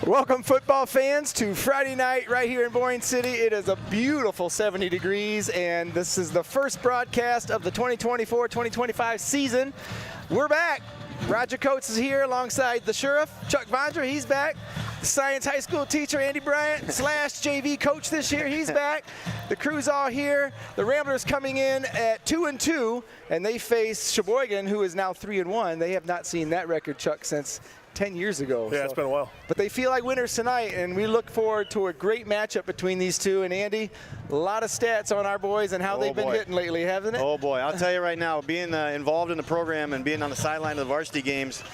Welcome, football fans, to Friday night right here in Boyne City. It is a beautiful 70 degrees, and this is the first broadcast of the 2024-2025 season. We're back. Roger Coates is here alongside the Sheriff, Chuck Vondra. He's back. The science high school teacher, Andy Bryant, / JV coach this year. He's back. The crew's all here. The Ramblers coming in at 2-2, and they face Cheboygan, who is now 3-1. They have not seen that record, Chuck, since 10 years ago. Yeah, it's been a while. But they feel like winners tonight, and we look forward to a great matchup between these two. And Andy, a lot of stats on our boys and how they've been hitting lately, haven't it? Oh boy, I'll tell you right now, being involved in the program and being on the sideline of the varsity games,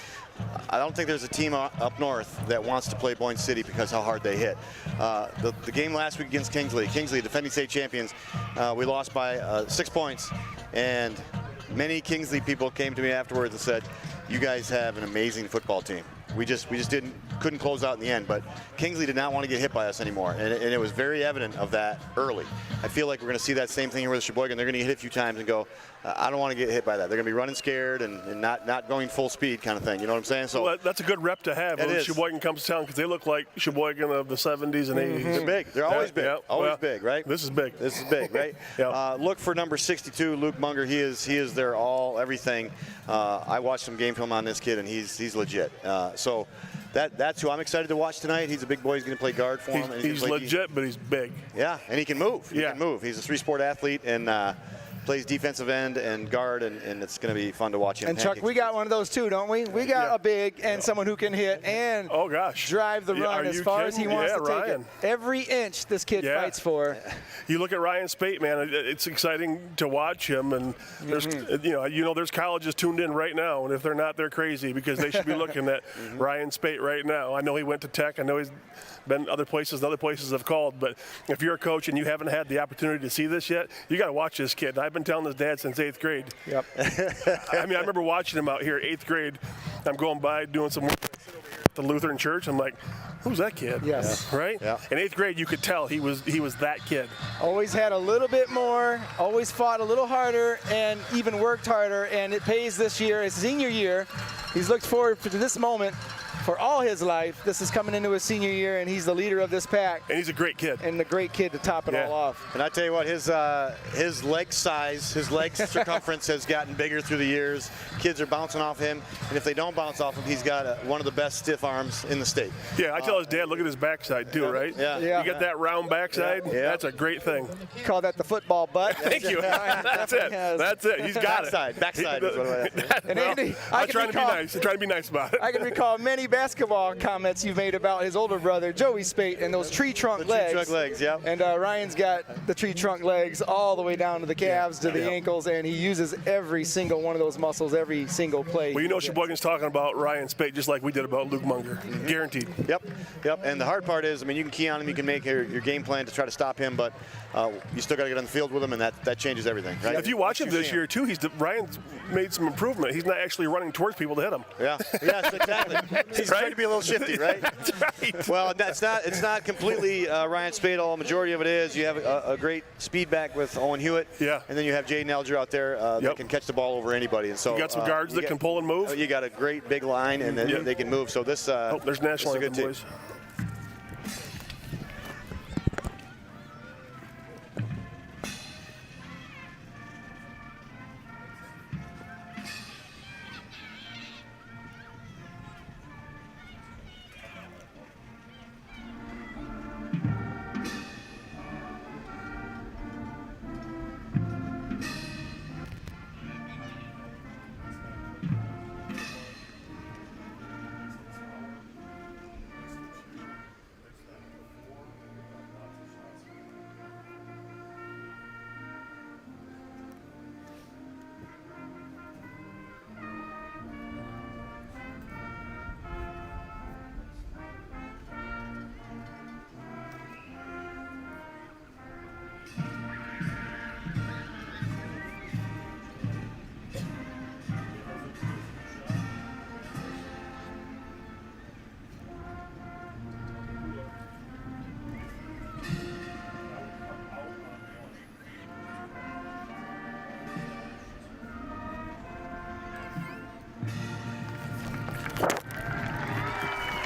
I don't think there's a team up north that wants to play Boyne City because how hard they hit. The game last week against Kingsley, defending state champions, we lost by 6 points, and many Kingsley people came to me afterwards and said, you guys have an amazing football team. We just couldn't close out in the end, but Kingsley did not want to get hit by us anymore, and it was very evident of that early. I feel like we're going to see that same thing here with Cheboygan. They're going to get hit a few times and go, I don't want to get hit by that. They're going to be running scared and not going full speed kind of thing. You know what I'm saying? So well, that's a good rep to have when Cheboygan comes to town, because they look like Cheboygan of the 70s and 80s. They're big. They're always big. Always big, right? This is big. This is big, right? Look for number 62, Luke Munger. He is their everything. I watched some game film on this kid, and he's legit. So that's who I'm excited to watch tonight. He's a big boy. He's going to play guard for him. He's legit, but he's big. Yeah, and he can move. He can move. He's a three-sport athlete, and plays defensive end and guard, and it's going to be fun to watch him. And Chuck, we got one of those too, don't we? We got a big and someone who can hit and drive the run as far as he wants to take it. Every inch this kid fights for. You look at Ryan Spate, man. It's exciting to watch him, and there's there's colleges tuned in right now, and if they're not, they're crazy, because they should be looking at Ryan Spate right now. I know he went to Tech. I know he's been other places. Other places have called, but if you're a coach and you haven't had the opportunity to see this yet, you got to watch this kid. I've been telling his dad since 8th grade. Yep. I mean, I remember watching him out here 8th grade. I'm going by doing some work at the Lutheran church. I'm like, who's that kid? Yes. Right? Yeah. In 8th grade, you could tell he was that kid. Always had a little bit more, always fought a little harder, and even worked harder, and it pays this year. His senior year, he's looked forward to this moment for all his life. This is coming into his senior year, and he's the leader of this pack. And he's a great kid. And the great kid to top it all off. And I tell you what, his leg size, his leg circumference has gotten bigger through the years. Kids are bouncing off him, and if they don't bounce off him, he's got one of the best stiff arms in the state. Yeah, I tell his dad, look at his backside too, right? Yeah. You got that round backside? Yeah. That's a great thing. Call that the football butt. Thank you. That's it. That's it. He's got it. Backside is what I And Andy, I'm trying to be nice about it. I can recall many basketball comments you've made about his older brother, Joey Spate, and those tree trunk legs. Tree trunk legs, yeah. And Ryan's got the tree trunk legs all the way down to the calves, to the ankles, and he uses every single one of those muscles every single play. Well, you know Cheboygan's talking about Ryan Spate just like we did about Luke Munger. Guaranteed. Yep. And the hard part is, I mean, you can key on him, you can make your game plan to try to stop him, but you still got to get on the field with him, and that changes everything, right? If you watch him this year, too, Ryan's made some improvement. He's not actually running towards people to hit him. Yeah. Yes, exactly. He's trying to be a little shifty, right? That's right. Well, it's not completely Ryan Spade. The majority of it is. You have a great speed back with Owen Hewitt. Yeah. And then you have Jaden Elger out there that can catch the ball over anybody. And so you got some guards that can pull and move. You got a great big line, and then they can move. So this there's national is a good team. Boys.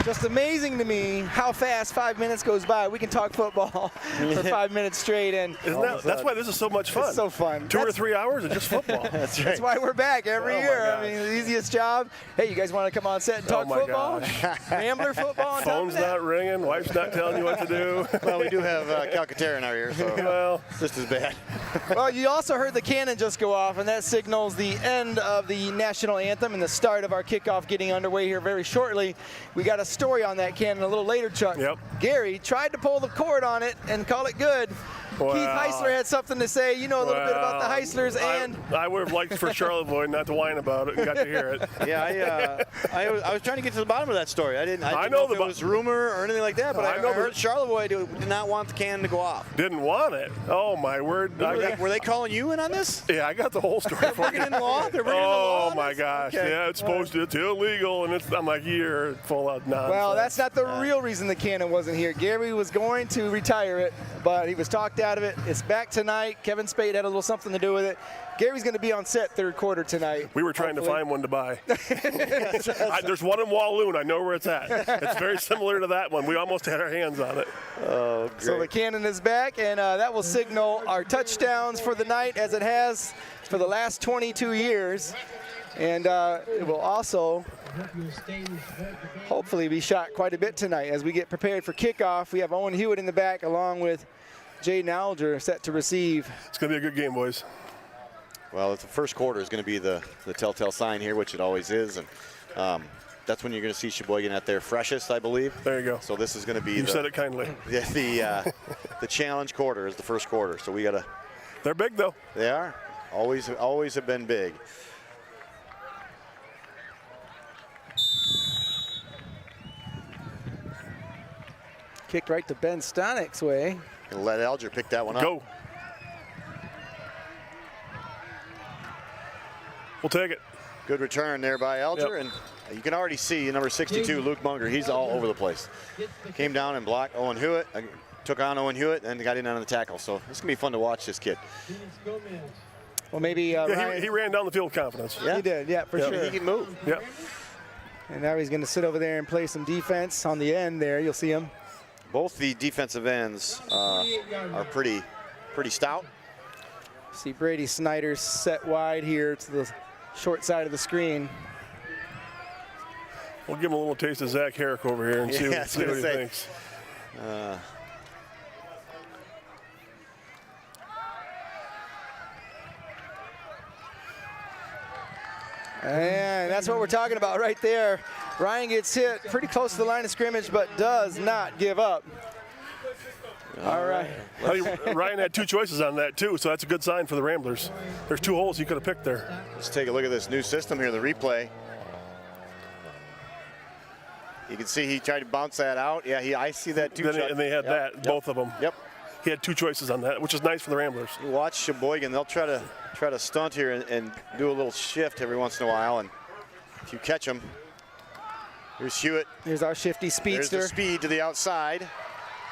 Just amazing to me how fast 5 minutes goes by. We can talk football for 5 minutes straight, and That's why this is so much fun. It's so fun. 2 or 3 hours of just football. That's right. That's why we're back every Oh, my year. I gosh. mean, the easiest job. Hey, you guys want to come on set and talk my football? Rambler football on top Phone's of that? not ringing. Wife's not telling you what to do. Well, we do have Calcaterra in our ear, so Well, just as bad. Well, you also heard the cannon just go off, and that signals the end of the national anthem and the start of our kickoff getting underway here very shortly. We got a story on that cannon a little later, Chuck. Yep. Gary tried to pull the cord on it and call it good. Wow. Keith Heisler had something to say. You know a little bit about the Heislers, and I would have liked for Charlotte Boyne not to whine about it and got to hear it. Yeah, I was trying to get to the bottom of that story. I didn't know if it was rumor or anything like that, but I heard Charlevoix did not want the cannon to go off. Didn't want it. Oh, my word. Were they calling you in on this? Yeah, I got the whole story for you. They're bringing in law? Oh, my gosh. Okay. Yeah, it's illegal, and I'm like, you're full of nonsense. well, that's not the real reason the cannon wasn't here. Gary was going to retire it, but he was talked out of it. It's back tonight. Kevin Spade had a little something to do with it. Gary's going to be on set third quarter tonight. We were trying to find one to buy. There's one in Walloon. I know where it's at. It's very similar to that one. We almost had our hands on it. Oh, great. So the cannon is back, and that will signal our touchdowns for the night, as it has for the last 22 years. And it will also hopefully be shot quite a bit tonight as we get prepared for kickoff. We have Owen Hewitt in the back along with Jaden Alger set to receive. It's going to be a good game, boys. Well, the first quarter is going to be the telltale sign here, which it always is, and that's when you're going to see Cheboygan at their freshest, I believe. There you go. So this is going to be You said it kindly. the challenge quarter is the first quarter. So we got to. They're big, though. They are always have been big. Kicked right to Ben Stonic's way. Gonna let Alger pick that one up. Go. We'll take it. Good return there by Alger, and you can already see number 62, Luke Munger. He's all over the place. Came down and blocked Owen Hewitt, took on Owen Hewitt, and got in on the tackle. So it's gonna be fun to watch this kid. Well, maybe Ryan, He ran down the field with confidence. Yeah. he did, yeah, for sure. He can move. Yep. And now he's going to sit over there and play some defense on the end there. You'll see him. Both the defensive ends are pretty stout. See Brady Snyder set wide here to the short side of the screen. We'll give him a little taste of Zach Herrick over here and see what he thinks. And that's what we're talking about right there. Ryan gets hit pretty close to the line of scrimmage, but does not give up. All right. Ryan had two choices on that, too, so that's a good sign for the Ramblers. There's two holes he could have picked there. Let's take a look at this new system here, the replay. You can see he tried to bounce that out. Yeah, I see that too. And they had both of them. Yep. He had two choices on that, which is nice for the Ramblers. You watch Cheboygan, they'll try to stunt here and do a little shift every once in a while, and if you catch them, here's Hewitt. Here's our shifty speedster. There's the speed to the outside.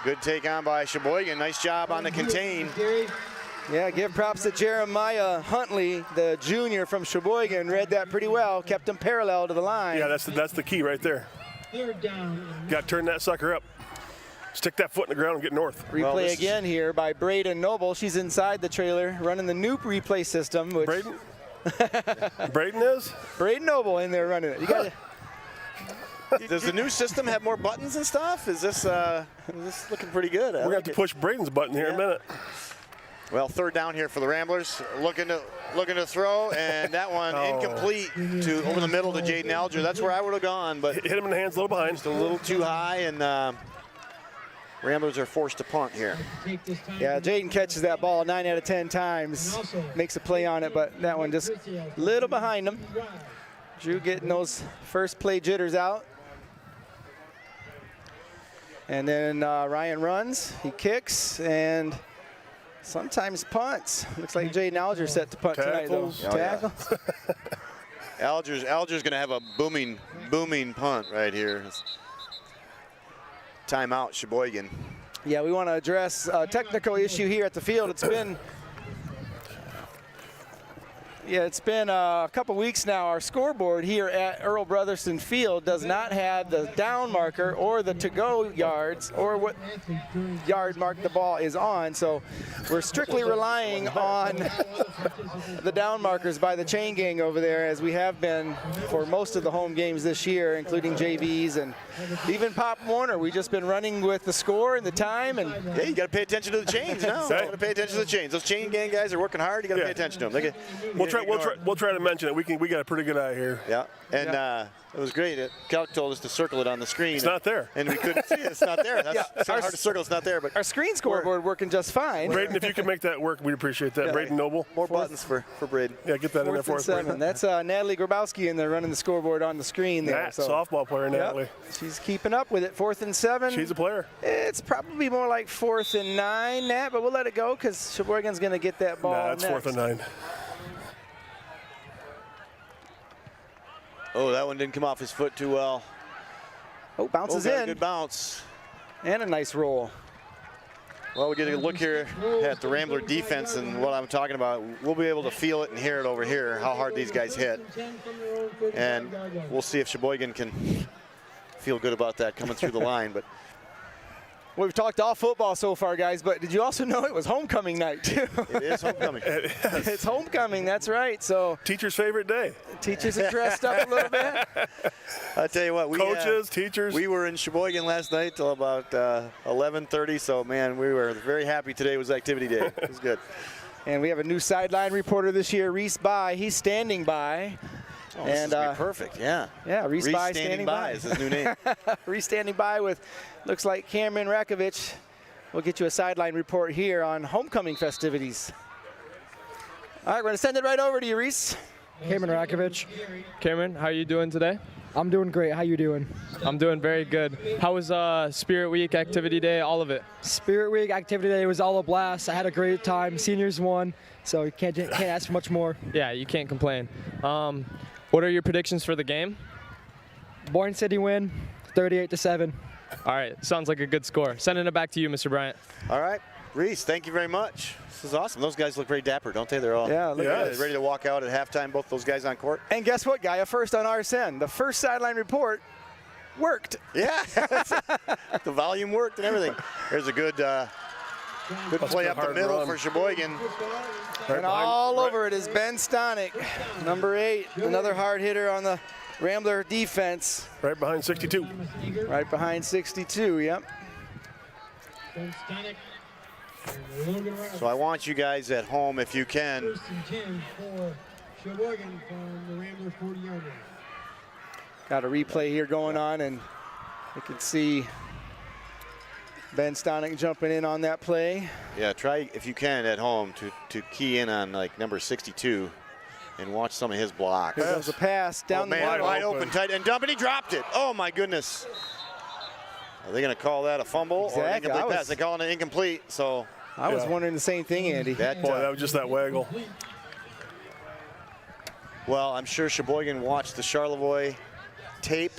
Good take on by Cheboygan. Nice job on the contain. Yeah, give props to Jeremiah Huntley, the junior from Cheboygan. Read that pretty well, kept him parallel to the line. Yeah, that's the key right there. Got to turn that sucker up. Stick that foot in the ground and get north. Replay again here by Braden Noble. She's inside the trailer running the new replay system. Which Braden? Braden is? Braden Noble in there running it. You got Does the new system have more buttons and stuff? Is this looking pretty good? We're going to have to push Braden's button here in a minute. Well, third down here for the Ramblers. Looking to throw, and that one incomplete to over the middle to Jaden Alger. That's where I would have gone, but hit him in the hands a little behind. Just a little too high, and Ramblers are forced to punt here. Yeah, Jaden catches that ball 9 out of 10 times, makes a play on it, but that one just a little behind him. Drew getting those first play jitters out. And then Ryan runs, he kicks, and sometimes punts. Looks like Jaden Alger set to punt tonight, though. Tackle. Alger's going to have a booming punt right here. Timeout, Cheboygan. Yeah, we want to address a technical issue here at the field. It's been Yeah, it's been a couple weeks now. Our scoreboard here at Earl Brotherson Field does not have the down marker or the to-go yards or what yard mark the ball is on. So we're strictly relying on the down markers by the chain gang over there, as we have been for most of the home games this year, including JVs and even Pop Warner. We've just been running with the score and the time. And yeah, you got to pay attention to the chains now. You got to pay attention to the chains. Those chain gang guys are working hard. You got to pay attention to them. We'll try to mention it. We got a pretty good eye here. Yeah, and it was great. Calc told us to circle it on the screen. It's not there. And we couldn't see it. It's not there. It's hard to circle. It's not there. But our screen scoreboard working just fine. Braden, if you can make that work, we'd appreciate that. Braden Noble. More buttons for Braden. Yeah, get that in there for us. 7. That's Natalie Grabowski in there running the scoreboard on the screen there. Softball player, Natalie. Yep. She's keeping up with it. 4th and 7. She's a player. It's probably more like 4th and 9, Nat, but we'll let it go because Cheboygan's going to get that ball. Nah, it's next. 4th and 9. Oh, that one didn't come off his foot too well. Oh, bounces in. Good bounce. And a nice roll. Well, we get a look here at the Rambler defense and what I'm talking about. We'll be able to feel it and hear it over here, how hard these guys hit. And we'll see if Cheboygan can feel good about that coming through the line. But we've talked all football so far, guys, but did you also know it was homecoming night, too? It is homecoming. It's homecoming, that's right. So teacher's favorite day. Teachers are dressed up a little bit. I tell you what, coaches, teachers. We were in Cheboygan last night till about 11:30. So, man, we were very happy today was activity day. It was good. And we have a new sideline reporter this year, Reese By. He's standing by. Oh, and this is perfect, yeah. Yeah, Reese By standing by is his new name. Reese standing by with, looks like Cameron Rakovich. We'll get you a sideline report here on homecoming festivities. All right, we're going to send it right over to you, Reese. Cameron Rakovich. Cameron, how are you doing today? I'm doing great. How you doing? I'm doing very good. How was Spirit Week, Activity Day, all of it? Spirit Week, Activity Day was all a blast. I had a great time. Seniors won, so you can't ask for much more. Yeah, you can't complain. What are your predictions for the game? Boyne City win, 38-7. All right, sounds like a good score. Sending it back to you, Mr. Bryant. All right, Reese, thank you very much. This is awesome. Those guys look very dapper, don't they? They're all ready to walk out at halftime, both those guys on court. And guess what, Guy? A first on RSN. The first sideline report worked. Yeah, the volume worked and everything. There's a good play up the middle for Cheboygan. And all over it is Ben Stonick, number 8, another hard hitter on the Rambler defense. Right behind 62. Right behind 62, yep. So I want you guys at home, if you can. Got a replay here going on, and you can see Ben Stonick jumping in on that play. Yeah, try, if you can, at home to key in on, like, number 62 and watch some of his blocks. Here goes a pass down the man, wide open, tight, and dump, and he dropped it. Oh, my goodness. Are they going to call that a fumble or an incomplete pass? They're calling it incomplete, so. I was wondering the same thing, Andy. That was just that waggle. Well, I'm sure Cheboygan watched the Charlevoix tape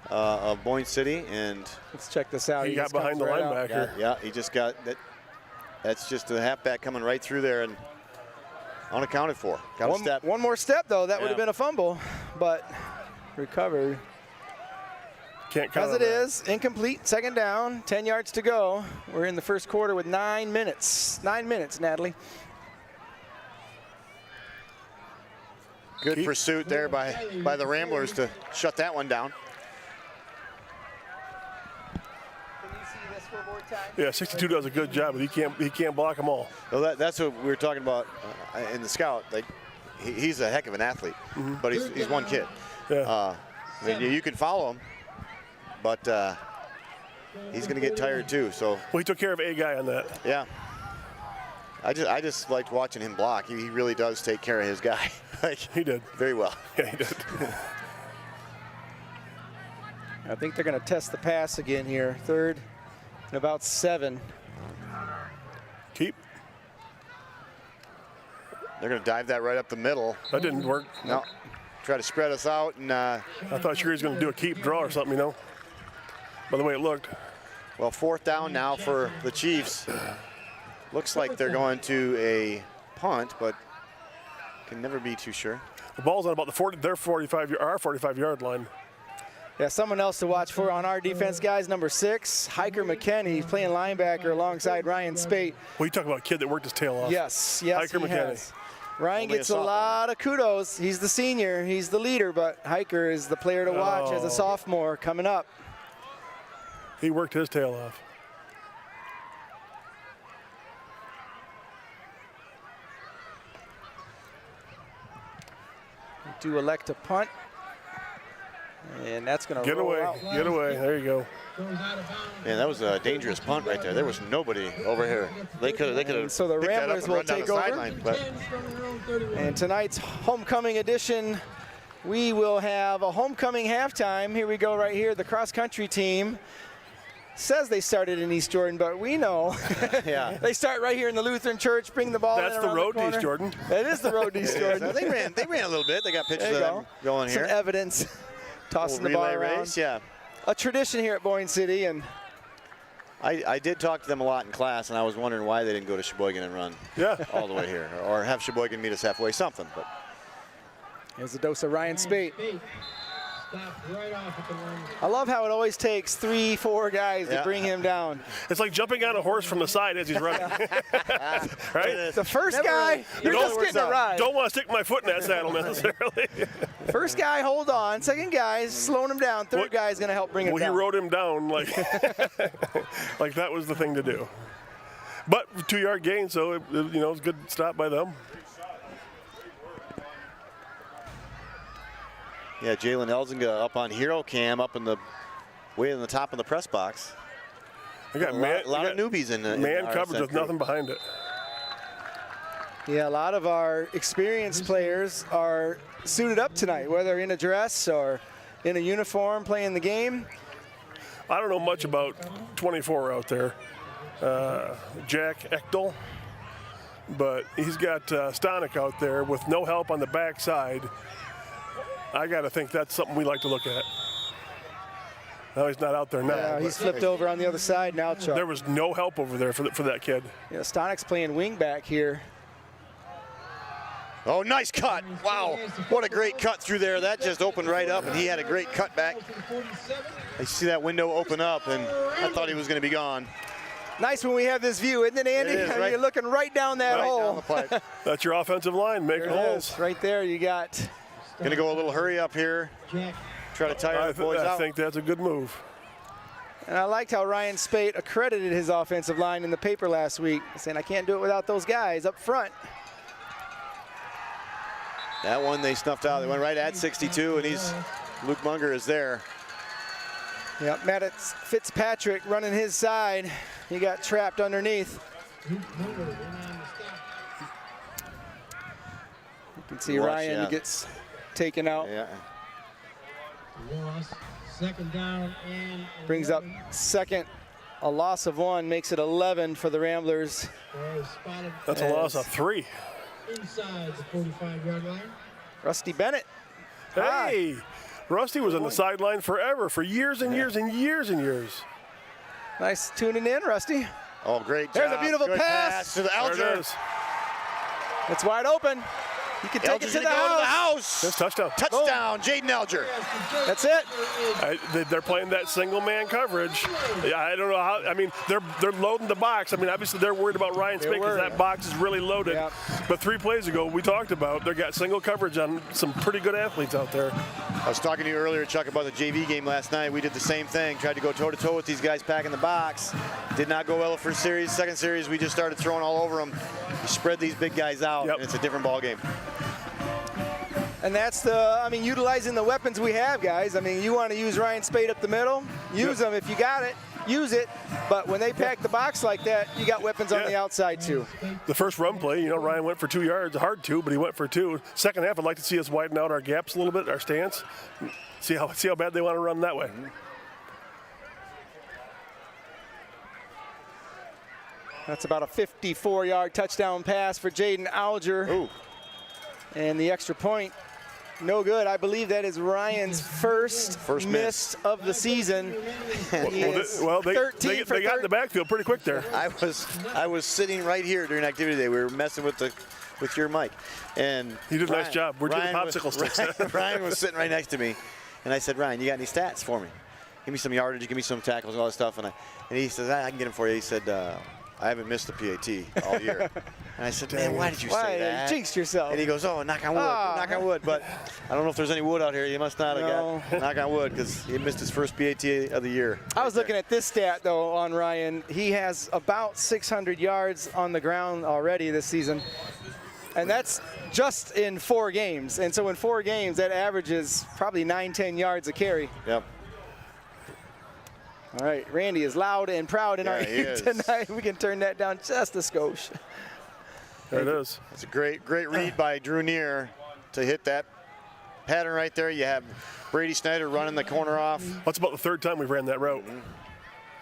of Boyne City, and let's check this out. He got behind the linebacker. Yeah, he just got that. That's just a halfback coming right through there and unaccounted for. Got a step. One more step, though. That would have been a fumble, but recovered. Can't count as it is, incomplete, second down, 10 yards to go. We're in the first quarter with 9 minutes. 9 minutes, Natalie. Good pursuit there by the Ramblers to shut that one down. Yeah, 62 does a good job, but he can't block them all. Well, that's what we were talking about in the scout. Like, he's a heck of an athlete, but he's one kid. Yeah. I mean, you can follow him, but he's going to get tired too. So. Well, he took care of a guy on that. Yeah. I just liked watching him block. He really does take care of his guy. Like, he did very well. Yeah, he did. I think they're going to test the pass again here. 3rd and about 7. Keep. They're going to dive that right up the middle. That didn't work. No. Try to spread us out. And I thought sure he was going to do a keep draw or something, you know, by the way it looked. Well, 4th down now for the Chiefs. Looks like they're going to a punt, but Can never be too sure. The ball's on about our 45-yard line. Yeah, someone else to watch for on our defense, guys. Number 6, Hiker McKenney. He's playing linebacker alongside Ryan Spate. Well, you talk about a kid that worked his tail off. Yes, Hiker he McKenney. has. Ryan Only a gets a sophomore. lot of kudos. He's the senior, he's the leader, but Hiker is the player to watch as a sophomore coming up. He worked his tail off. Do elect to punt. And that's going to Get roll away, out. get away. There you go. Man, that was a dangerous punt right there. There was nobody over here. They could have. So the Ramblers will take over. And tonight's homecoming edition, we will have a homecoming halftime. Here we go right here. The cross-country team says they started in East Jordan, but we know Yeah. they start right here in the Lutheran Church, bring the ball That's in the around road to corner. East Jordan. That is the road to East Jordan. So they ran a little bit. They got pictures There of you them go. going Some here. evidence. Tossing the Little ball relay around. race, yeah. A tradition here at Boyne City, and I did talk to them a lot in class, and I was wondering why they didn't go to Cheboygan and run Yeah. all the way here, or have Cheboygan meet us halfway, something. But here's a dose of Ryan Spate. Stopped right off at the line. I love how it always takes 3-4 guys to Yeah. bring him down. It's like jumping on a horse from the side as he's running. Right? The first Never guy, really- you're Don't just work getting a out. ride. Don't want to stick my foot in that saddle necessarily. First guy, hold on. Second guy, slowing him down. Third What- guy's going to help bring him Well, he down. rode him down like, like that was the thing to do. But 2-yard gain, so it was a good stop by them. yeah, Jalen Elzinga up on Hero Cam, up in the way in the top of the press box. I got A man, lot of newbies in the man RSN coverage with crew. nothing behind it. Yeah, a lot of our experienced players are suited up tonight, whether in a dress or in a uniform playing the game. I don't know much about 24 out there. Jack Echtel, but he's got Stanek out there with no help on the backside. I got to think that's something we like to look at. No, he's not out there now. Yeah, but he's flipped over on the other side now, Chuck. there was no help over there for that kid. You know, Stonek's playing wing back here. Oh, nice cut. Wow, what a great cut through there. That just opened right up, and he had a great cut back. I see that window open up, and I thought he was going to be gone. Nice when we have this view, isn't it, Andy? It is, right- You're looking right down that Right hole. down the pipe. That's your offensive line making There it holes. is. Right there, you got. Going to go a little hurry up here. Jack. Try to tire I the boys out. think that's a good move. And I liked how Ryan Spate accredited his offensive line in the paper last week, saying, I can't do it without those guys up front. That one they snuffed out. They went right at 62, and Luke Munger is there. Yep, Matt Fitzpatrick running his side. He got trapped underneath. You can see Watch, Ryan yeah. gets taken out. Yeah. Loss. Second down and Brings up second. A loss of 1 makes it 11 for the Ramblers. spotted That's a loss of 3. inside the 45-yard line. Rusty Bennett. Hey, Rusty was on the sideline forever, for years and years and years and years. Nice tuning in, Rusty. Oh, great job. There's a beautiful Good pass. to the There Alger. it is. It's wide open. You can take Alger's it to the gonna go to the house. That's touchdown. Touchdown, Jaden Alger. That's it. They're playing that single man coverage. I don't know how. I mean, they're loading the box. I mean, obviously they're worried about Ryan Spate because worried. that box is really loaded. Yep. But 3 plays ago, we talked about they got single coverage on some pretty good athletes out there. I was talking to you earlier, Chuck, about the JV game last night. We did the same thing. Tried to go toe-to-toe with these guys packing the box. Did not go well the first series. Second series, we just started throwing all over them. You spread these big guys out, Yep. and it's a different ball game. And that's utilizing the weapons we have, guys. I mean, you want to use Ryan Spate up the middle, use them if you got it, use it. But when they pack the box like that, you got weapons on the outside too. The first run play, Ryan went for 2 yards, hard to, but he went for 2. Second half, I'd like to see us widen out our gaps a little bit, our stance. See how bad they want to run that way. That's about a 54-yard touchdown pass for Jaden Alger. Ooh. And the extra point, no good. I believe that is Ryan's first miss of the season. He is They 13 for got in the backfield pretty quick there. I was sitting right here during activity day. We were messing with the with your mic. And You did a nice job. We're doing popsicle sticks. Ryan was sitting right next to me, and I said, Ryan, you got any stats for me? Give me some yardage, give me some tackles, and all that stuff. And he says, I can get them for you. He said, I haven't missed the PAT all year. And I said, man, why did you say that? You jinxed yourself. And he goes, oh, knock on wood, knock on wood. But I don't know if there's any wood out here. You must not have got knock on wood because he missed his first PAT of the year. I was looking at this stat, though, on Ryan. He has about 600 yards on the ground already this season. And that's just in 4 games. And so in 4 games, that averages probably 9-10 yards a carry. Yep. All right, Randy is loud and proud in our ear tonight. We can turn that down just a skosh. There it is. It's a great read by Drew Neer to hit that pattern right there. You have Brady Snyder running the corner off. That's about the 3rd time we've ran that route.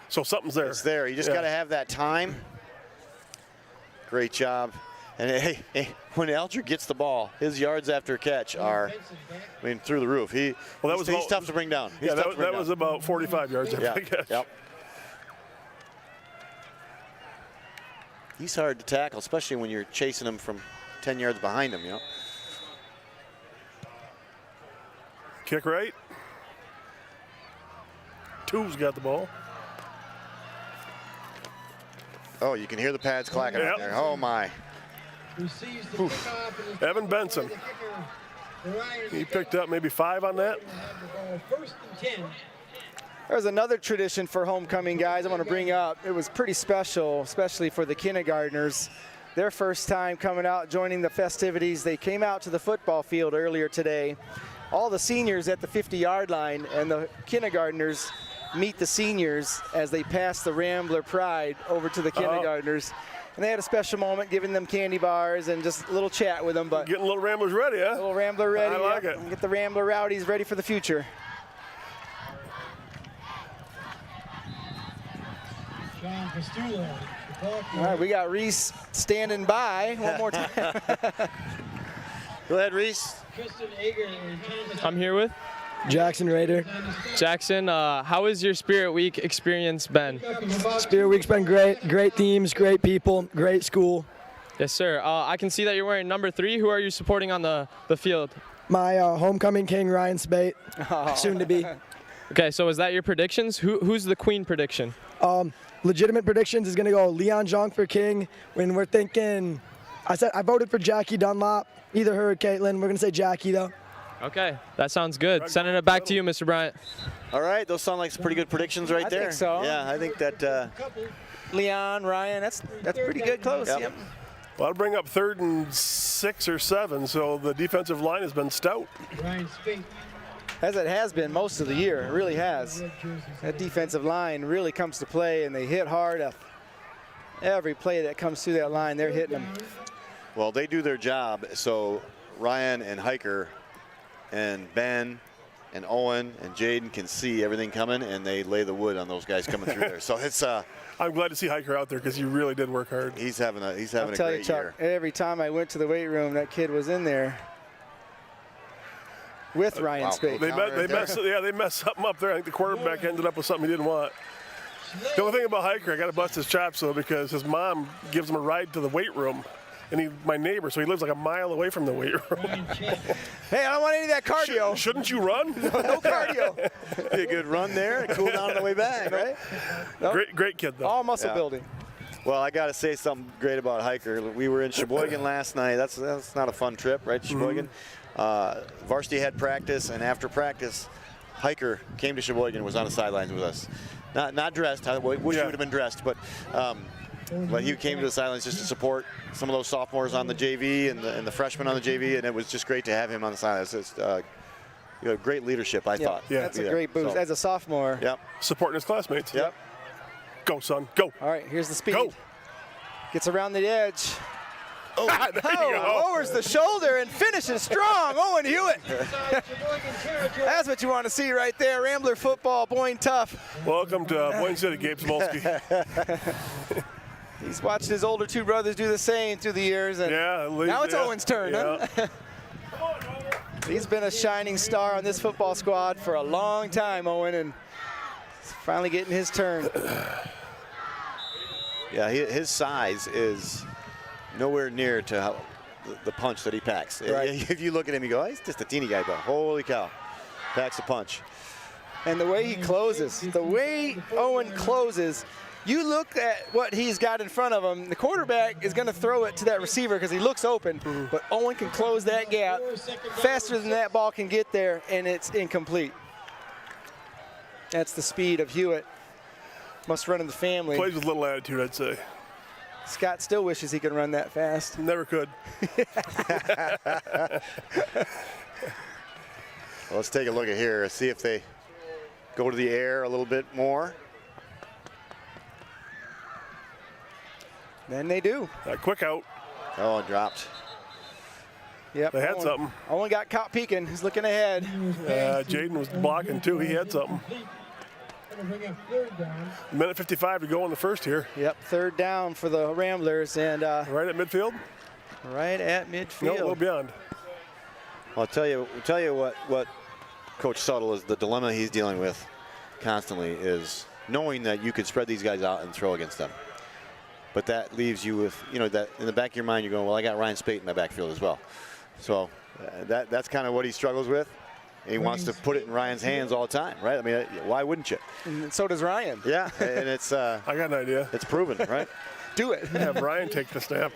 So something's there. It's there. You just got to have that time. Great job. And hey, when Alger gets the ball, his yards after catch are, through the roof. He's tough to bring down. That was about 45 yards after catch. Yep. He's hard to tackle, especially when you're chasing him from 10 yards behind him, Kick right. Two's got the ball. Oh, you can hear the pads clacking out there. Oh, my. Evan Benson. He picked up maybe 5 on that. There's another tradition for homecoming, guys, I want to bring up. It was pretty special, especially for the kindergartners. Their first time coming out, joining the festivities. They came out to the football field earlier today. All the seniors at the 50-yard line, and the kindergartners meet the seniors as they pass the Rambler Pride over to the kindergartners. And they had a special moment, giving them candy bars and just a little chat with them. But getting little Ramblers ready, huh? Little Rambler ready. I like it. Get the Rambler Rowdies ready for the future. All right, we got Reese standing by one more time. Go ahead, Reese. I'm here with Jackson Rader. Jackson. How has your Spirit Week experience been? Spirit Week's been great. Great teams, great people, great school. Yes, sir. I can see that you're wearing number 3. Who are you supporting on the field? My homecoming king, Ryan Spate, soon to be. Okay, so is that your predictions? Who's the queen prediction? Legitimate predictions is going to go Leon Jong for king. When we're thinking, I voted for Jackie Dunlop. Either her or Caitlin. We're going to say Jackie, though. Okay, that sounds good. Sending it back to you, Mr. Bryant. All right, those sound like some pretty good predictions right there. I think so. Yeah, I think that Leon, Ryan, that's pretty good close. Yep. Well, I'll bring up 3rd and 6 or 7, so the defensive line has been stout. As it has been most of the year, it really has. That defensive line really comes to play, and they hit hard. Every play that comes through that line, they're hitting them. Well, they do their job, so Ryan and Hiker and Ben and Owen and Jaden can see everything coming, and they lay the wood on those guys coming through there. So it's I'm glad to see Hiker out there because he really did work hard. He's having a I'll tell great you, Chuck, year. every time I went to the weight room, that kid was in there with Ryan Spate. They messed something up there. I think the quarterback ended up with something he didn't want. The only thing about Hiker, I got to bust his chops though, because his mom gives him a ride to the weight room. And he's my neighbor, so he lives like a mile away from the weight room. Hey, I don't want any of that cardio. Shouldn't you run? No cardio. Be a good run there, cool down on the way back, right? Nope. Great kid, though. All muscle building. Well, I got to say something great about Hiker. We were in Cheboygan last night. That's not a fun trip, right, Cheboygan? Varsity had practice, and after practice, Hiker came to Cheboygan and was on the sidelines with us. Not dressed. I wish he would have been dressed, but he came to the sidelines just to support some of those sophomores on the JV and the freshmen on the JV, and it was just great to have him on the sidelines. It's great leadership, I thought. Yeah, that's a great boost. As a sophomore. Yep. Supporting his classmates. Yep. Go, son. Go. All right, here's the speed. Go. Gets around the edge. Oh, lowers the shoulder and finishes strong. Owen Hewitt. That's what you want to see right there. Rambler football, Boyne tough. Welcome to Boyne City, Gabe Smolsky. He's watched his older 2 brothers do the same through the years. And now it's Owen's turn. Yeah. Huh? He's been a shining star on this football squad for a long time, Owen, and he's finally getting his turn. Yeah, his size is nowhere near to the punch that he packs. Right. If you look at him, you go, he's just a teeny guy, but holy cow, packs a punch. And the way he closes, the way Owen closes, you look at what he's got in front of him. The quarterback is going to throw it to that receiver because he looks open, but Owen can close that gap faster than that ball can get there, and it's incomplete. That's the speed of Hewitt. Must run in the family. Plays with little attitude, I'd say. Scott still wishes he could run that fast. Never could. Well, let's take a look at here, see if they go to the air a little bit more. Then they do. Quick out. Oh, it dropped. Yep. They had something. Owen got caught peeking. He's looking ahead. Jaden was blocking too. He had something. Gonna bring up 3rd down. Minute 55 to go in the first here. Yep, 3rd down for the Ramblers, and Right at midfield? right at midfield. No, a little beyond. I'll tell you what Coach Suttle is, the dilemma he's dealing with constantly is knowing that you could spread these guys out and throw against them. But that leaves you with, that in the back of your mind, you're going, well, I got Ryan Spate in my backfield as well. So that's kind of what he struggles with. He wants to put it in Ryan's hands all the time, right? I mean, why wouldn't you? And so does Ryan. Yeah, and it's I got an idea. it's proven, right? Do it. Have Ryan take the snap.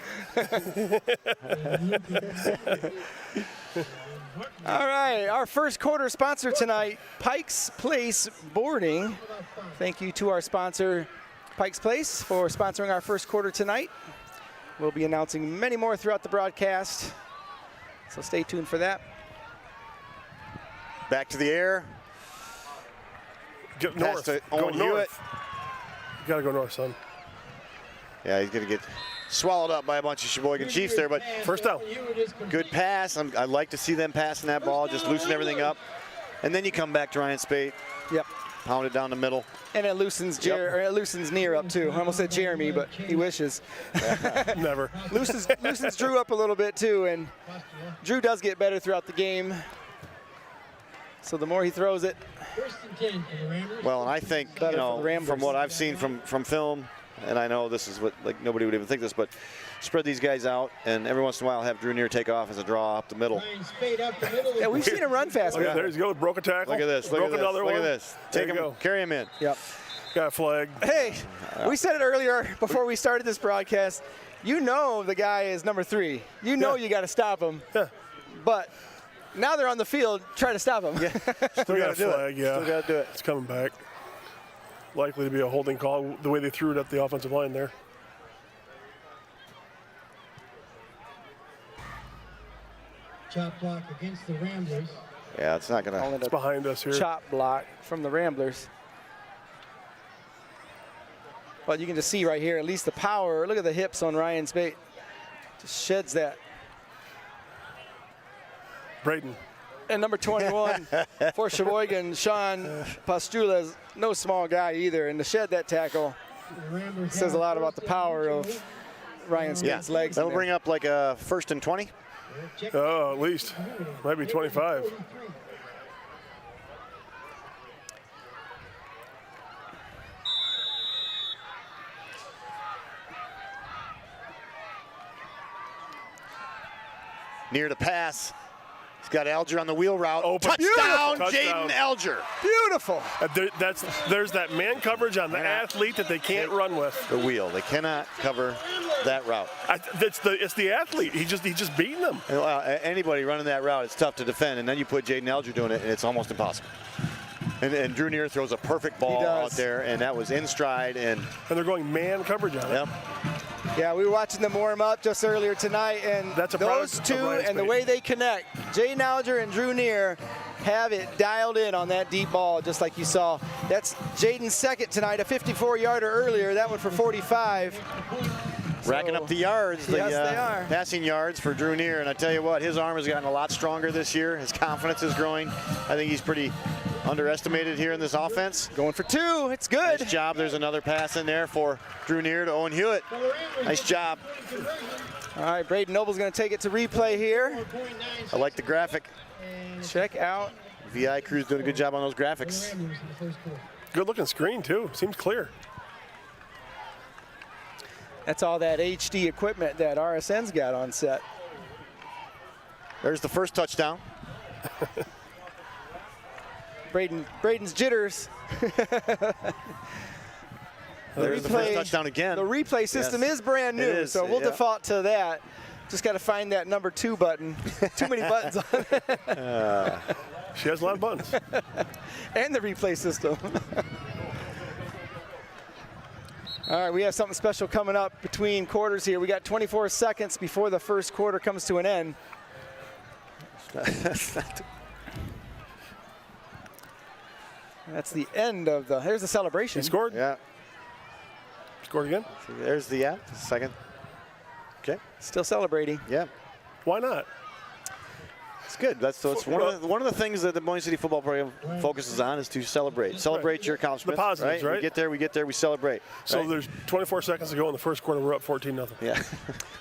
All right, our first quarter sponsor tonight, Pike's Place Boarding. Thank you to our sponsor, Pike's Place, for sponsoring our first quarter tonight. We'll be announcing many more throughout the broadcast, so stay tuned for that. Back to the air. Get Pass north. to Go Owen Hewitt. north. You got to go north, son. Yeah, he's going to get swallowed up by a bunch of Cheboygan Chiefs there, but First down. good pass. I like to see them passing that ball, just loosen everything up. And then you come back to Ryan Spate, Yep. pound it down the middle. And it loosens it loosens Near up too. I almost said Jeremy, but he wishes. Never. loosens Drew up a little bit too, and Drew does get better throughout the game. So the more he throws it, 1st and 10 for the Ramblers. Well, and I think, Better for the Ramblers. from what I've seen from film, and I know this is what, nobody would even think this, but spread these guys out, and every once in a while have Drew Near take off as a draw up the middle. Ryan Spade up the middle. yeah, we've seen him run fast. Look at there he goes. Broke a tackle. Look at this, look Broke at this, another look one. at this. There Take you him, go. carry him in. Yep. Got a flag. Hey, we said it earlier before we started this broadcast. You know the guy is number 3. You know you got to stop him. Yeah. But now they're on the field trying to stop him. Still got a flag, yeah. Still got to do it. It's coming back. Likely to be a holding call the way they threw it up the offensive line there. Chop block against the Ramblers. Yeah, it's not going to. It's behind us here. Chop block from the Ramblers. But you can just see right here, at least the power. Look at the hips on Ryan Spate. Just sheds Braden. And number 21 for Cheboygan, Sean Pastula is no small guy either. And to shed that tackle The Ramblers says a have lot about the 1st and power 20. of Ryan Yeah, Spate's legs. that'll in there. bring up like a 1st and 20. Oh, at least. Might be 25. Near to pass. He's got Alger on the wheel route. Open. Touchdown, Beautiful. Jaden Alger. Beautiful. There's that man coverage on the athlete that they can't run with. The wheel. They cannot cover that route. It's the athlete. He's just beating them. Anybody running that route, it's tough to defend. And then you put Jaden Alger doing it, and it's almost impossible. And Drew Near throws a perfect ball out there, and that was in stride. And they're going man coverage on it. Yep. Yeah, we were watching them warm up just earlier tonight, and That's a those product two of Ryan and the Spate. way they connect, Jaden Alger and Drew Near, have it dialed in on that deep ball, just like you saw. That's Jaden's second tonight, a 54-yarder earlier, that one for 45. Racking up the yards, Yes, they are. passing yards for Drew Near. And I tell you what, his arm has gotten a lot stronger this year. His confidence is growing. I think he's pretty underestimated here in this offense. Going for 2, it's good. Nice job. There's another pass in there for Drew Near to Owen Hewitt. Nice job. All right, Braden Noble's going to take it to replay here. I like the graphic. Check out. VI crew's doing a good job on those graphics. Good looking screen too. Seems clear. That's all that HD equipment that RSN's got on set. There's the first touchdown. Braden's jitters. There's the first touchdown again. The replay system is brand new, so we'll default to that. Just got to find that number 2 button. Too many buttons on it. She has a lot of buttons. And the replay system. All right, we have something special coming up between quarters here. We got 24 seconds before the first quarter comes to an end. That's the end of the, here's the celebration. He scored? Yeah. Scored again? There's the second. Okay. Still celebrating. Yeah. Why not? It's good. That's one of the things that the Boyne City football program focuses on is to celebrate. Celebrate your accomplishments. The positives, right? We get there, we celebrate. So right? there's 24 seconds to go in the first quarter. We're up 14-0. Yeah.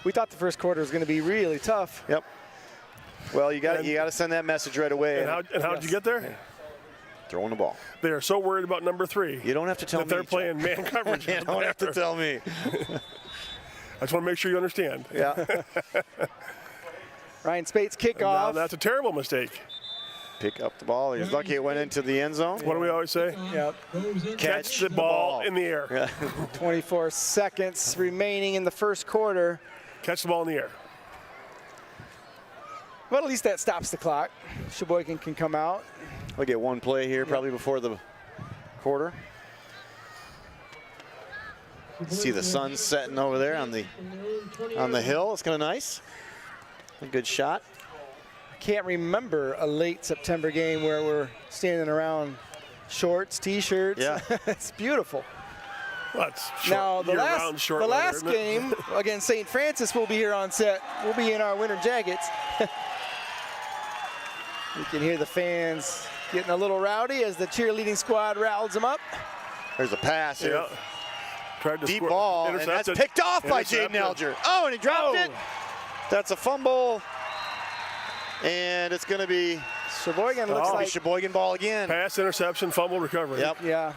We thought the first quarter was going to be really tough. Yep. Well, you got to send that message right away. And how did you get there? Throwing the ball. They are so worried about number 3. You don't have to tell me. That they're playing man coverage. You don't have to tell me. I just want to make sure you understand. Yeah. Ryan Spate's kickoff. Now, that's a terrible mistake. Pick up the ball. He's lucky it went into the end zone. What do we always say? Yep. Catch the ball in the air. Yeah. 24 seconds remaining in the first quarter. Catch the ball in the air. Well, at least that stops the clock. Cheboygan can come out. We'll get one play here probably before the quarter. See the sun setting over there on the hill. It's kind of nice. A good shot. Can't remember a late September game where we're standing around shorts, T-shirts. Yeah. It's beautiful. Well, it's Now, the short last weather, game against St. Francis will be here on set. We'll be in our winter jackets. You can hear the fans getting a little rowdy as the cheerleading squad rallies them up. There's a pass here. Yeah. Tried to Deep score. ball, and that's picked off by Jaden Alger. Oh, and he dropped it. That's a fumble. And it's going to be Cheboygan looks like Cheboygan ball again. Pass, interception, fumble, recovery. Yep. Yeah.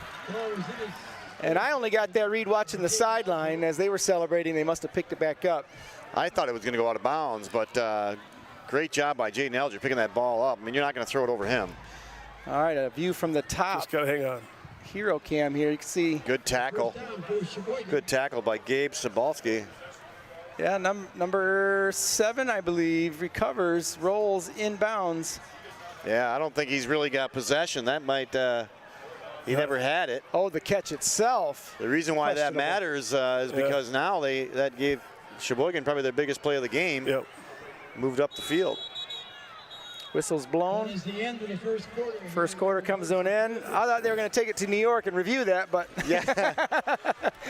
And I only got that read watching the sideline. As they were celebrating, they must have picked it back up. I thought it was going to go out of bounds, but great job by Jaden Alger picking that ball up. I mean, you're not going to throw it over him. All right, a view from the top. Just got to hang on. Hero cam here. You can see. Good tackle. Good tackle by Gabe Sobalski. Yeah, number 7, I believe, recovers, rolls inbounds. Yeah, I don't think he's really got possession. That might, he never had it. Oh, the catch itself. The reason why that matters is because now that gave Cheboygan probably their biggest play of the game. Yep. Moved up the field. Whistle's blown. It's the end of the first quarter. First quarter comes to an end. I thought they were going to take it to New York and review that, but. Yeah.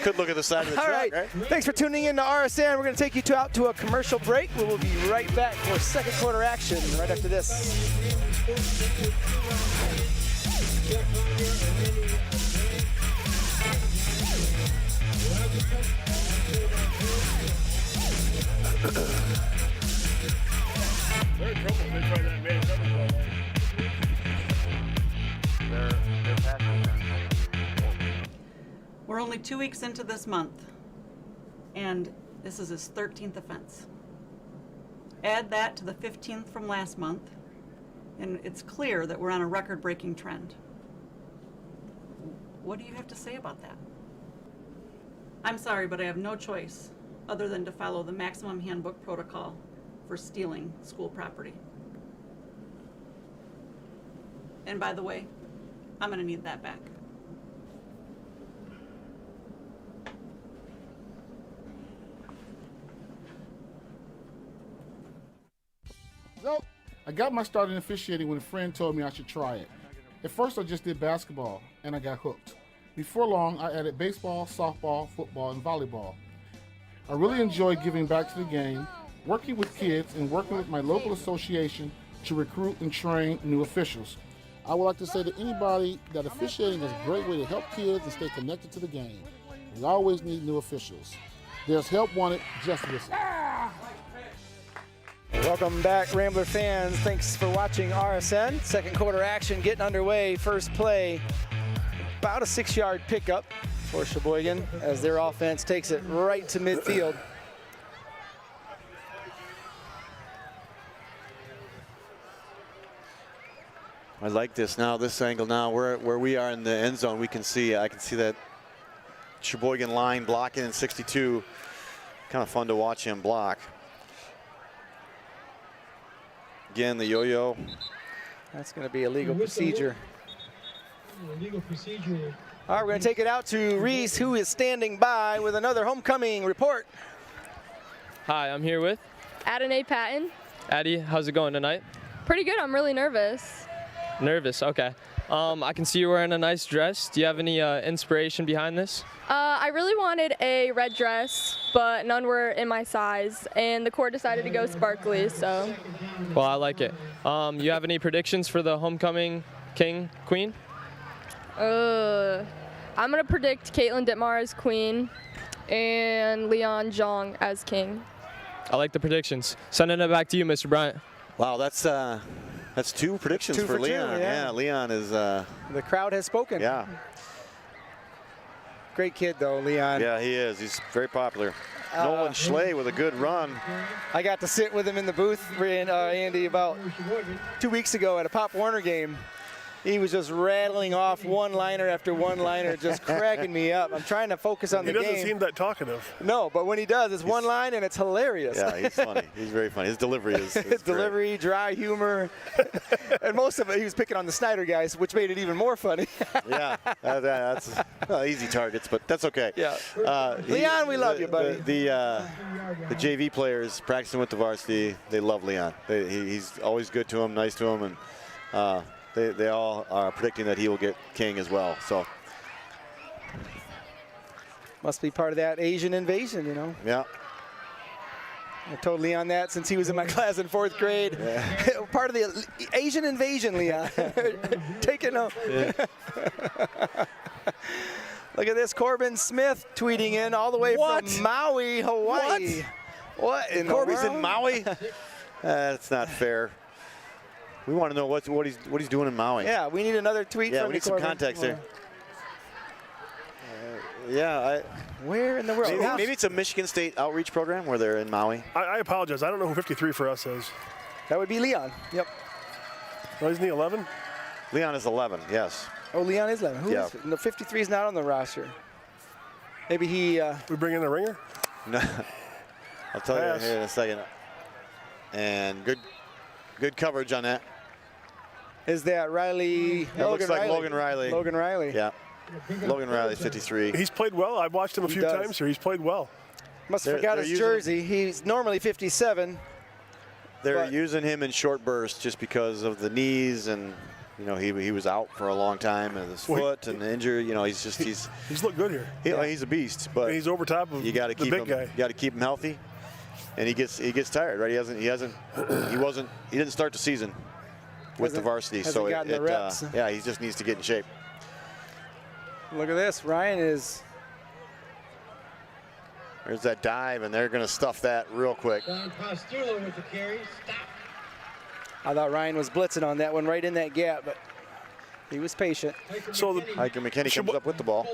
Could look at the side of the track, right? Thanks for tuning in to RSN. We're going to take you out to a commercial break. We will be right back for second quarter action right after this. They're in trouble. They try that man coverage. They're passing. We're only 2 weeks into this month, and this is his 13th offense. Add that to the 15th from last month, and it's clear that we're on a record-breaking trend. What do you have to say about that? I'm sorry, but I have no choice other than to follow the maximum handbook protocol for stealing school property. And by the way, I'm going to need that back. So, I got my start in officiating when a friend told me I should try it. At first, I just did basketball, and I got hooked. Before long, I added baseball, softball, football, and volleyball. I really enjoy giving back to the game, working with kids, and working with my local association to recruit and train new officials. I would like to say to anybody that officiating is a great way to help kids and stay connected to the game. We always need new officials. There's help wanted, just listen. Welcome back, Rambler fans. Thanks for watching RSN. Second quarter action getting underway. First play, about a 6-yard pickup for Cheboygan as their offense takes it right to midfield. I like this now, this angle now, where we are in the end zone, I can see that Cheboygan line blocking in 62. Kind of fun to watch him block. Again, the yo-yo. That's going to be a legal procedure. Legal procedure. All right, we're going to take it out to Reese, who is standing by with another homecoming report. Hi, I'm here with Adonai Patton. Addie. How's it going tonight? Pretty good. I'm really nervous. Nervous, okay. I can see you're wearing a nice dress. Do you have any inspiration behind this? I really wanted a red dress, but none were in my size, and the court decided to go sparkly, so. Well, I like it. You have any predictions for the homecoming king, queen? I'm going to predict Caitlin Dittmar as queen and Leon Zhang as king. I like the predictions. Sending it back to you, Mr. Bryant. Wow, that's 2 predictions 2 for for 2, Leon. yeah. Leon is. The crowd has spoken. Yeah. Great kid, though, Leon. Yeah, he is. He's very popular. Nolan Schley with a good run. I got to sit with him in the booth, Andy, about 2 weeks ago at a Pop Warner game. He was just rattling off one-liner after one-liner, just cracking me up. I'm trying to focus on the game. He doesn't seem that talkative. No, but when he does, it's one line and it's hilarious. Yeah, he's funny. He's very funny. His delivery is His delivery, dry humor. And most of it, he was picking on the Snyder guys, which made it even more funny. Yeah, that's easy targets, but that's okay. Yeah. Leon, we love you, buddy. The JV players practicing with the varsity, they love Leon. He's always good to them, nice to them, and they all are predicting that he will get king as well. So must be part of that Asian invasion, you know. Yeah. I told Leon that since he was in my class in 4th grade. Yeah. Part of the Asian invasion, Leon. Taking a Look at this, Corbin Smith tweeting in all the way from Maui, Hawaii. What in Corby's the world? in Maui? That's not fair. We want to know what he's doing in Maui. Yeah, we need another tweet. Yeah, from we need Corbin. some context there. Where in the world? Maybe it's a Michigan State outreach program where they're in Maui. I apologize. I don't know who 53 for us is. That would be Leon. Yep. Oh, isn't he 11? Leon is 11, yes. Oh, Leon is 11. Who is it? No, 53 is not on the roster. Maybe he... We bring in a ringer? No. I'll tell you here in a second. And good coverage on that. Is that Riley? That looks like Logan Riley. Logan Riley. Yeah. Logan Riley, 53. He's played well. I've watched him a few times here. He's played well. Must have forgot his jersey. He's normally 57. They're using him in short bursts just because of the knees, and you know he was out for a long time and his foot and injury. You know he's looked good here. He's a beast, but he's over top of you got to keep the big guy. You got to keep him healthy, and he gets tired, right? He didn't start the season with the varsity, so he just needs to get in shape. Look at this, Ryan is. There's that dive, and they're going to stuff that real quick. Don Pastulo with the carry. Stop. I thought Ryan was blitzing on that one right in that gap, but he was patient. So Hiker McKinney comes up with the ball.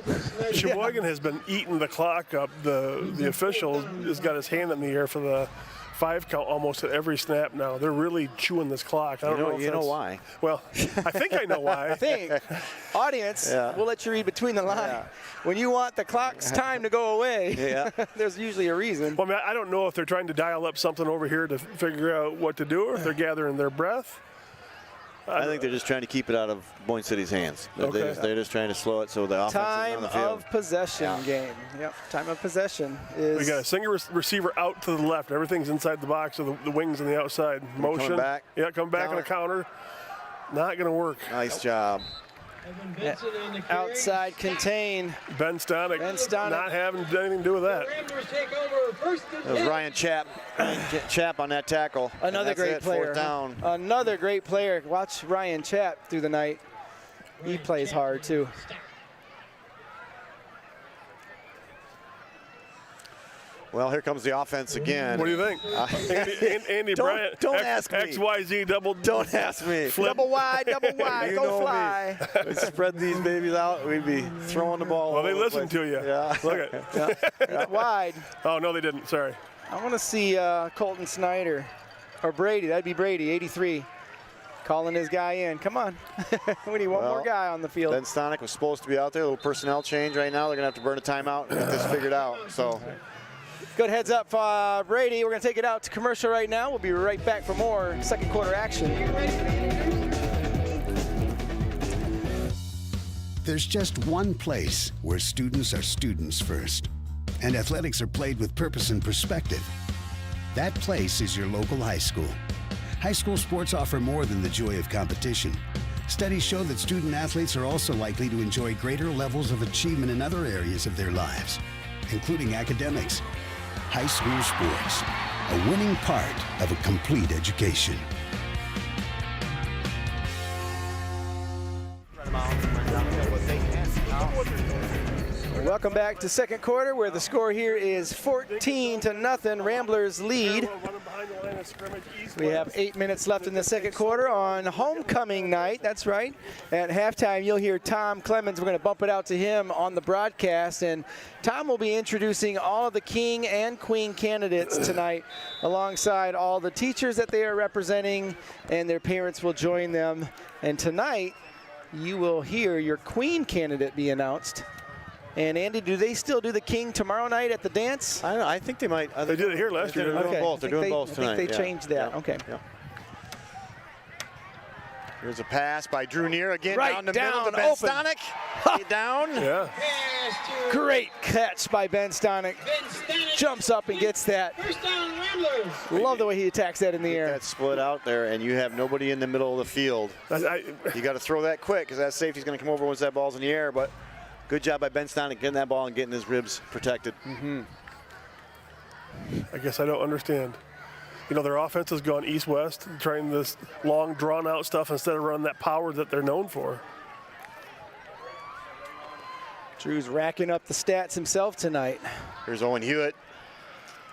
Cheboygan has been eating the clock up. The official has got his hand in the air for the 5 count almost at every snap now. They're really chewing this clock. I don't know if you know why. Well, I think I know why. I think. Audience, we'll let you read between the lines. Yeah. When you want the clock's time to go away, there's usually a reason. Well, I mean, I don't know if they're trying to dial up something over here to figure out what to do, or if they're gathering their breath. I think they're just trying to keep it out of Boyne City's hands. Okay. They're just trying to slow it so the offense is on the field. Time of possession game. Yep. Time of possession is. We got a single receiver out to the left. Everything's inside the box, so the wings on the outside. Motion. Coming back. Yeah, come back on a counter. Not going to work. Nice job. Outside contain. Ben Stonick not having anything to do with that. That was Ryan Chap on that tackle. Another great player. 4th down. Another great player. Watch Ryan Chap through the night. He plays hard too. Well, here comes the offense again. What do you think? Andy Bryant. Don't ask me. XYZ double. Don't ask me. Flip. Double wide, go fly. We spread these babies out. We'd be throwing the ball. Well, they listened to you. Yeah. Look at wide. Oh, no, they didn't. Sorry. I want to see Colton Snyder. Or Brady. That'd be Brady, 83. calling his guy in. Come on. We need one more guy on the field. Ben Stonick was supposed to be out there. A little personnel change right now. They're going to have to burn a timeout and get this figured out. So, good heads up, Brady. We're going to take it out to commercial right now. We'll be right back for more second quarter action. There's just one place where students are students first, and athletics are played with purpose and perspective. That place is your local high school. High school sports offer more than the joy of competition. Studies show that student athletes are also likely to enjoy greater levels of achievement in other areas of their lives, including academics. High school sports, a winning part of a complete education. Welcome back to second quarter, where the score here is 14-0. Ramblers lead. We have 8 minutes left in the second quarter on homecoming night. That's right. At halftime, you'll hear Tom Clemens. We're going to bump it out to him on the broadcast, and Tom will be introducing all of the King and Queen candidates tonight, alongside all the teachers that they are representing, and their parents will join them. And tonight, you will hear your Queen candidate be announced. And Andy, do they still do the King tomorrow night at the dance? I don't know. I think they might. They did it here last year. They're doing both. They're doing both tonight. I think they changed that. Yeah. Okay. Yeah. Here's a pass by Drew Neer again, Right down the down, middle to Ben open. Stonick. Down. Yeah. Great catch by Ben Stonick. Jumps up and gets that. First down, Ramblers. Love the way he attacks that in the air. That split out there, and you have nobody in the middle of the field. You got to throw that quick, because that safety's going to come over once that ball's in the air. But good job by Ben Stonick getting that ball and getting his ribs protected. I guess I don't understand. You know, their offense has gone east-west, trying this long, drawn-out stuff instead of running that power that they're known for. Drew's racking up the stats himself tonight. Here's Owen Hewitt.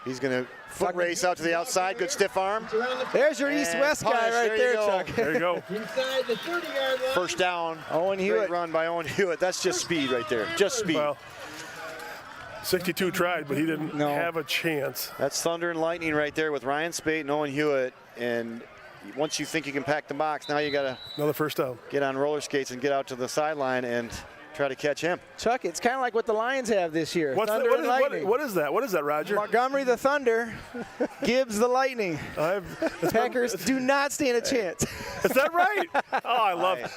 He's going to foot race out to the outside. Good stiff arm. There's your east-west guy right there, Chuck. There you go. Inside the 30-yard line. First down. Owen Hewitt. Great run by Owen Hewitt. That's just speed right there. Just speed. Well, 62 tried, but he didn't have a chance. That's thunder and lightning right there with Ryan Spate and Owen Hewitt. And once you think you can pack the box, now you got to another first down. Get on roller skates and get out to the sideline and try to catch him. Chuck, it's kind of like what the Lions have this year. What is that? What is that, Roger? Montgomery the Thunder, Gibbs the Lightning. Packers do not stand a chance. Is that right? Oh,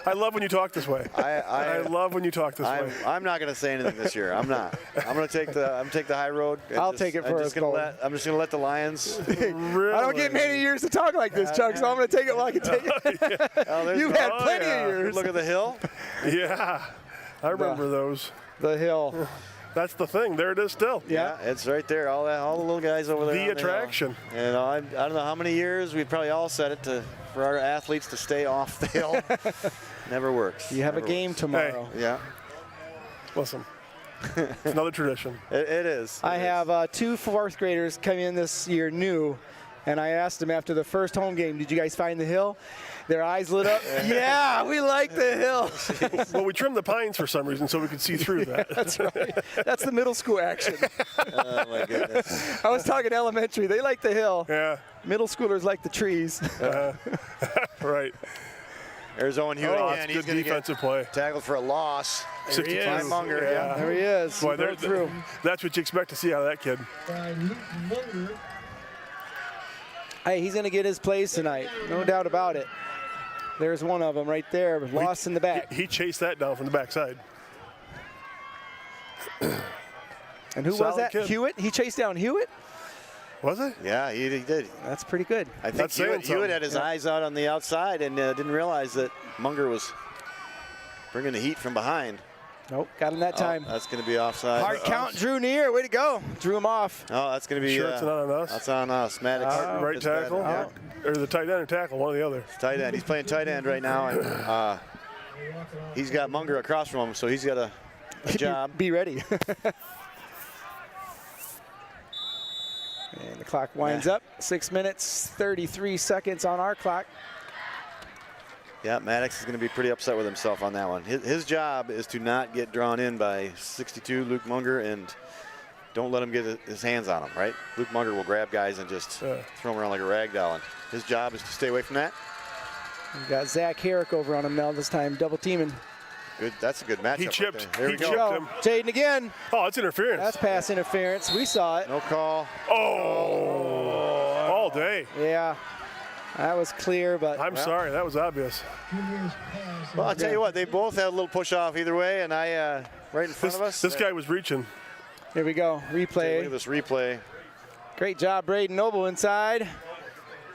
I love when you talk this way. I love when you talk this way. I'm not going to say anything this year. I'm not. I'm going to take the high road. I'll take it for us. I'm just going to let the Lions. Really? I don't get many years to talk like this, Chuck, so I'm going to take it while I can take it. You've had plenty of years. Look at the hill. Yeah. I remember those. The hill. That's the thing. There it is still. Yeah, it's right there. All the little guys over there. The attraction. And I don't know how many years we've probably all said it for our athletes to stay off the hill. Never works. You have a game tomorrow. Hey. Yeah. Listen, it's another tradition. It is. I have 2 fourth graders come in this year new, and I asked them after the first home game, did you guys find the hill? Their eyes lit up. Yeah, we like the hill. Well, we trimmed the pines for some reason so we could see through that. That's right. That's the middle school action. Oh, my goodness. I was talking elementary. They like the hill. Yeah. Middle schoolers like the trees. Right. There's Owen Hewitt again. That's He's good defensive play. Tackled for a loss. 65 Munger. Yeah. There he is. Boy, He broke through. That's what you expect to see out of that kid. By Luke Munger. Hey, he's going to get his plays tonight. No doubt about it. There's one of them right there, lost in the back. He chased that down from the backside. And who was that? Kid. Hewitt? He chased down Hewitt? Was it? Yeah, he did. That's pretty good. I think Hewitt had his eyes out on the outside and didn't realize that Munger was bringing the heat from behind. Nope, got him that time. That's going to be offside. Hard count, Drew Neer. Way to go. Drew him off. Oh, that's going to be. Sure, it's not on us. That's on us. Maddox. Right tackle? Yeah. Or the tight end or tackle, one or the other. Tight end. He's playing tight end right now. And, he's got Munger across from him, so he's got a job. Be ready. And the clock winds up. 6 minutes, 33 seconds on our clock. Yeah, Maddox is going to be pretty upset with himself on that one. His job is to not get drawn in by 62 Luke Munger, and don't let him get his hands on him, right? Luke Munger will grab guys and just throw them around like a rag doll. And his job is to stay away from that. We got Zach Herrick over on him now this time, double teaming. Good. That's a good matchup. He chipped. There we He go. chipped him. Jaden again. Oh, it's interference. That's pass interference. We saw it. No call. Oh, all day. Yeah, that was clear, but I'm sorry, that was obvious. Well, I'll tell you what, they both had a little push off either way, and I right in front of us. This guy was reaching. Here we go. Replay. Look at this replay. Great job, Braden Noble inside.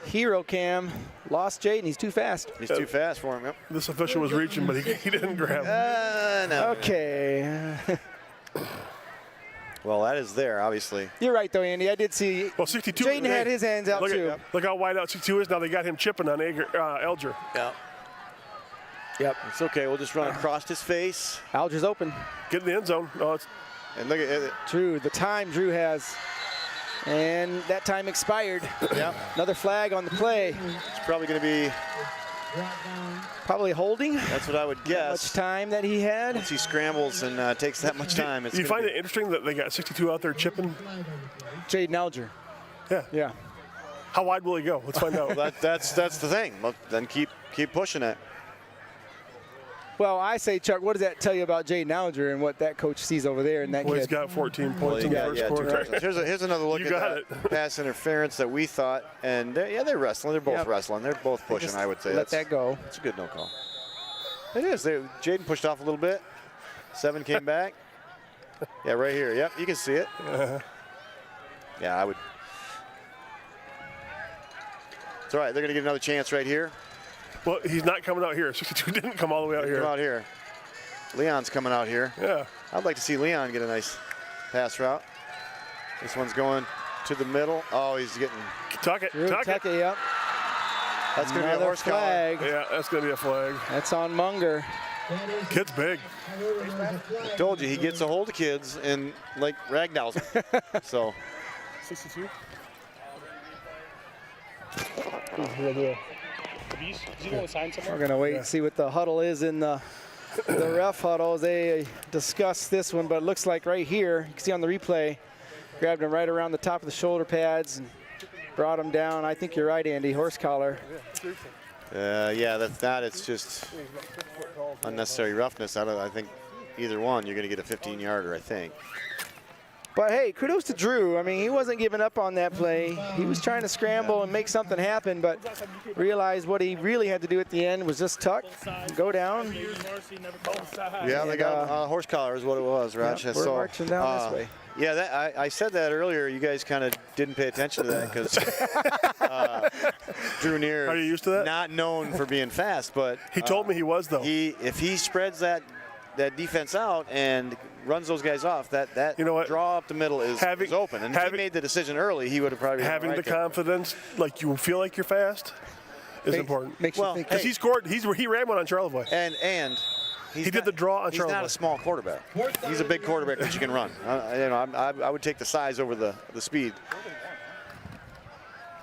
Hero cam. Lost Jaden. He's too fast. He's too fast for him. Yep. This official was reaching, but he didn't grab. No. Okay. Well, that is there, obviously. You're right, though, Andy. I did see. Well, 62. Jaden had his hands out, too. Look how wide out 62 is. Now they got him chipping on Elger. Yeah. Yep. It's okay. We'll just run across his face. Alger's open. Get in the end zone. Oh, it's And look at it. Drew, the time Drew has. And that time expired. Yep. Another flag on the play. It's probably going to be. Probably holding. That's what I would guess. Much time that he had. Once he scrambles and takes that much time. Do you find it interesting that they got 62 out there chipping? Jaden Alger. Yeah. Yeah. How wide will he go? Let's find out. Well, that's the thing. Well, then keep pushing it. Well, I say, Chuck, what does that tell you about Jaden Alger and what that coach sees over there in that Well, kid? he's got 14 points in the first quarter. Here's another look at that pass interference that we thought. And they're wrestling. They're both wrestling. They're both pushing, I would say. Let that go. It's a good no call. It is. Jaden pushed off a little bit. 7 came back. Yeah, right here. Yep, you can see it. Yeah, I would. It's all right. They're going to get another chance right here. Well, he's not coming out here. 62 didn't come all the way out here. Come out here. Leon's coming out here. Yeah. I'd like to see Leon get a nice pass route. This one's going to the middle. Oh, he's getting. Tuck it. Tuck it. Yep. That's going to be a horse flag. Yeah, that's going to be a flag. That's on Munger. Kid's big. I told you, he gets a hold of kids and like ragdolls. So. 62. We're going to wait and see what the huddle is in the ref huddle as they discuss this one, but it looks like right here, you can see on the replay, grabbed him right around the top of the shoulder pads and brought him down. I think you're right, Andy, horse collar. Yeah, that's not. It's just unnecessary roughness. I think either one, you're going to get a 15-yarder, I think. But hey, kudos to Drew. I mean, he wasn't giving up on that play. He was trying to scramble and make something happen, but realized what he really had to do at the end was just tuck, go down. Yeah, they got a horse collar is what it was, Raj. Yep, we're marching down this way. Yeah, I said that earlier. You guys kind of didn't pay attention to that because Drew Neer Are you used to that? Not known for being fast, but He told me he was, though. if he spreads that defense out and runs those guys off, that you know what? draw up the middle is open. And if he made the decision early, he would have probably having the confidence, like you feel like you're fast, is important. Makes you think. Because he scored. He ran one on Charlevoix. And he did the draw on Charlevoix. He's not a small quarterback. He's a big quarterback that you can run. I would take the size over the speed.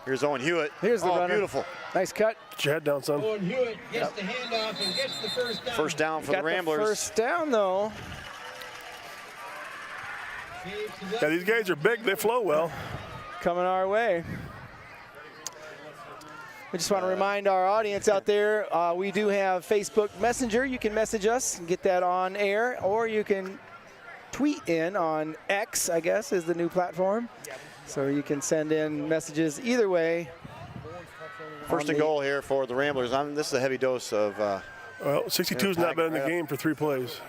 Here's Owen Hewitt. Here's the runner. Beautiful. Nice cut. Get your head down, son. Owen Hewitt gets the handoff and gets the first down. First down for the Ramblers. First down, though. Yeah, these guys are big. They flow well. Coming our way. We just want to remind our audience out there, we do have Facebook Messenger. You can message us and get that on air, or you can tweet in on X, I guess, is the new platform. So you can send in messages either way. First and goal here for the Ramblers. This is a heavy dose of. Well, 62's not been in the game for 3 plays.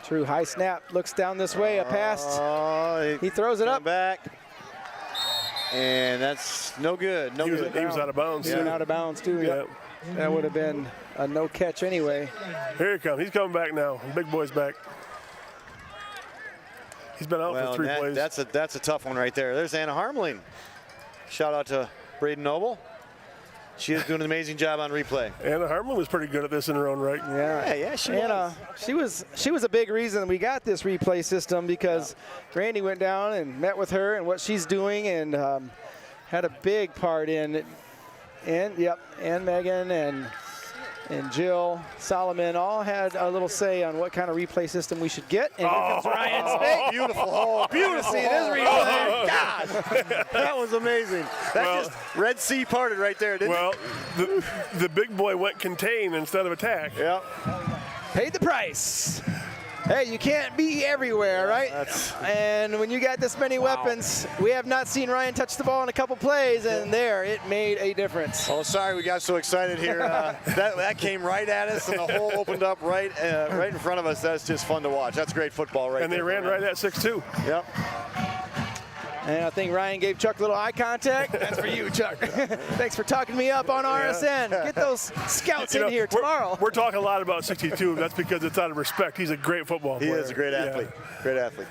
True high snap, looks down this way, a pass. He throws it up. Back. And that's no good. He was out of bounds. He went out of bounds, too. Yeah. That would have been a no catch anyway. Here he comes. He's coming back now. Big boy's back. He's been out for 3 plays. That's a tough one right there. There's Anna Harmling. Shout out to Braden Noble. She is doing an amazing job on replay. Anna Harmling was pretty good at this in her own right. Yeah, she was a big reason we got this replay system because Randy went down and met with her and what she's doing and had a big part in. And Megan and and Jill Solomon all had a little say on what kind of replay system we should get. And here comes Ryan Spate. Beautiful hole. Beautiful. It is replay. God, that was amazing. That just Red Sea parted right there, didn't it? Well, the big boy went contain instead of attack. Yeah. Paid the price. Hey, you can't be everywhere, right? And when you got this many weapons, we have not seen Ryan touch the ball in a couple plays, and there, it made a difference. Oh, sorry, we got so excited here. That came right at us, and the hole opened up right in front of us. That's just fun to watch. That's great football right there. And they ran right at 6-2. Yep. And I think Ryan gave Chuck a little eye contact. That's for you, Chuck. Thanks for talking me up on RSN. Get those scouts in here tomorrow. We're talking a lot about 62. That's because it's out of respect. He's a great football player. He is a great athlete. Great athlete.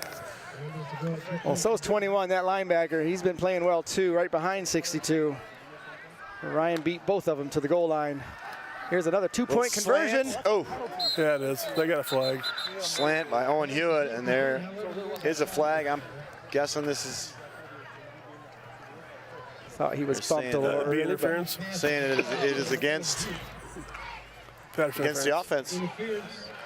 Well, so is 21, that linebacker. He's been playing well, too, right behind 62. Ryan beat both of them to the goal line. Here's another two-point conversion. Oh. Yeah, it is. They got a flag. Slant by Owen Hewitt, and there is a flag. I'm guessing this is... Thought he was bumped a little early. Interference? Saying it is against the offense.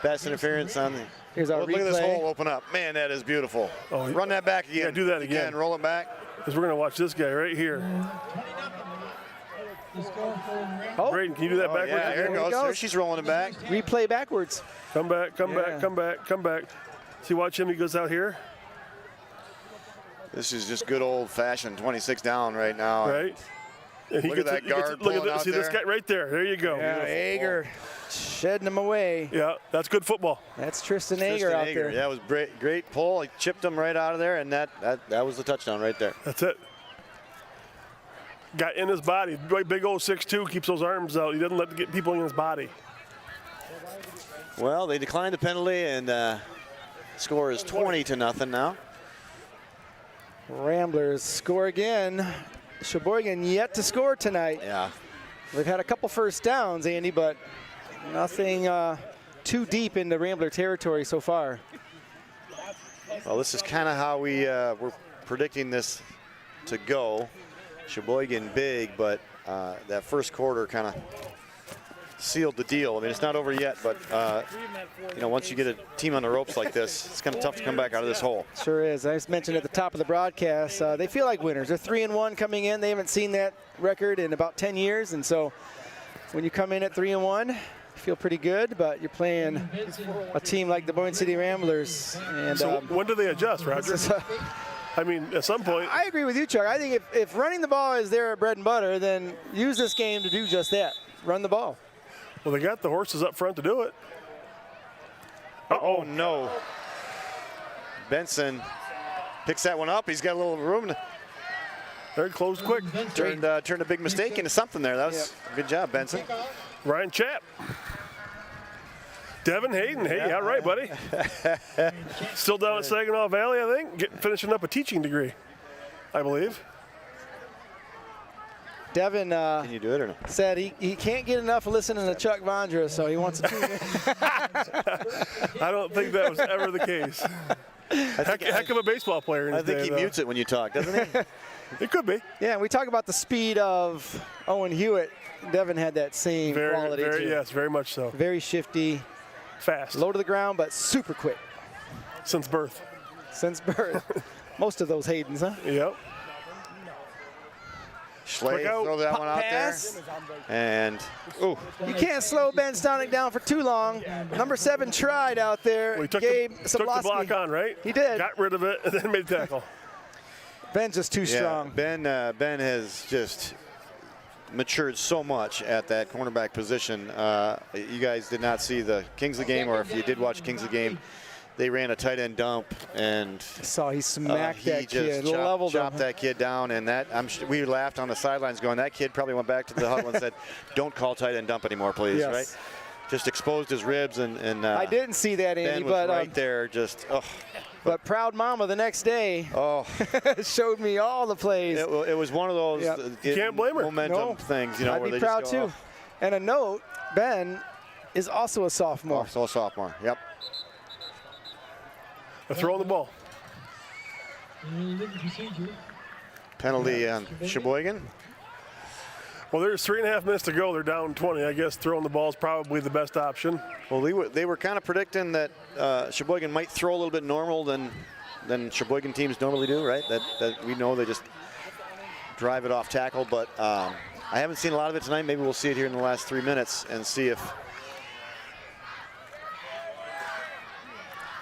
Pass interference on the... Here's our Look at this replay. hole open up. Man, that is beautiful. Oh, run that back again. Yeah, do that again. Roll it back. Because we're going to watch this guy right here. Oh. Braden, can you do that backwards? Yeah, again? there it goes. There she's rolling it back. Replay backwards. Come back, come back, come back, come back. See, watch him. He goes out here. This is just good old-fashioned 26 down right now. Right. And he Look at gets that guard look at pulling this. out See this there. guy right there. There you go. Yeah, Ager shedding him away. Yeah, that's good football. That's Tristan Ager out there. Yeah, it was great pull. He chipped him right out of there, and that was the touchdown right there. That's it. Got in his body. Big old 6'2", keeps those arms out. He doesn't let get people in his body. Well, they declined the penalty, and score is 20-0 now. Ramblers score again. Cheboygan yet to score tonight. Yeah. They've had a couple first downs, Andy, but nothing too deep into Rambler territory so far. Well, this is kind of how we're predicting this to go. Cheboygan big, but that first quarter kind of sealed the deal. I mean, it's not over yet, but once you get a team on the ropes like this, it's kind of tough to come back out of this hole. Sure is. I just mentioned at the top of the broadcast, they feel like winners. They're 3-1 coming in. They haven't seen that record in about 10 years, and so when you come in at 3-1, you feel pretty good, but you're playing a team like the Boyne City Ramblers. And so when do they adjust, Roger? I mean, at some point. I agree with you, Chuck. I think if running the ball is their bread and butter, then use this game to do just that. Run the ball. Well, they got the horses up front to do it. Oh, no. Benson picks that one up. He's got a little room. They're closed quick. Turned a big mistake into something there. That was a good job, Benson. Ryan Chapp. Devin Hayden. Hey, all right, buddy. Still down at Saginaw Valley, I think. Finishing up a teaching degree, I believe. Devin Can you do it or no? said he can't get enough of listening to Chuck Vondra, so he wants to tune in. I don't think that was ever the case. Heck of a baseball player. I think he mutes it when you talk, doesn't he? It could be. Yeah, we talk about the speed of Owen Hewitt. Devin had that same quality too. Yes, very much so. Very shifty. Fast. Low to the ground, but super quick. Since birth. Since birth. Most of those Haydens, huh? Yep. Schley throw that one out pass. there. And, ooh. You can't slow Ben Stonick down for too long. Number 7 tried out there. Well, he took took the block on, right? He did. Got rid of it and then made the tackle. Ben's just too strong. Ben has just matured so much at that cornerback position. You guys did not see the Kingsley game, or if you did watch Kingsley game, they ran a tight end dump, and saw he smacked that kid, chopped that kid down, and we laughed on the sidelines going, that kid probably went back to the huddle and said, don't call tight end dump anymore, please, yes. right? Just exposed his ribs, and I didn't see that, Andy, Ben was but right there, just, oh. But Proud Mama the next day showed me all the plays. It was one of those you can't blame her. momentum things, I'd where be they proud just go, too. And a note, Ben is also a sophomore. Also a sophomore, yep. They're throwing the ball. Penalty on Cheboygan. Well, there's 3.5 minutes to go. They're down 20. I guess throwing the ball is probably the best option. Well, they were kind of predicting that Cheboygan might throw a little bit normal than Cheboygan teams normally do, right? That we know they just drive it off tackle, but I haven't seen a lot of it tonight. Maybe we'll see it here in the last 3 minutes and see if.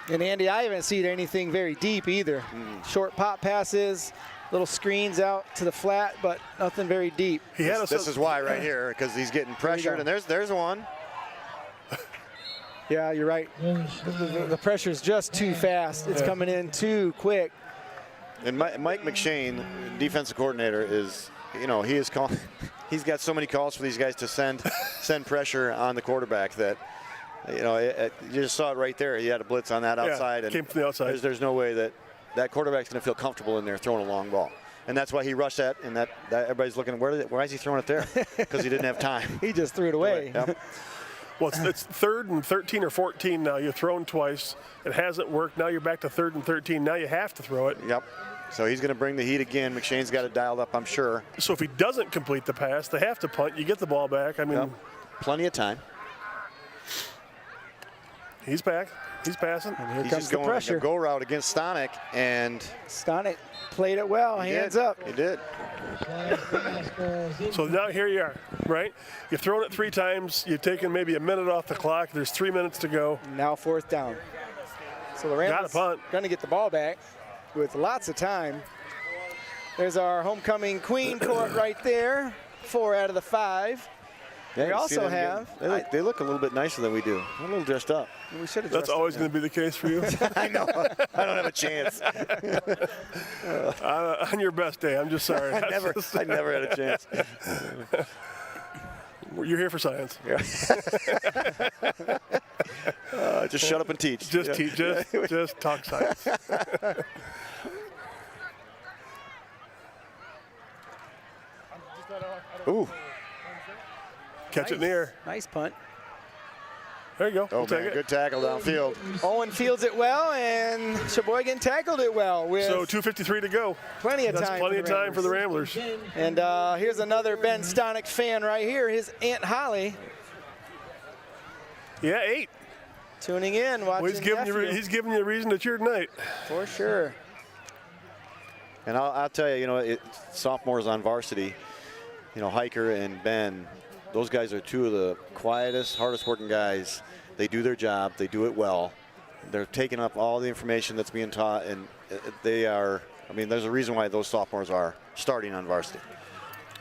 And Andy, I haven't seen anything very deep either. Short pop passes, little screens out to the flat, but nothing very deep. This is why right here, because he's getting pressured, and there's one. Yeah, you're right. The pressure's just too fast. It's coming in too quick. And Mike McShane, defensive coordinator, is, he is calling. He's got so many calls for these guys to send pressure on the quarterback that, you just saw it right there. He had a blitz on that outside, and came from the outside. There's no way that quarterback's going to feel comfortable in there throwing a long ball. And that's why he rushed that, and that everybody's looking, why is he throwing it there? Because he didn't have time. He just threw it away. Yep. Well, it's 3rd and 13 or 14 now. You've thrown twice. It hasn't worked. Now you're back to 3rd and 13. Now you have to throw it. Yep. So he's going to bring the heat again. McShane's got it dialed up, I'm sure. So if he doesn't complete the pass, they have to punt. You get the ball back. I mean, plenty of time. He's back. He's passing. And here He's comes just the going pressure. a go route against Stonick, and Stonick played it well. Hands up. He did. So now here you are, right? You've thrown it 3 times. You've taken maybe a minute off the clock. There's 3 minutes to go. Now 4th down. So the Ramblers going to get the ball back with lots of time. There's our homecoming queen court right there. 4 out of the 5. Yeah, we also have. They look a little bit nicer than we do. A little dressed up. We should have. That's always going to be the case for you. I know. I don't have a chance. On your best day, I'm just sorry. I never had a chance. You're here for science. Yeah. Just shut up and teach. Just teach. Just talk science. Ooh. Catch it in the air. Nice punt. There you go. Oh, we'll take man, it. good tackle downfield. Owen fields it well, and Cheboygan tackled it well. With So 2:53 to go. Plenty of time. That's plenty of time for the Ramblers. And here's another Ben Stonick fan right here. His Aunt Holly. Yeah, 8. Tuning in, watching. Well, he's giving you a reason to cheer tonight. For sure. And I'll tell you, sophomores on varsity, Hiker and Ben, those guys are 2 of the quietest, hardest working guys. They do their job. They do it well. They're taking up all the information that's being taught, and they are, there's a reason why those sophomores are starting on varsity.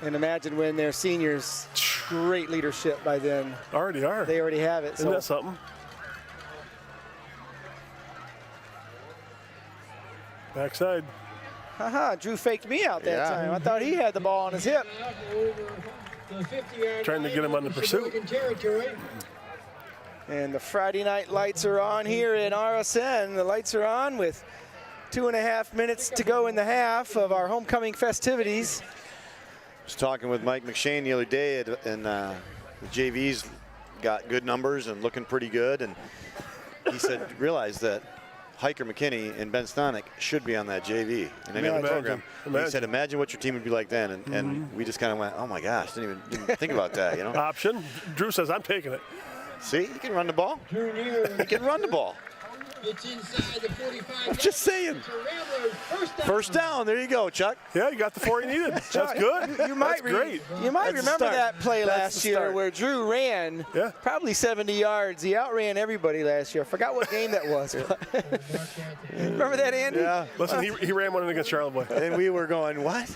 And imagine when they're seniors, great leadership by then. Already are. They already have it. Isn't that something? Backside. Haha, Drew faked me out that time. I thought he had the ball on his hip. Trying to get him on the pursuit. And the Friday night lights are on here in RSN. The lights are on with 2.5 minutes to go in the half of our homecoming festivities. I was talking with Mike McShane the other day, and the JV's got good numbers and looking pretty good. And he said, realize that Hiker McKinney and Ben Stonick should be on that JV in any other program. He said, imagine what your team would be like then. And we just kind of went, oh my gosh, didn't think about that, Option. Drew says, I'm taking it. See, he can run the ball. He can run the ball. It's inside the 45. I'm just saying. First down. There you go, Chuck. Yeah, you got the 4 you needed. That's good. You might great. You might remember that play last year where Drew ran probably 70 yards. He outran everybody last year. I forgot what game that was. Remember that, Andy? Yeah. Listen, he ran one against Charlevoix. And we were going, what?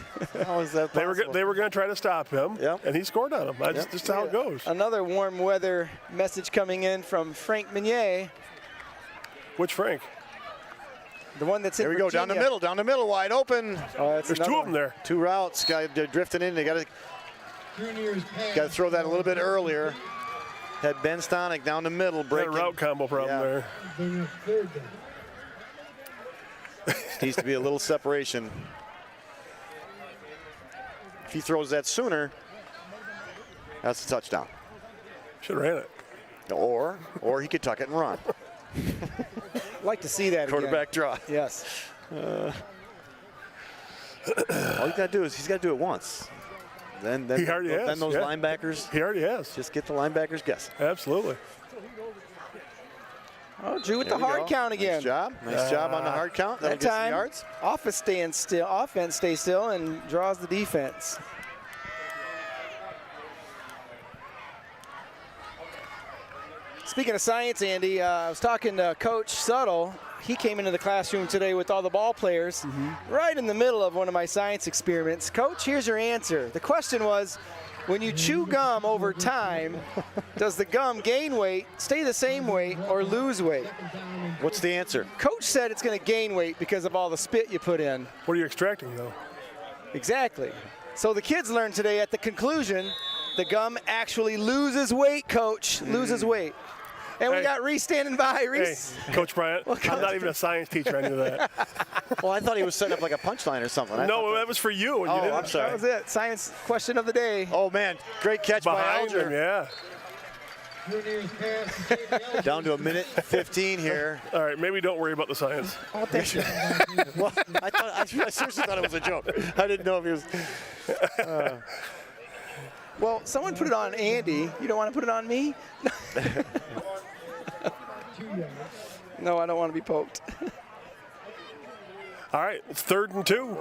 How is that possible? They were going to try to stop him, and he scored on him. That's just how it goes. Another warm weather message coming in from Frank Meunier. Which Frank? The one that's in There we go, down the middle, wide open. Oh, there's 2 of them there. 2 routes, they're drifting in. They got to throw that a little bit earlier. Had Ben Stonick down the middle, breaking. Got a route combo problem there. Needs to be a little separation. If he throws that sooner, that's a touchdown. Should have ran it. Or he could tuck it and run. I'd like to see that Quarterback draw. Yes. All you got to do is he's got to do it once. Then He already has. Then those yeah. linebackers. He already has. Just get the linebackers guessing. Absolutely. Oh, Drew with There the we hard go. count again. Nice job. Nice job on the hard count. That'll That get some time, yards. offense stays still and draws the defense. Speaking of science, Andy, I was talking to Coach Suttle. He came into the classroom today with all the ball players, right in the middle of one of my science experiments. Coach, here's your answer. The question was, when you chew gum over time, does the gum gain weight, stay the same weight, or lose weight? What's the answer? Coach said it's going to gain weight because of all the spit you put in. What are you extracting, though? Exactly. So the kids learned today at the conclusion, the gum actually loses weight, Coach. Loses weight. And we got Reese standing by. Reese. Hey, Coach Bryant, I'm not even a science teacher. I knew that. Well, I thought he was setting up like a punchline or something. No, that was for you. And you didn't. I'm sorry. That was it. Science question of the day. Oh, man. Great catch by Behind Alger. him, yeah. Down to 1:15 here. All right, maybe don't worry about the science. Oh, thank you. Well, I seriously thought it was a joke. I didn't know if he was. Well, someone put it on Andy. You don't want to put it on me? No, I don't want to be poked. All right, it's 3rd and 2.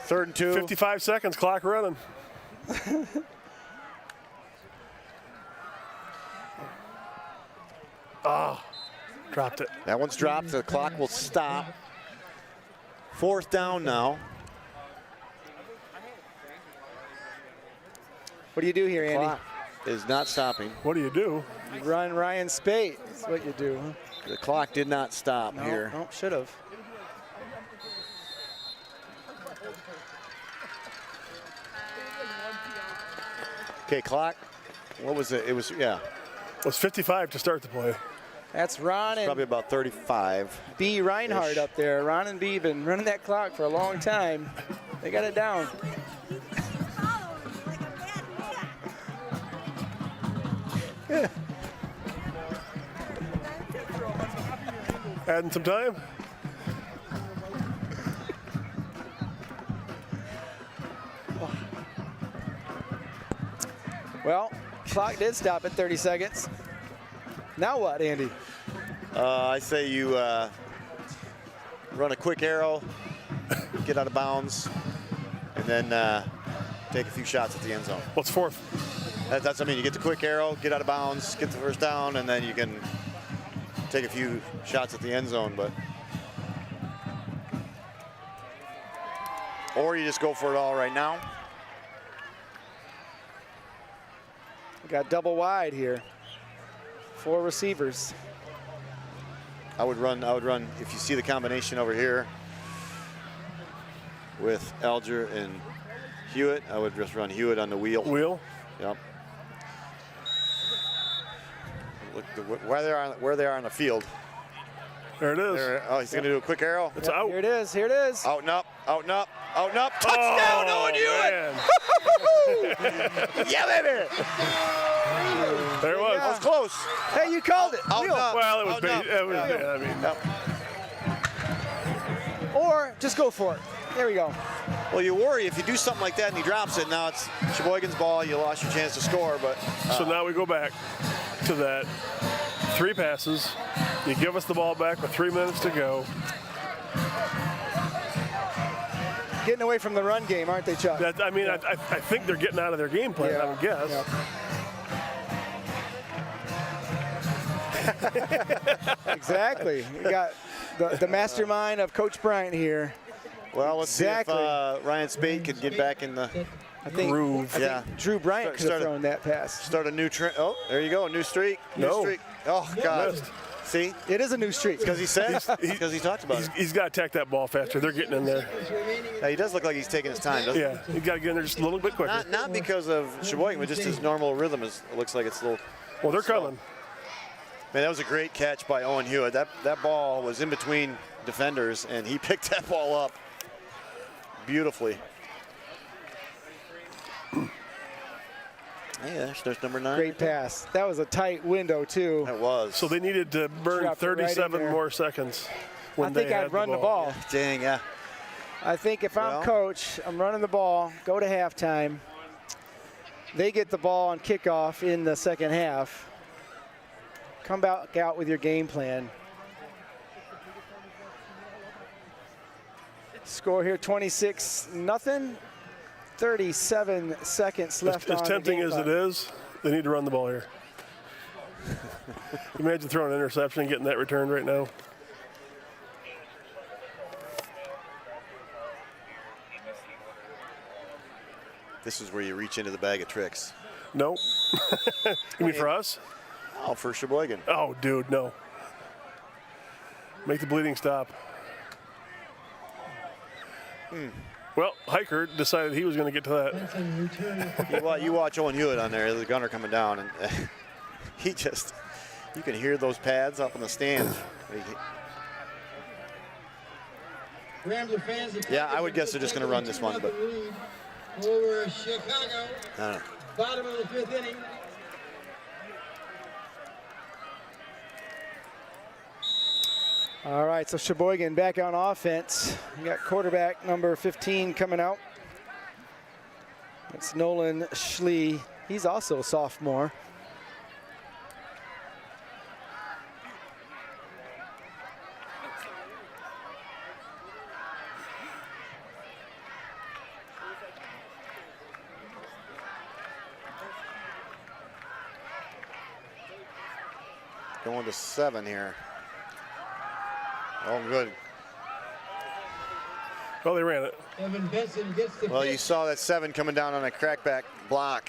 3rd and 2. 55 seconds, clock running. Dropped it. That one's dropped. The clock will stop. 4th down now. What do you do here, Andy? Clock is not stopping. What do you do? Run Ryan Spate. That's what you do. The clock did not stop here. No, should have. Okay, clock. What was it? It was, yeah. It was 55 to start the play. That's Ron and Probably about 35. B. Reinhardt up there. Ron and B been running that clock for a long time. They got it down. Adding some time. Well, clock did stop at 30 seconds. Now what, Andy? I say you run a quick arrow, get out of bounds, and then take a few shots at the end zone. What's 4th? That's I mean, you get the quick arrow, get out of bounds, get the first down, and then you can take a few shots at the end zone. But or you just go for it all right now. We got double wide here. 4 receivers. I would run, if you see the combination over here with Alger and Hewitt, I would just run Hewitt on the wheel. Wheel? Yep. Look where they are on the field. There it is. Oh, he's going to do a quick arrow. It's out. Here it is. Here it is. Out and up, out and up, out and up. Touchdown, Owen Hewitt! Yeah, baby! There it was. That was close. Hey, you called it. Out and Wheel. up. Well, it was Out big. and up. It was, I mean, Yep. Or just go for it. There we go. Well, you worry if you do something like that and he drops it. Now it's Cheboygan's ball. You lost your chance to score, but So now we go back to that 3 passes. You give us the ball back with 3 minutes to go. Getting away from the run game, aren't they, Chuck? That, I mean, I think they're getting out of their game plan, I would guess. Exactly. We got the mastermind of Coach Bryant here. well, let's Exactly. see if Ryan Spade could get back in the I think, Groove. I Yeah. think Drew Bryant could have thrown that pass. start a new trend. Oh, there you go, a new streak. New No. streak. Oh God. Missed. See, It is a new streak. because he said, because he talked about it. He's got to attack that ball faster. They're getting in there. Yeah, he does look like he's taking his time, doesn't Yeah, you got to get in there just a little bit quicker. he? Not because of Cheboygan, but just his normal rhythm. It looks like it's a little. Well, they're coming. Man, that was a great catch by Owen Hewitt. That ball was in between defenders, and he picked that ball up beautifully. Hey, there's number 9. Great pass. That was a tight window, too. That was. So they needed to burn Dropped it right in 37 there. more seconds I when they think had I'd run the ball. Dang, yeah. I think if I'm coach, I'm running the ball, go to halftime. They get the ball on kickoff in the second half. Come back out with your game plan. Score here 26-0. 37 seconds left on the game clock. As tempting as it is, they need to run the ball here. Imagine throwing an interception and getting that returned right now. This is where you reach into the bag of tricks. No. You mean for us? Oh, for Cheboygan. Oh, dude, no. Make the bleeding stop. Well, Hiker decided he was going to get to that. You watch Owen Hewitt on there, the gunner coming down, and he just, you can hear those pads up in the stands. Yeah, I would guess they're just going to run this one, but over Chicago. I don't know. Bottom of the 5th inning. All right, so Cheboygan back on offense. You got quarterback number 15 coming out. It's Nolan Schlee. He's also a sophomore. Going to 7 here. Oh, good. Well, they ran it. Evan Benson gets the Well, you saw that 7 coming down on a crackback block,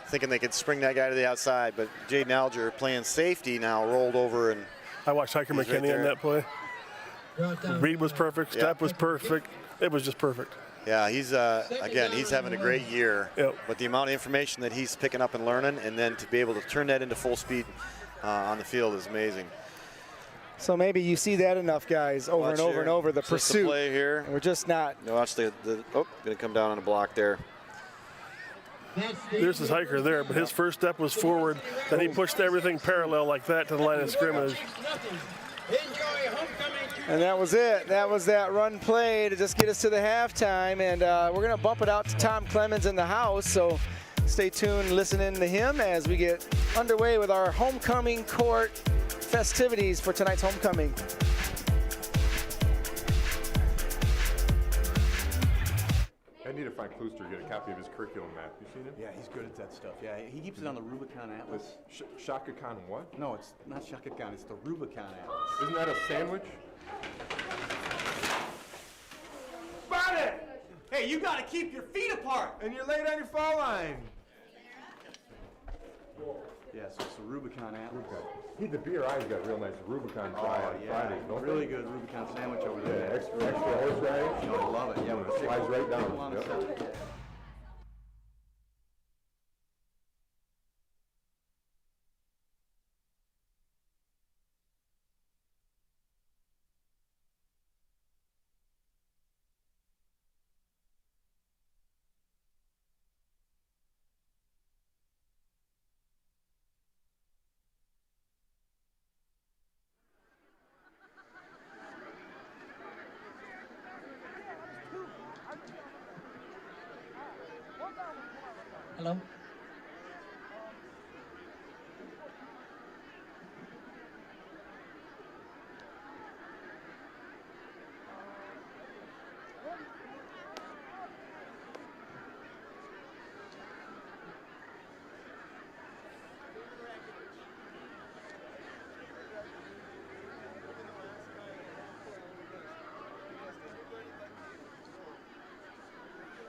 thinking they could spring that guy to the outside, but Jaden Alger playing safety now rolled over, and I watched Hiker McKinney on that play. Read was perfect. Step was perfect. It was just perfect. Yeah, he's again, he's having a great year. Yep. But the amount of information that he's picking up and learning, and then to be able to turn that into full speed on the field is amazing. So maybe you see that enough, guys, over and over and over, the pursuit. Play here. We're just not. Watch the going to come down on a block there. There's his Hiker there, but his first step was forward. Then he pushed everything parallel like that to the line of scrimmage. And that was it. That was that run play to just get us to the halftime. And we're going to bump it out to Tom Clemens in the house. So stay tuned, listen in to him as we get underway with our homecoming court festivities for tonight's homecoming. I need to find Klooster to get a copy of his curriculum map. You seen it? Yeah, he's good at that stuff. Yeah, he keeps it on the Rubicon Atlas. Shaka Khan what? No, it's not Shaka Khan. It's the Rubicon Atlas. Isn't that a sandwich? Got it! Hey, you got to keep your feet apart. And you're late on your foul line. Yeah, so it's the Rubicon Atlas. The BRI's got real nice Rubicon fry on Fridays, don't really good Rubicon sandwich over there. Yeah, extra horseradish. You know, I love it. Yeah, it slides right down. Yep. Hello?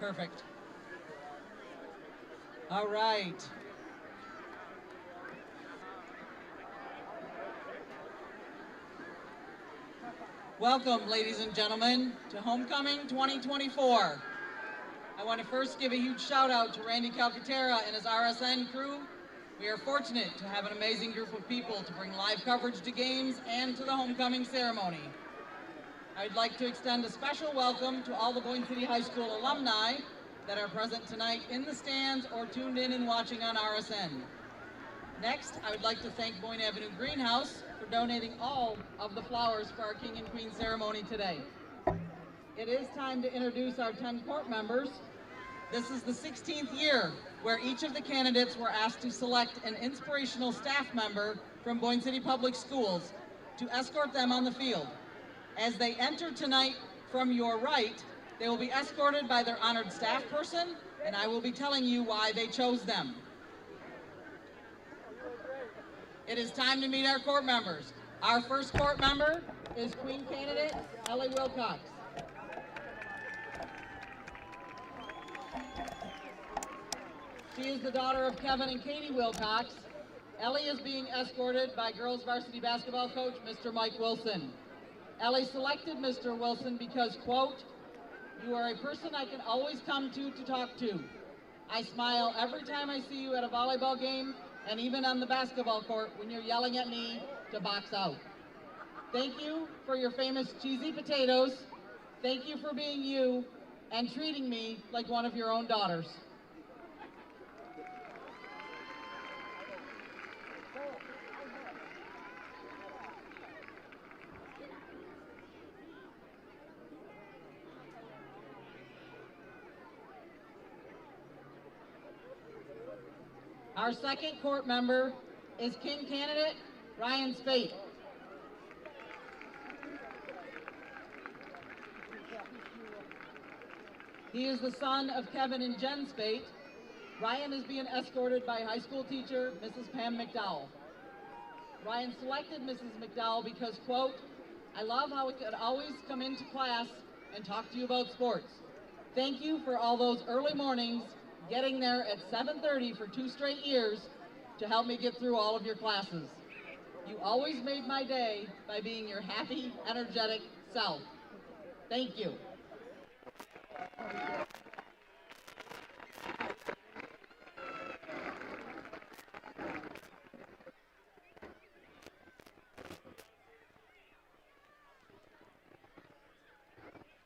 Perfect. All right. Welcome, ladies and gentlemen, to Homecoming 2024. I want to first give a huge shout out to Randy Calcaterra and his RSN crew. We are fortunate to have an amazing group of people to bring live coverage to games and to the homecoming ceremony. I'd like to extend a special welcome to all the Boyne City High School alumni that are present tonight in the stands or tuned in and watching on RSN. Next, I would like to thank Boyne Avenue Greenhouse for donating all of the flowers for our King and Queen ceremony today. it is time to introduce our 10 court members. This is the 16th year where each of the candidates were asked to select an inspirational staff member from Boyne City Public Schools to escort them on the field. As they enter tonight from your right, they will be escorted by their honored staff person, and I will be telling you why they chose them. It is time to meet our court members. Our first court member is Queen candidate Ellie Wilcox. She is the daughter of Kevin and Katie Wilcox. Ellie is being escorted by girls varsity basketball coach Mr. Mike Wilson. Ellie selected Mr. Wilson because, quote, "You are a person I can always come to talk to. I smile every time I see you at a volleyball game and even on the basketball court when you're yelling at me to box out. Thank you for your famous cheesy potatoes. Thank you for being you and treating me like one of your own daughters." Our second court member is King candidate Ryan Spate. He is the son of Kevin and Jen Spate. Ryan is being escorted by high school teacher Mrs. Pam McDowell. Ryan selected Mrs. McDowell because, quote, "I love how we could always come into class and talk to you about sports. Thank you for all those early mornings, getting there at 7:30 for 2 straight years to help me get through all of your classes. You always made my day by being your happy, energetic self. Thank you."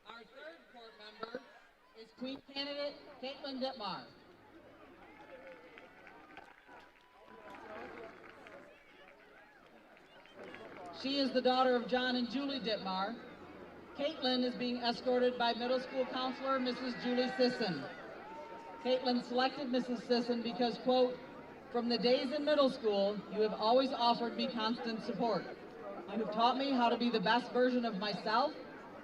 Our third court member is Queen candidate Caitlin Dittmar. She is the daughter of John and Julie Dittmar. Caitlin is being escorted by middle school counselor Mrs. Julie Sisson. Caitlin selected Mrs. Sisson because, quote, "From the days in middle school, you have always offered me constant support. You have taught me how to be the best version of myself,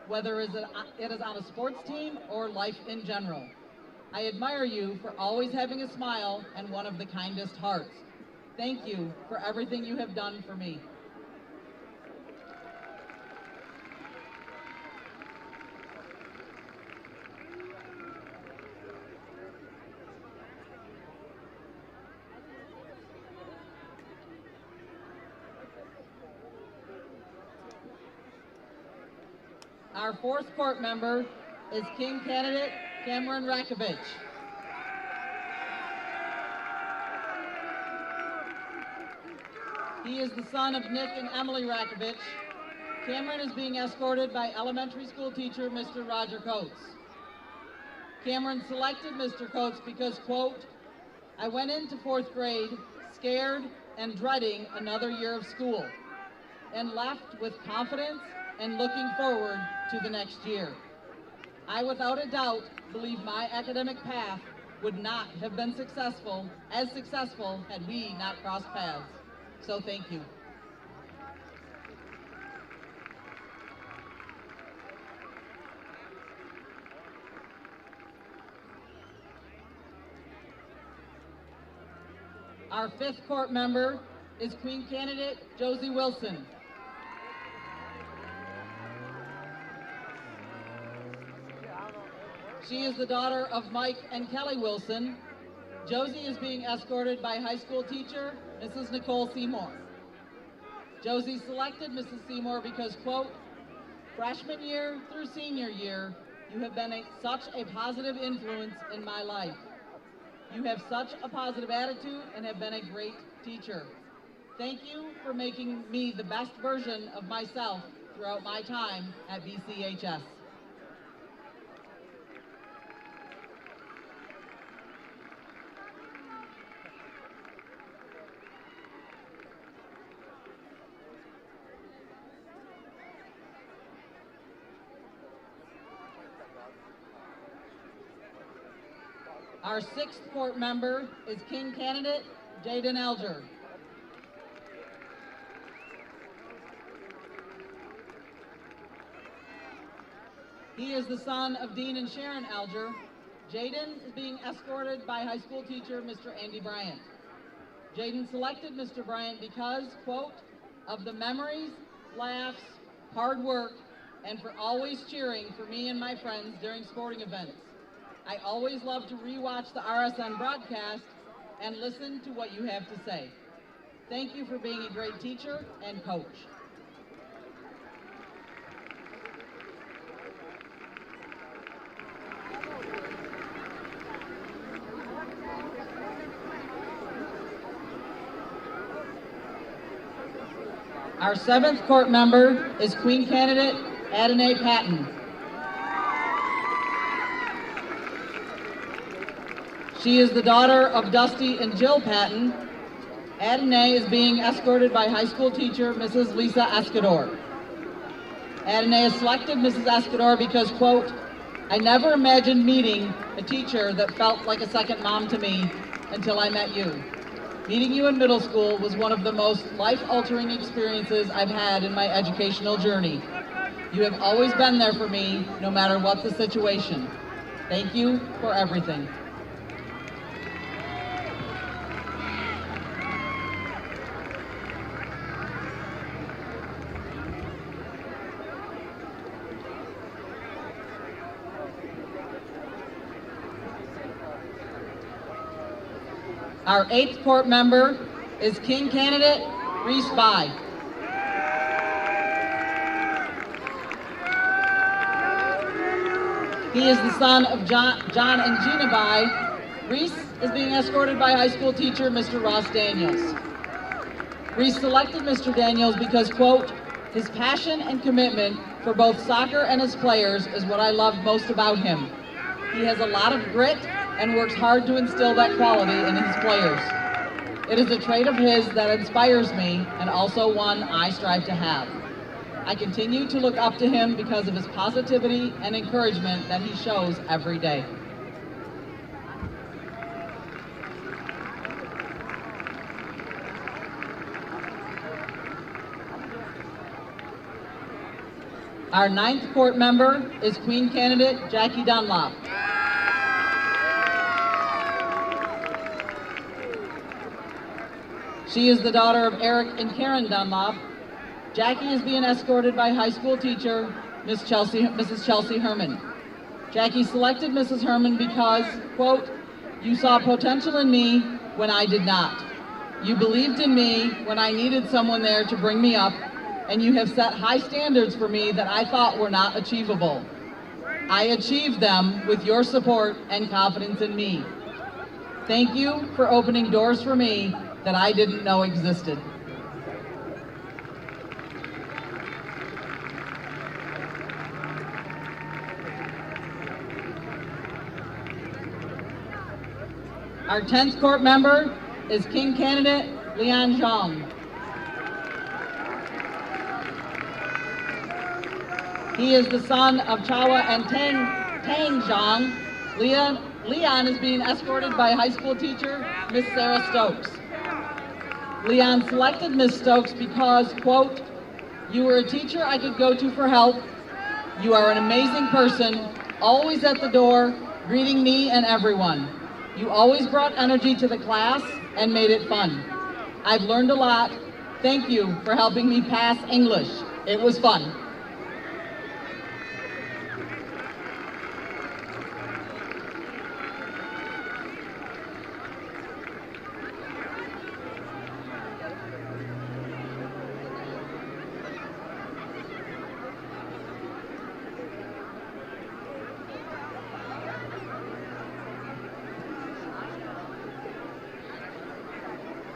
whether it is on a sports team or life in general. I admire you for always having a smile and one of the kindest hearts. Thank you for everything you have done for me." Our fourth court member is King candidate Cameron Rakovich. He is the son of Nick and Emily Rakovich. Cameron is being escorted by elementary school teacher Mr. Roger Coates. Cameron selected Mr. Coates because, quote, "I went into 4th grade scared and dreading another year of school and left with confidence and looking forward to the next year. I, without a doubt, believe my academic path would not have been as successful had we not crossed paths. So thank you." Our fifth court member is Queen candidate Josie Wilson. She is the daughter of Mike and Kelly Wilson. Josie is being escorted by high school teacher Mrs. Nicole Seymour. Josie selected Mrs. Seymour because, quote, "Freshman year through senior year, you have been such a positive influence in my life. You have such a positive attitude and have been a great teacher. Thank you for making me the best version of myself throughout my time at BCHS." Our 6th court member is King candidate Jaden Alger. He is the son of Dean and Sharon Alger. Jaden is being escorted by high school teacher Mr. Andy Bryant. Jaden selected Mr. Bryant because, quote, of the memories, laughs, hard work, and for always cheering for me and my friends during sporting events. I always love to rewatch the RSN broadcast and listen to what you have to say. Thank you for being a great teacher and coach. Our 7th court member is Queen candidate Adonai Patton. She is the daughter of Dusty and Jill Patton. Adonai is being escorted by high school teacher Mrs. Lisa Escador. Adonai has selected Mrs. Escador because, quote, I never imagined meeting a teacher that felt like a second mom to me until I met you. Meeting you in middle school was one of the most life-altering experiences I've had in my educational journey. You have always been there for me, no matter what the situation. Thank you for everything. Our 8th court member is King candidate Reese Bai. He is the son of John and Gina Bai. Reese is being escorted by high school teacher Mr. Ross Daniels. Reese selected Mr. Daniels because, quote, his passion and commitment for both soccer and his players is what I love most about him. He has a lot of grit and works hard to instill that quality in his players. It is a trait of his that inspires me and also one I strive to have. I continue to look up to him because of his positivity and encouragement that he shows every day. Our 9th court member is Queen candidate Jackie Dunlop. She is the daughter of Eric and Karen Dunlop. Jackie is being escorted by high school teacher Mrs. Chelsea Herman. Jackie selected Mrs. Herman because, quote, you saw potential in me when I did not. You believed in me when I needed someone there to bring me up, and you have set high standards for me that I thought were not achievable. I achieved them with your support and confidence in me. Thank you for opening doors for me that I didn't know existed. Our 10th court member is King candidate Lian Zhang. He is the son of Chawa and Tang Zhang. Leon is being escorted by high school teacher Miss Sarah Stokes. Leon selected Miss Stokes because, quote, you were a teacher I could go to for help. You are an amazing person, always at the door, greeting me and everyone. You always brought energy to the class and made it fun. I've learned a lot. Thank you for helping me pass English. It was fun.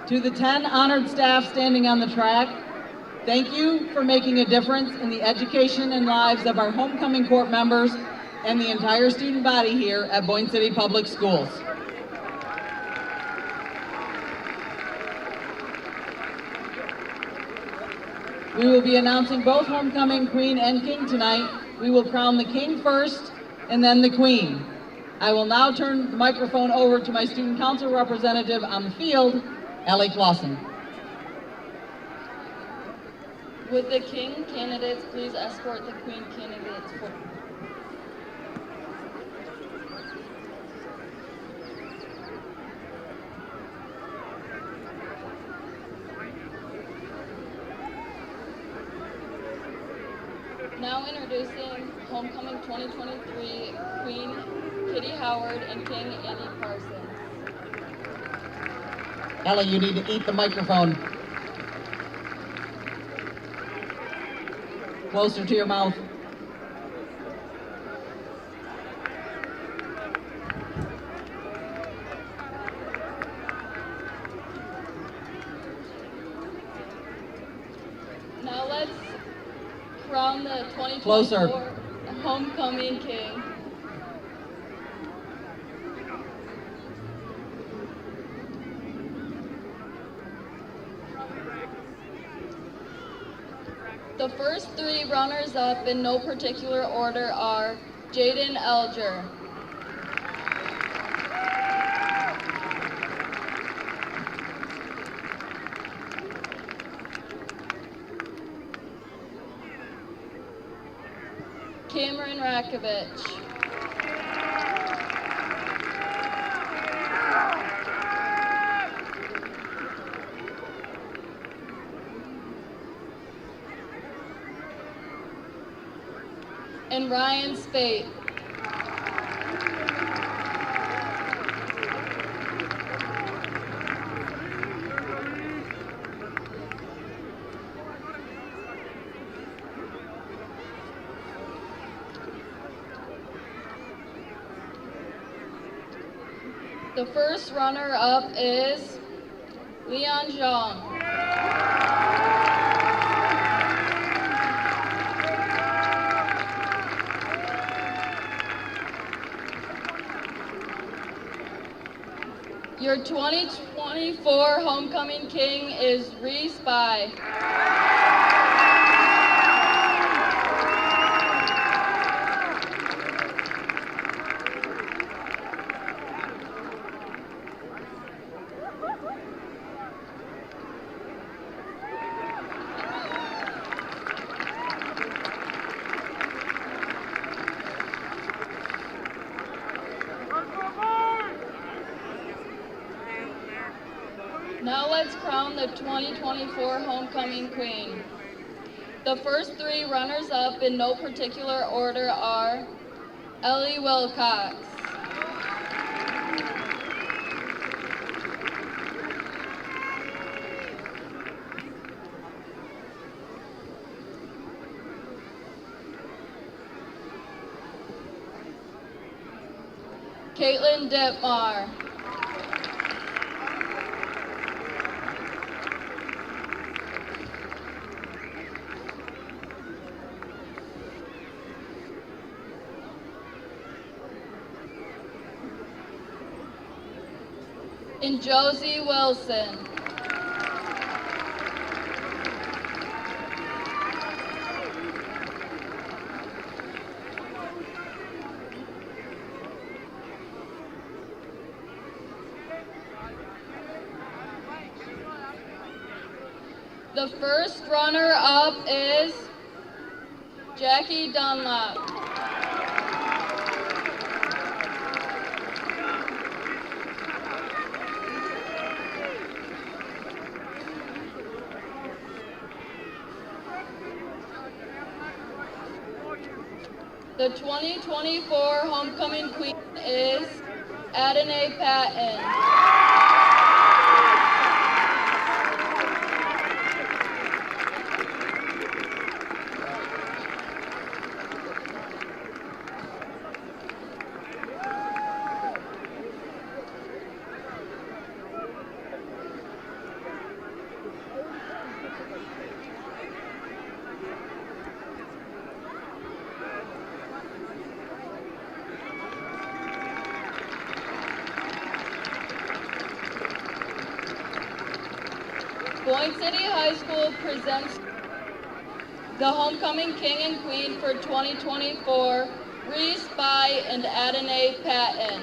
To the 10 honored staff standing on the track, thank you for making a difference in the education and lives of our homecoming court members and the entire student body here at Boyne City Public Schools. We will be announcing both homecoming queen and king tonight. We will crown the king first and then the queen. I will now turn the microphone over to my student council representative on the field, Ellie Clausen. Would the King candidates please escort the Queen candidates forward? Now introducing Homecoming 2023 Queen Kitty Howard and King Andy Parsons. Ellie, you need to eat the microphone. Closer to your mouth. Now let's crown the 2024 Closer. Homecoming King. The first three runners-up in no particular order are Jaden Elger, Cameron Rakovich, and Ryan Spate. The first runner-up is Leon Zhang. Your 2024 Homecoming King is Reese By. Now let's crown the 2024 Homecoming Queen. The first three runners-up in no particular order are Ellie Wilcox, Caitlin Detmar, and Josie Wilson. The first runner-up is Jackie Dunlap. The 2024 Homecoming Queen is Adonai Patton. Boyne City High School presents the Homecoming King and Queen for 2024 Reese By and Adonai Patton.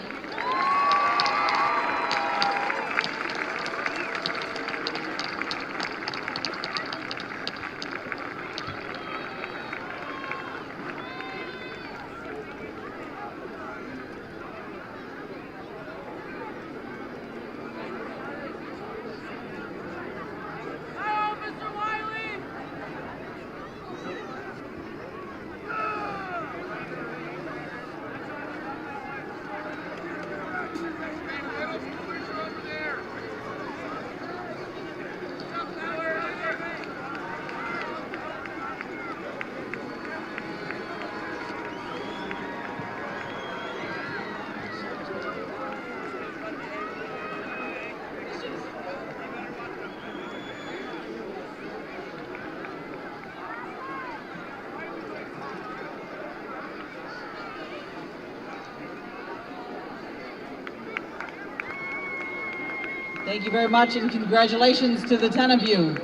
Thank you very much, and congratulations to the 10 of you.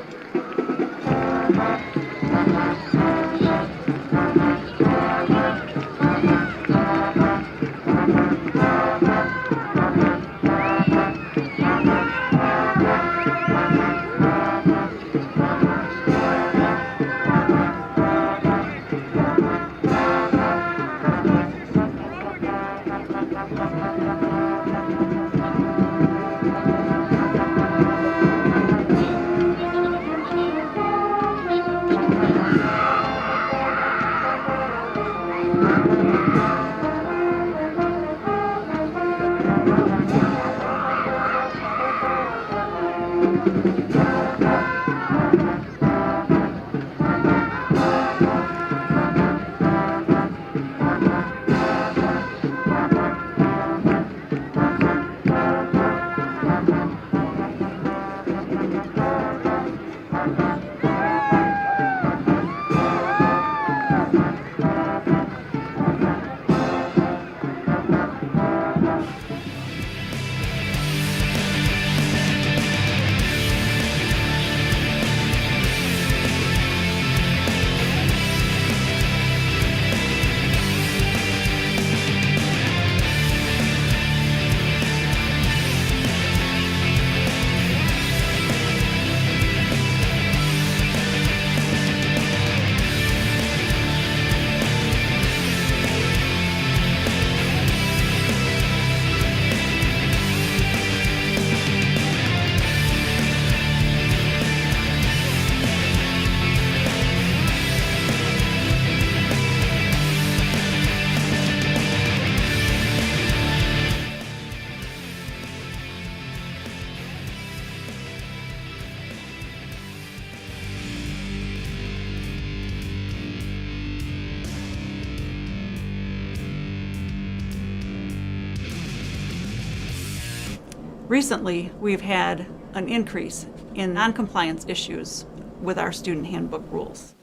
Recently, we've had an increase in non-compliance issues with our student handbook rules.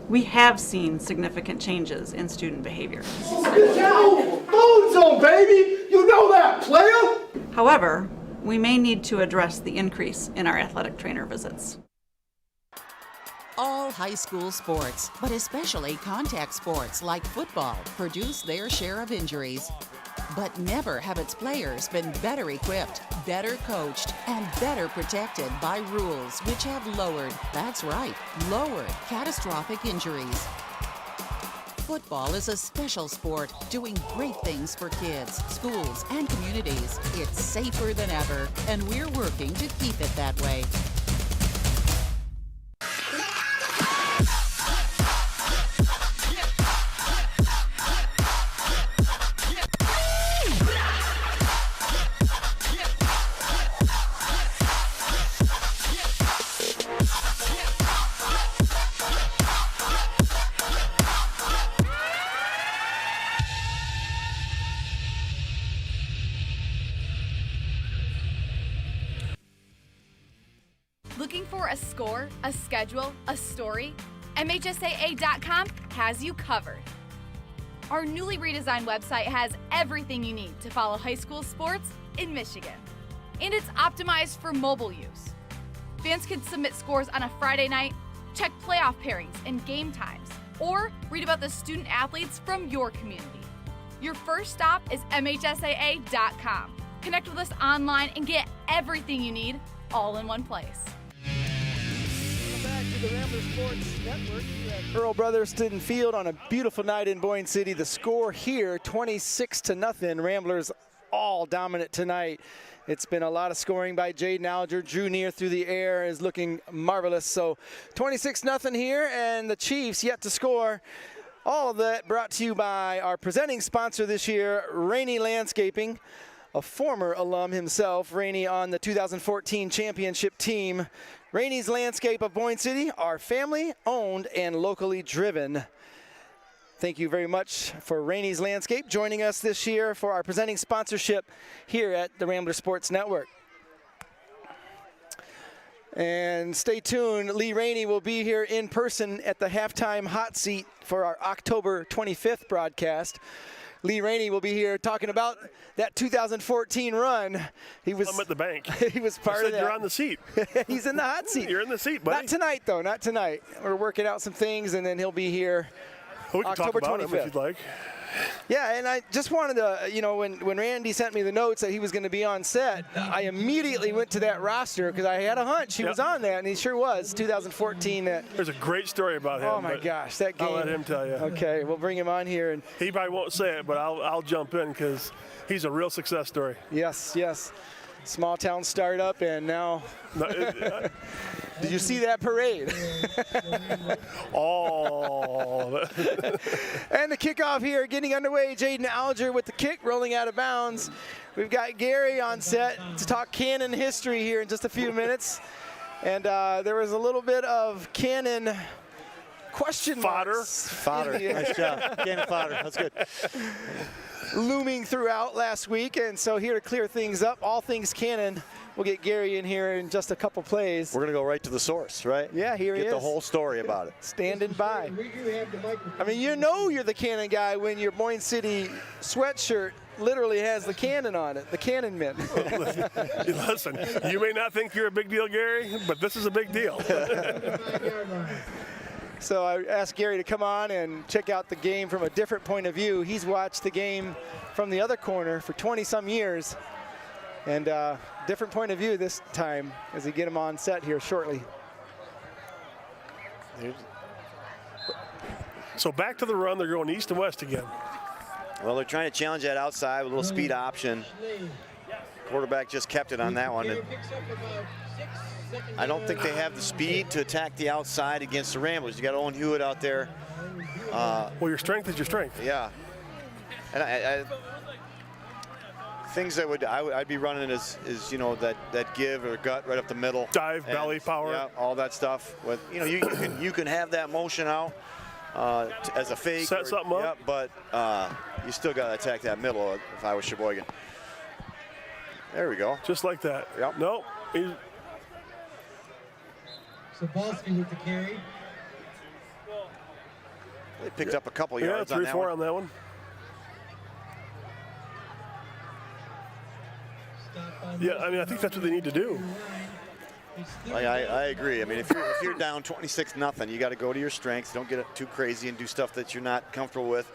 We have seen significant changes in student behavior. Get down! Phone zone, baby! You know that, player! However, we may need to address the increase in our athletic trainer visits. All high school sports, but especially contact sports like football, produce their share of injuries. But never have its players been better equipped, better coached, and better protected by rules which have lowered, that's right, lowered catastrophic injuries. Football is a special sport doing great things for kids, schools, and communities. It's safer than ever, and we're working to keep it that way. Looking for a score, a schedule, a story? MHSAA.com has you covered. Our newly redesigned website has everything you need to follow high school sports in Michigan. And it's optimized for mobile use. Fans can submit scores on a Friday night, check playoff pairings and game times, or read about the student athletes from your community. Your first stop is MHSAA.com. Connect with us online and get everything you need all in one place. Back to the Rambler Sports Network here at Earl Brothers Student Field on a beautiful night in Boyne City. The score here, 26-0. Ramblers all dominant tonight. It's been a lot of scoring by Jaden Alger. Drew Neer through the air is looking marvelous. So 26-0 here, and the Chiefs yet to score. All of that brought to you by our presenting sponsor this year, Rainey Landscaping. A former alum himself, Rainey on the 2014 championship team. Rainey's Landscape of Boyne City are family owned and locally driven. Thank you very much for Rainey's Landscape joining us this year for our presenting sponsorship here at the Rambler Sports Network. And stay tuned, Lee Rainey will be here in person at the halftime hot seat for our October 25th broadcast. Lee Rainey will be here talking about that 2014 run. I'm at the bank. He was part of that. You're on the seat. He's in the hot seat. You're in the seat, buddy. Not tonight, though. Not tonight. We're working out some things, and then he'll be here we can October talk about 25th. him if you'd like. Yeah, and I just wanted to, you know, when Randy sent me the notes that he was going to be on set, I immediately went to that roster because I had a hunch he was on that, and he sure was. 2014. There's a great story about him. Oh my gosh, that game! I'll let him tell you. Okay, we'll bring him on here, and he probably won't say it, but I'll jump in because he's a real success story. Yes, yes. Small town startup, and now. Did you see that parade? Oh. And the kickoff here getting underway. Jaden Alger with the kick rolling out of bounds. We've got Gary on set to talk Cannon history here in just a few minutes. And there was a little bit of Cannon question marks. Fodder. Nice job. Cannon fodder. That's good. Looming throughout last week, and so here to clear things up, all things Cannon. We'll get Gary in here in just a couple plays. We're going to go right to the source, right? Yeah, here he is. Get the whole story about it. Standing by. I mean, you know you're the Cannon guy when your Boyne City sweatshirt literally has the Cannon on it, the Cannon men. Listen, you may not think you're a big deal, Gary, but this is a big deal. So I asked Gary to come on and check out the game from a different point of view. He's watched the game from the other corner for 20-some years. And different point of view this time as we get him on set here shortly. So back to the run, they're going east and west again. Well, they're trying to challenge that outside with a little speed option. Quarterback just kept it on that one. And I don't think they have the speed to attack the outside against the Ramblers. You got Owen Hewitt out there. Well, your strength is your strength. Yeah. And I things that I'd be running is you know that give or gut right up the middle. Dive, belly power. Yeah, all that stuff. With you can have that motion out as a fake. Set something up. Yeah, but you still got to attack that middle. If I was Cheboygan. There we go. Just like that. Yep. Nope. Sabalski with the carry. They picked up a couple yards on that one. 3-4 on that one. Yeah, I mean, I think that's what they need to do. I agree. I mean, if you're down 26-0, you got to go to your strengths. Don't get too crazy and do stuff that you're not comfortable with.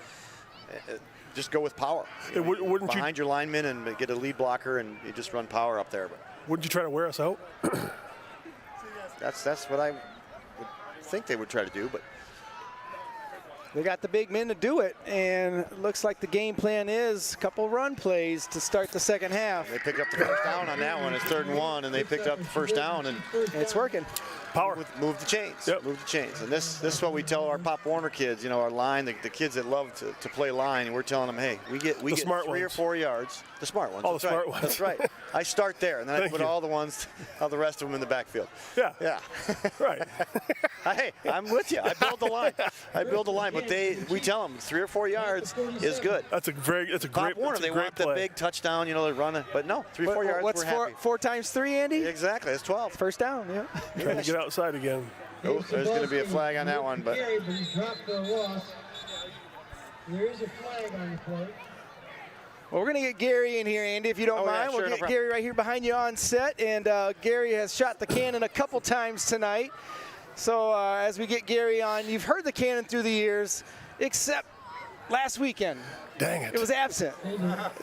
Just go with power. Wouldn't behind your lineman and get a lead blocker, and you just run power up there. But wouldn't you try to wear us out? That's what I would think they would try to do, but. They got the big men to do it, and it looks like the game plan is a couple run plays to start the second half. They picked up the first down on that one. It's 3rd and 1, and they picked up the first down, and it's working. Power. Move the chains. Yep. Move the chains. And this is what we tell our Pop Warner kids, you know, our line, the kids that love to play line, and we're telling them, hey, we get 3 or 4 yards. The smart ones. All the smart ones. That's right. I start there, and then I put all the ones, all the rest of them in the backfield. Yeah. Yeah. Right. Hey, I'm with you. I build the line. But we tell them 3 or 4 yards is good. That's a great Pop Warner, they want the big touchdown, you know, they're running. But no, 3 or 4 yards, what's we're happy. 4 times 3, Andy? Exactly, that's 12. First down, yeah. Trying to get outside again. Oh, there's going to be a flag on that one, but. There is a flag on the play. Well, we're going to get Gary in here, Andy, if you don't mind. Yeah, sure, we'll get Gary right here behind you on set. And Gary has shot the cannon a couple times tonight. So as we get Gary on, you've heard the cannon through the years, except last weekend. Dang it. It was absent.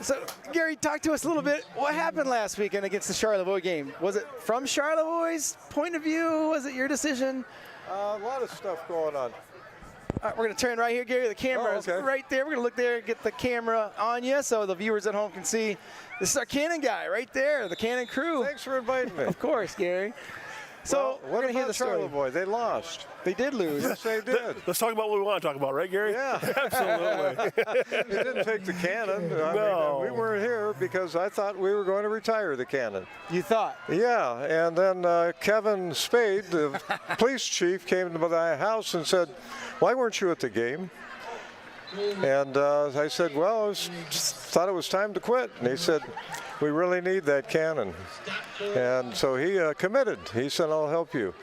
So, Gary, talk to us a little bit. What happened last weekend against the Charlevoix game? Was it from Charlevoix's point of view? Was it your decision? A lot of stuff going on. All right, we're going to turn right here, Gary. The camera is right there. We're going to look there and get the camera on you so the viewers at home can see. This is our cannon guy right there, the cannon crew. Thanks for inviting me. Of course, Gary. So we're going to hear the story. Charlevoix? They lost. They did lose. Yes, they did. Let's talk about what we want to talk about, right, Gary? Yeah. Absolutely. It didn't take the cannon. I mean, we weren't here because I thought we were going to retire the cannon. You thought? Yeah, and then Kevin Spade, the police chief, came to my house and said, "Why weren't you at the game?" And I said, "Well, just thought it was time to quit." And he said, "We really need that cannon." And so he committed. He said, "I'll help you.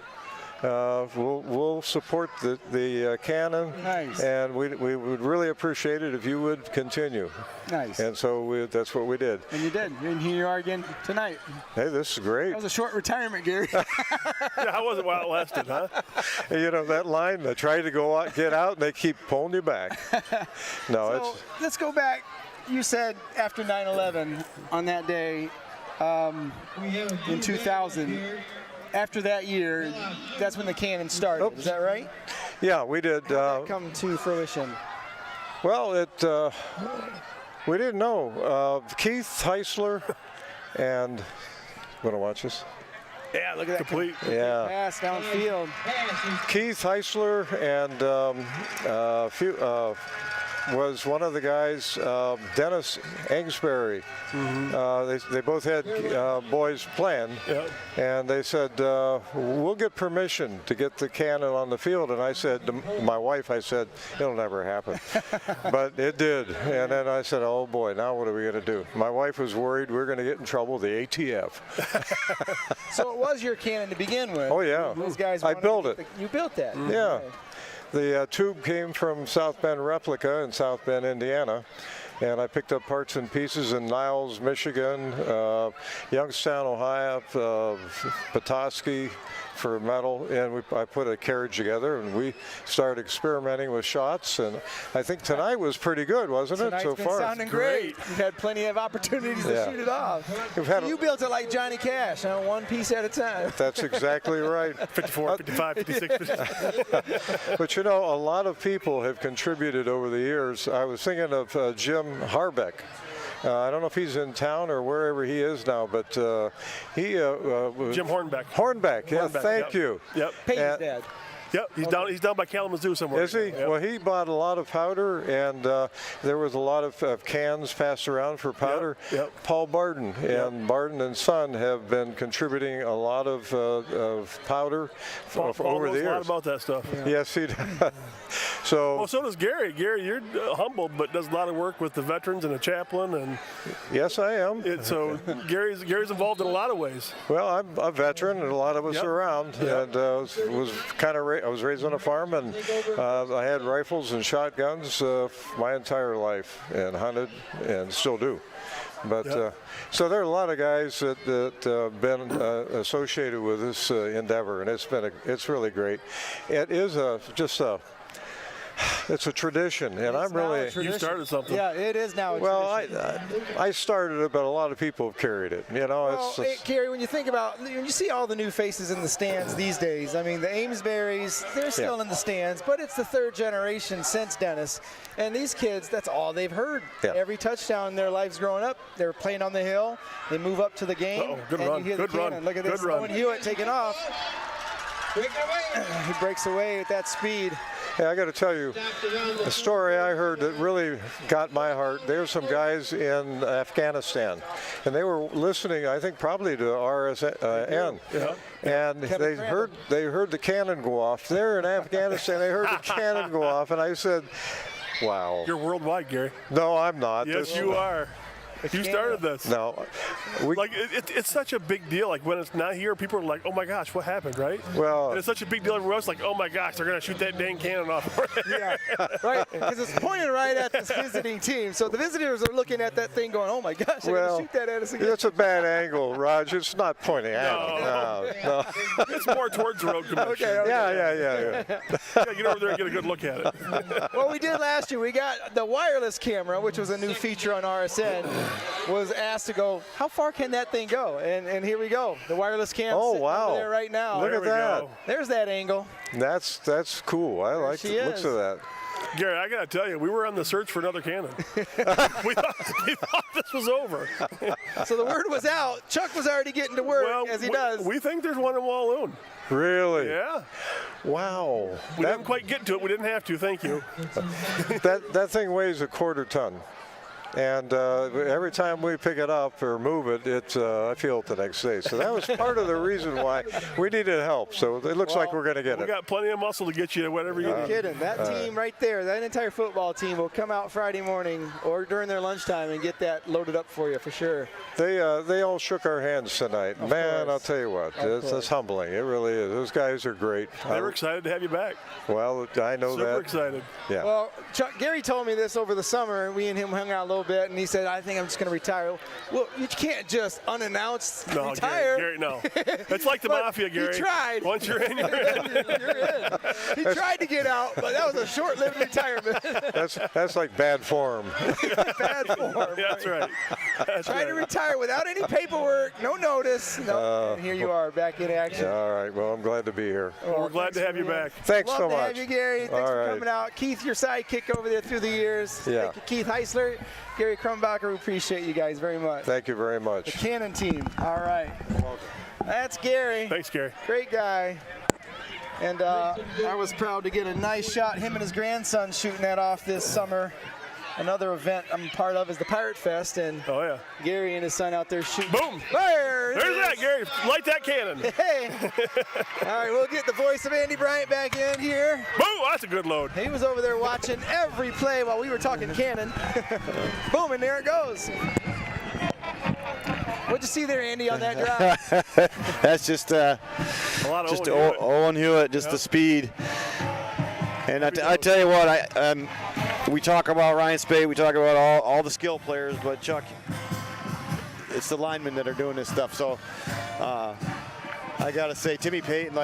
We'll support the cannon." Nice. And we would really appreciate it if you would continue. Nice. And so that's what we did. And you did. And here you are again tonight. Hey, this is great. That was a short retirement, Gary. Yeah, I wasn't while it lasted, huh? You know, that line, they try to go out, get out, and they keep pulling you back. No, So let's go back. You said after 9/11 on that day in 2000. After that year, that's when the cannon started. Is that right? Yeah, we did. How did that come to fruition? Well, we didn't know. Keith Heisler and, want to watch this? Yeah, look at that. Complete. Yeah. Pass downfield. Keith Heisler and was one of the guys, Dennis Angsbury. They both had boys playing, and they said, "We'll get permission to get the cannon on the field." And I said to my wife, I said, "It'll never happen." But it did. And then I said, "Oh boy, now what are we going to do?" My wife was worried we were going to get in trouble with the ATF. So it was your cannon to begin with. Oh yeah, Those guys I wanted built to it. get you built that. Yeah. Okay. The tube came from South Bend Replica in South Bend, Indiana, and I picked up parts and pieces in Niles, Michigan, Youngstown, Ohio, Petoskey for metal, and I put a carriage together, and we started experimenting with shots, and I think tonight was pretty good, wasn't it, so Tonight's been far? sounding great. You've had plenty of opportunities to shoot it off. You built it like Johnny Cash, one piece at a time. That's exactly right. 54, 55, 56. But you know, a lot of people have contributed over the years. I was thinking of Jim Harbeck. I don't know if he's in town or wherever he is now, but he Jim Hornbeck. Hornbeck, yeah, Hornbeck, thank you. Yep. Peyton's dad. Yep, he's down by Kalamazoo somewhere. Is he? Yep. Well, he bought a lot of powder, and there was a lot of cans passed around for powder. Yep. Paul Barden and Barden and Son have been contributing a lot of powder Paul over knows the years. a lot about that stuff. Yeah. Yes, he does. So does Gary. Gary, you're humbled, but does a lot of work with the veterans and the chaplain. And yes, I am. So Gary's involved in a lot of ways. Well, I'm a veteran, and a lot of us are around, and was kind of I was raised on a farm, and I had rifles and shotguns my entire life, and hunted, and still do. But so there are a lot of guys that have been associated with this endeavor, and it's really great. It is it's a tradition, and I'm really. You started something. Yeah, it is now a tradition. I started it, but a lot of people have carried it. You know, Gary, when you think about, when you see all the new faces in the stands these days, I mean, the Amesburys, they're still in the stands, but it's the third generation since Dennis. And these kids, that's all they've heard. Yeah. Every touchdown in their lives growing up, they're playing on the hill. They move up to the game. Good and run. You hear Good the cannon. run. Look at Good this. run. Owen Hewitt taking off. He breaks away at that speed. Hey, I got to tell you, a story I heard that really got my heart. There's some guys in Afghanistan, and they were listening, I think, probably to RSN. And they heard the cannon go off. They're in Afghanistan. They heard the cannon go off, and I said, "Wow." You're worldwide, Gary. No, I'm not. Yes, you are. You started this. No. It's such a big deal. Like, when it's not here, people are like, oh, my gosh, what happened, right? Well. And it's such a big deal everywhere else. Like, oh, my gosh, they're going to shoot that dang cannon off. Yeah, right. Because it's pointed right at this visiting team. So the visitors are looking at that thing going, oh, my gosh, they're going to shoot that at us again. That's a bad angle, Raj. It's not pointing at me. No. It's more towards the road commission. Okay. Yeah. Get over there and get a good look at it. What we did last year, we got the wireless camera, which was a new feature on RSN, was asked to go, how far can that thing go? And here we go. The wireless camera sitting over there right now. Look at that. There's that angle. That's cool. I like the looks of that. Gary, I got to tell you, we were on the search for another cannon. we thought this was over. So the word was out. Chuck was already getting to work, as he does. We think there's one in Walloon. Really? Yeah. Wow. We didn't quite get to it. We didn't have to. Thank you. that thing weighs a quarter ton. And every time we pick it up or move it, I feel it the next day. So that was part of the reason why we needed help. So it looks like we're going to get it. We got plenty of muscle to get you to whatever you need. No kidding. That team right there, that entire football team will come out Friday morning or during their lunchtime and get that loaded up for you for sure. They all shook our hands tonight. Of Man, course. I'll tell you what, it's humbling. It really is. Those guys are great. They were excited to have you back. Well, I know that. Super excited. Yeah. Well, Chuck, Gary told me this over the summer. We and him hung out a little bit, and he said, I think I'm just going to retire. Well, you can't just unannounced retire. Gary, no. It's like the Mafia, Gary. He tried. Once you're in, you're in. You're in. He tried to get out, but that was a short-lived retirement. That's like bad form. Bad form. That's right. Trying to retire without any paperwork, no notice. No. And here you are, back in action. All right. Well, I'm glad to be here. Well, we're glad to have you back. Thanks Love so to much. have you, Gary. Thanks for coming out. Keith, your sidekick over there through the years. Yeah. Thank you, Keith Heisler. Gary Crumbacher, we appreciate you guys very much. Thank you very The much. Cannon team. All right. That's Gary. Thanks, Gary. Great guy. And I was proud to get a nice shot. Him and his grandson shooting that off this summer. Another event I'm part of is the Pirate Fest, and Gary and his son out there shooting. Boom! There's that, Gary. Light that cannon. Hey! All right, we'll get the voice of Andy Bryant back in here. Boom! That's a good load. He was over there watching every play while we were talking cannon. Boom, and there it goes. What'd you see there, Andy, on that drive? That's just Owen Hewitt, just the speed. And I tell you what, we talk about Ryan Spade, we talk about all the skill players, but Chuck, it's the linemen that are doing this stuff. So I got to say, Timmy Payton,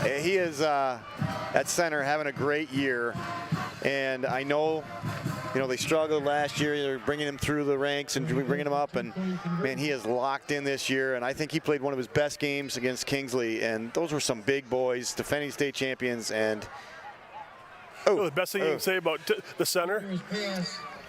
he is at center having a great year. And I know, they struggled last year. They're bringing him through the ranks and bringing him up. And, man, he is locked in this year. And I think he played one of his best games against Kingsley. And those were some big boys, defending state champions. And the best thing you can say about the center,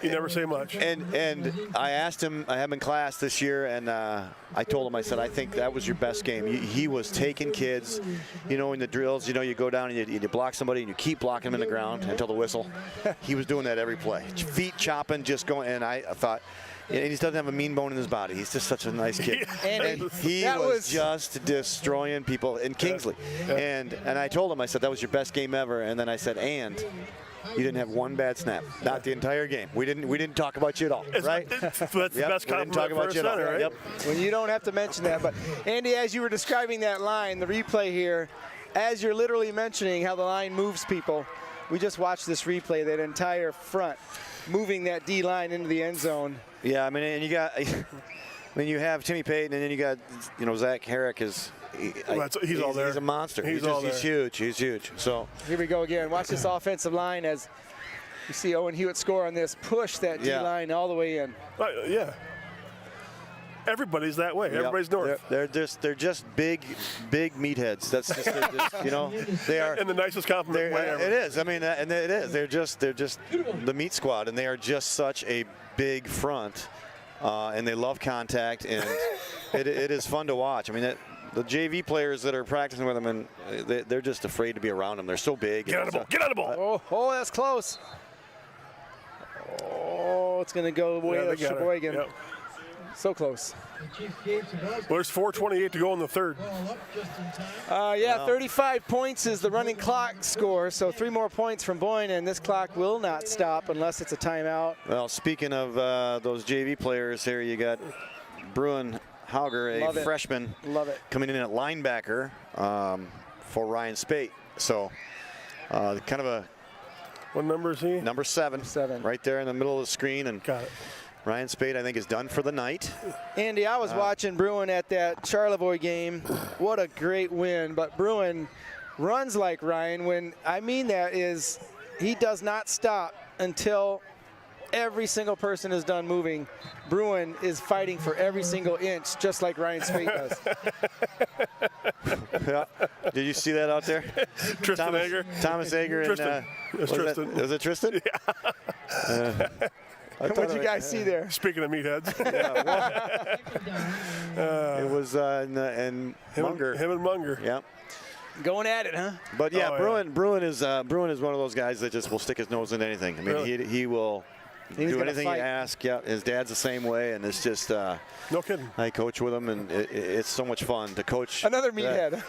you never say much. And I asked him, I have him in class this year, and I told him, I said, I think that was your best game. He was taking kids, in the drills, you go down and you block somebody and you keep blocking them in the ground until the whistle. He was doing that every play. Feet chopping, just going, and I thought, and he doesn't have a mean bone in his body. He's just such a nice kid. And he was just destroying people in Kingsley. And I told him, I said, that was your best game ever. And then I said, and you didn't have one bad snap. Not the entire game. We didn't talk about you at all, right? That's the best compliment for a center, right? Yep. When you don't have to mention that. But, Andy, as you were describing that line, the replay here, as you're literally mentioning how the line moves people, we just watched this replay, that entire front, moving that D line into the end zone. Yeah, and you got, you have Timmy Payton, and then you got, Zach Herrick is. He's all there. He's a monster. He's huge. He's huge. So here we go again. Watch this offensive line as you see Owen Hewitt score on this. Push that D line all the way in. Yeah. Everybody's that way. Everybody's north. They're just big meatheads. That's just they are. And the nicest compliment ever. It is. And it is. They're just the meat squad, and they are just such a big front, and they love contact, and it is fun to watch. The JV players that are practicing with them, and they're just afraid to be around them. They're so big. Get on the ball. Get on the ball. Oh, that's close. Oh, it's going to go away to Cheboygan. So close. Well, there's 4:28 to go in the third. Yeah, 35 points is the running clock score, so 3 more points from Boyne, and this clock will not stop unless it's a timeout. Well, speaking of those JV players here, you got Bruin Hauger, a freshman, coming in at linebacker for Ryan Spate. So kind of a... What number is he? Number 7. 7. Right there in the middle of the screen. And got it. Ryan Spate, I think, is done for the night. Andy, I was watching Bruin at that Charlevoix game. What a great win. But Bruin runs like Ryan. When I mean that is he does not stop until every single person is done moving. Bruin is fighting for every single inch, just like Ryan Spate does. Yeah. Did you see that out there? Tristan Ager. Thomas Ager. Tristan. And, Tristan. Was it Tristan? Yeah. What'd you guys see there? Speaking of meatheads. It was and Munger. Him and Munger. Yeah. Going at it, huh? But yeah, Bruin is one of those guys that just will stick his nose into anything. I mean, really? he will do anything fight. you ask. Yeah, his dad's the same way, and it's just no kidding. I coach with him, and it's so much fun to coach. Another meathead.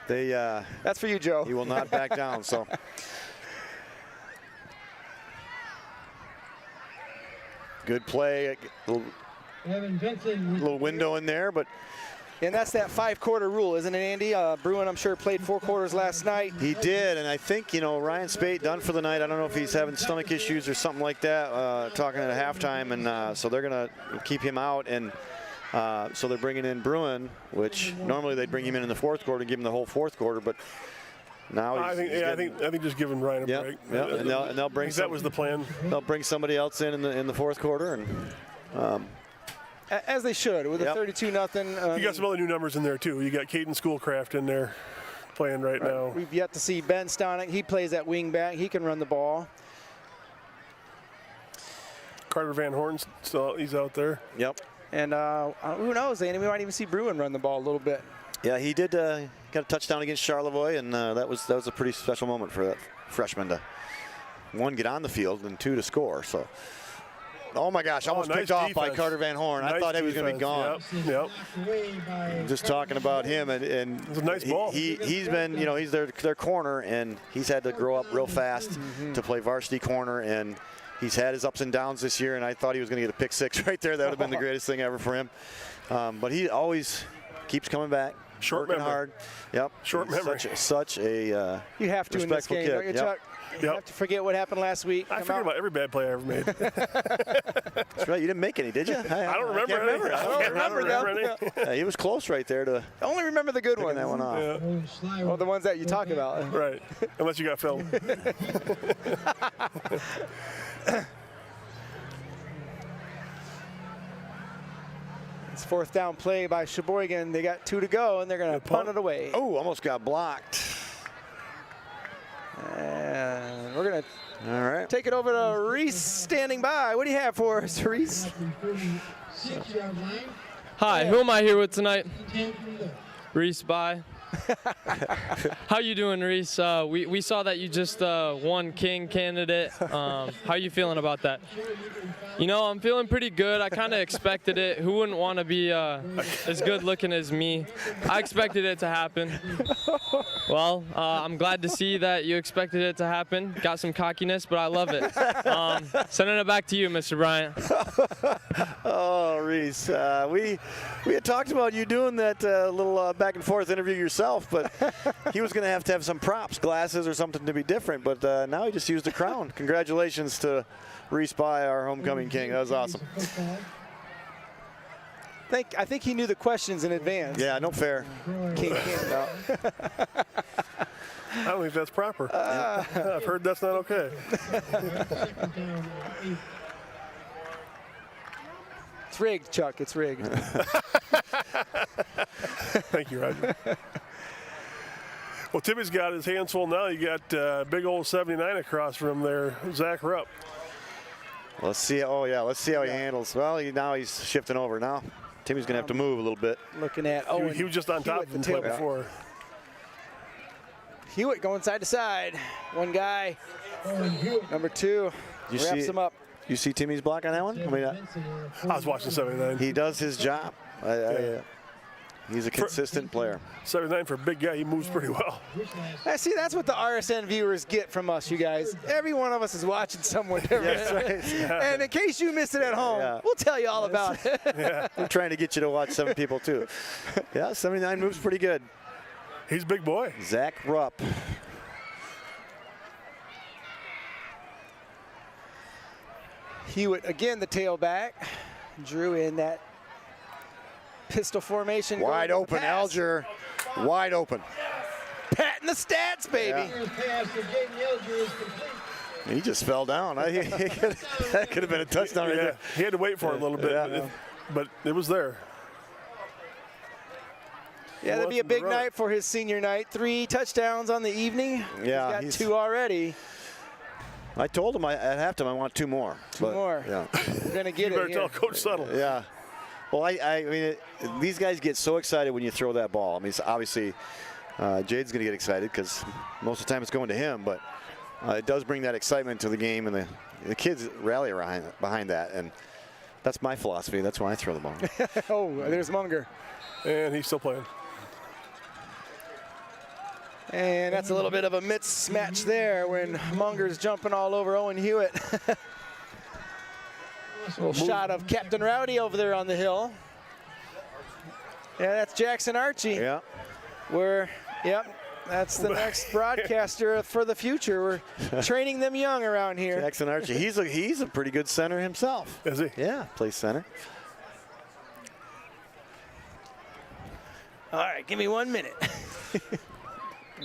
Yeah. That's for you, Joe. He will not back down. So. Good play. Little window in there, but. And that's that 5-quarter rule, isn't it, Andy? Bruin, I'm sure, played 4 quarters last night. He did, and I think, Ryan Spate done for the night. I don't know if he's having stomach issues or something like that, talking at halftime, and so they're going to keep him out, and so they're bringing in Bruin, which normally they'd bring him in the 4th quarter and give him the whole 4th quarter, but now I think just giving Ryan a break. Yeah, and they'll bring. That was the plan. They'll bring somebody else in the 4th quarter, and. As they should, with a 32-0. You got some other new numbers in there, too. You got Caden Schoolcraft in there playing right now. We've yet to see Ben Stonick. He plays at wing back. He can run the ball. Carter Van Horn, he's out there. Yep. And who knows, Andy? We might even see Bruin run the ball a little bit. Yeah, he did got a touchdown against Charlevoix, and that was a pretty special moment for that freshman to, 1, get on the field, and 2, to score. So. Oh my gosh, almost nice picked off defense. by Carter Van Horn. Nice I thought he was going to be gone. Yep. Just talking about him, and it was a nice ball. He's been, he's their corner, and he's had to grow up real fast to play varsity corner, and he's had his ups and downs this year, and I thought he was going to get a pick 6 right there. That would have been the greatest thing ever for him. But he always keeps coming back. Short working memory. hard. Yep. Short memory. Such a you have to in this game, don't you, Chuck? You have to forget what happened last week. I forget about every bad play I ever made. That's right. You didn't make any, did you? I don't remember any. I don't remember any. Yeah, he was close right there to. I only remember the good ones. That one off. Yeah. Well, the ones that you talk about. Right. Unless you got film. It's 4th down play by Cheboygan. They got 2 to go, and they're going to punt it away. Oh, almost got blocked. And we're going to take it over to Reese standing by. What do you have for us, Reese? Hi, who am I here with tonight? Reese by. How you doing, Reese? We saw that you just won King candidate. How are you feeling about that? I'm feeling pretty good. I kind of expected it. Who wouldn't want to be as good looking as me? I expected it to happen. Well, I'm glad to see that you expected it to happen. Got some cockiness, but I love it. Sending it back to you, Mr. Bryant. Oh, Reese, we had talked about you doing that little back and forth interview yourself, but he was going to have some props, glasses or something to be different, but now he just used a crown. Congratulations to Reese By, our homecoming king. That was awesome. I think he knew the questions in advance. Yeah, no fair. King Canada. I don't think that's proper. I've heard that's not okay. It's rigged, Chuck. It's rigged. Thank you, Roger. Well, Timmy's got his hands full now. You got big old 79 across from him there, Zach Rupp. Let's see. Oh, yeah, let's see how he handles. Well, now he's shifting over now. Timmy's going to have to move a little bit. Looking at he was just on top of him before. Hewitt going side to side. One guy, number 2, wraps him up. You see Timmy's block on that one? I mean, I was watching 79. He does his job. He's a consistent player. 79 for a big guy. He moves pretty well. See, that's what the RSN viewers get from us, you guys. Every one of us is watching somewhere different. That's right. And in case you missed it at home, we'll tell you all about it. We're trying to get you to watch 7 people, too. Yeah, 79 moves pretty good. He's a big boy. Zach Rupp. Hewitt, again, the tailback. Drew in that pistol formation. Wide open, Alger. Wide open. Patting the stats, baby. He just fell down. That could have been a touchdown right there. He had to wait for it a little bit, but it was there. Yeah, that'd be a big night for his senior night. 3 touchdowns on the evening. Yeah, he's got 2 already. I told him at halftime I want 2 more. 2 more. Yeah. We're going to get you better it tell Coach Settle. Yeah. Well, I mean, these guys get so excited when you throw that ball. I mean, obviously, Jade's going to get excited because most of the time it's going to him, but it does bring that excitement to the game, and the kids rally behind that, and that's my philosophy. That's why I throw the ball. Oh, there's Munger. And he's still playing. And that's a little bit of a mismatch there when Munger's jumping all over Owen Hewitt. Little shot of Captain Rowdy over there on the hill. Yeah, that's Jackson Archie. Yeah. That's the next broadcaster for the future. We're training them young around here. Jackson Archie, he's a pretty good center himself. Is he? Yeah, plays center. All right, give me 1 minute.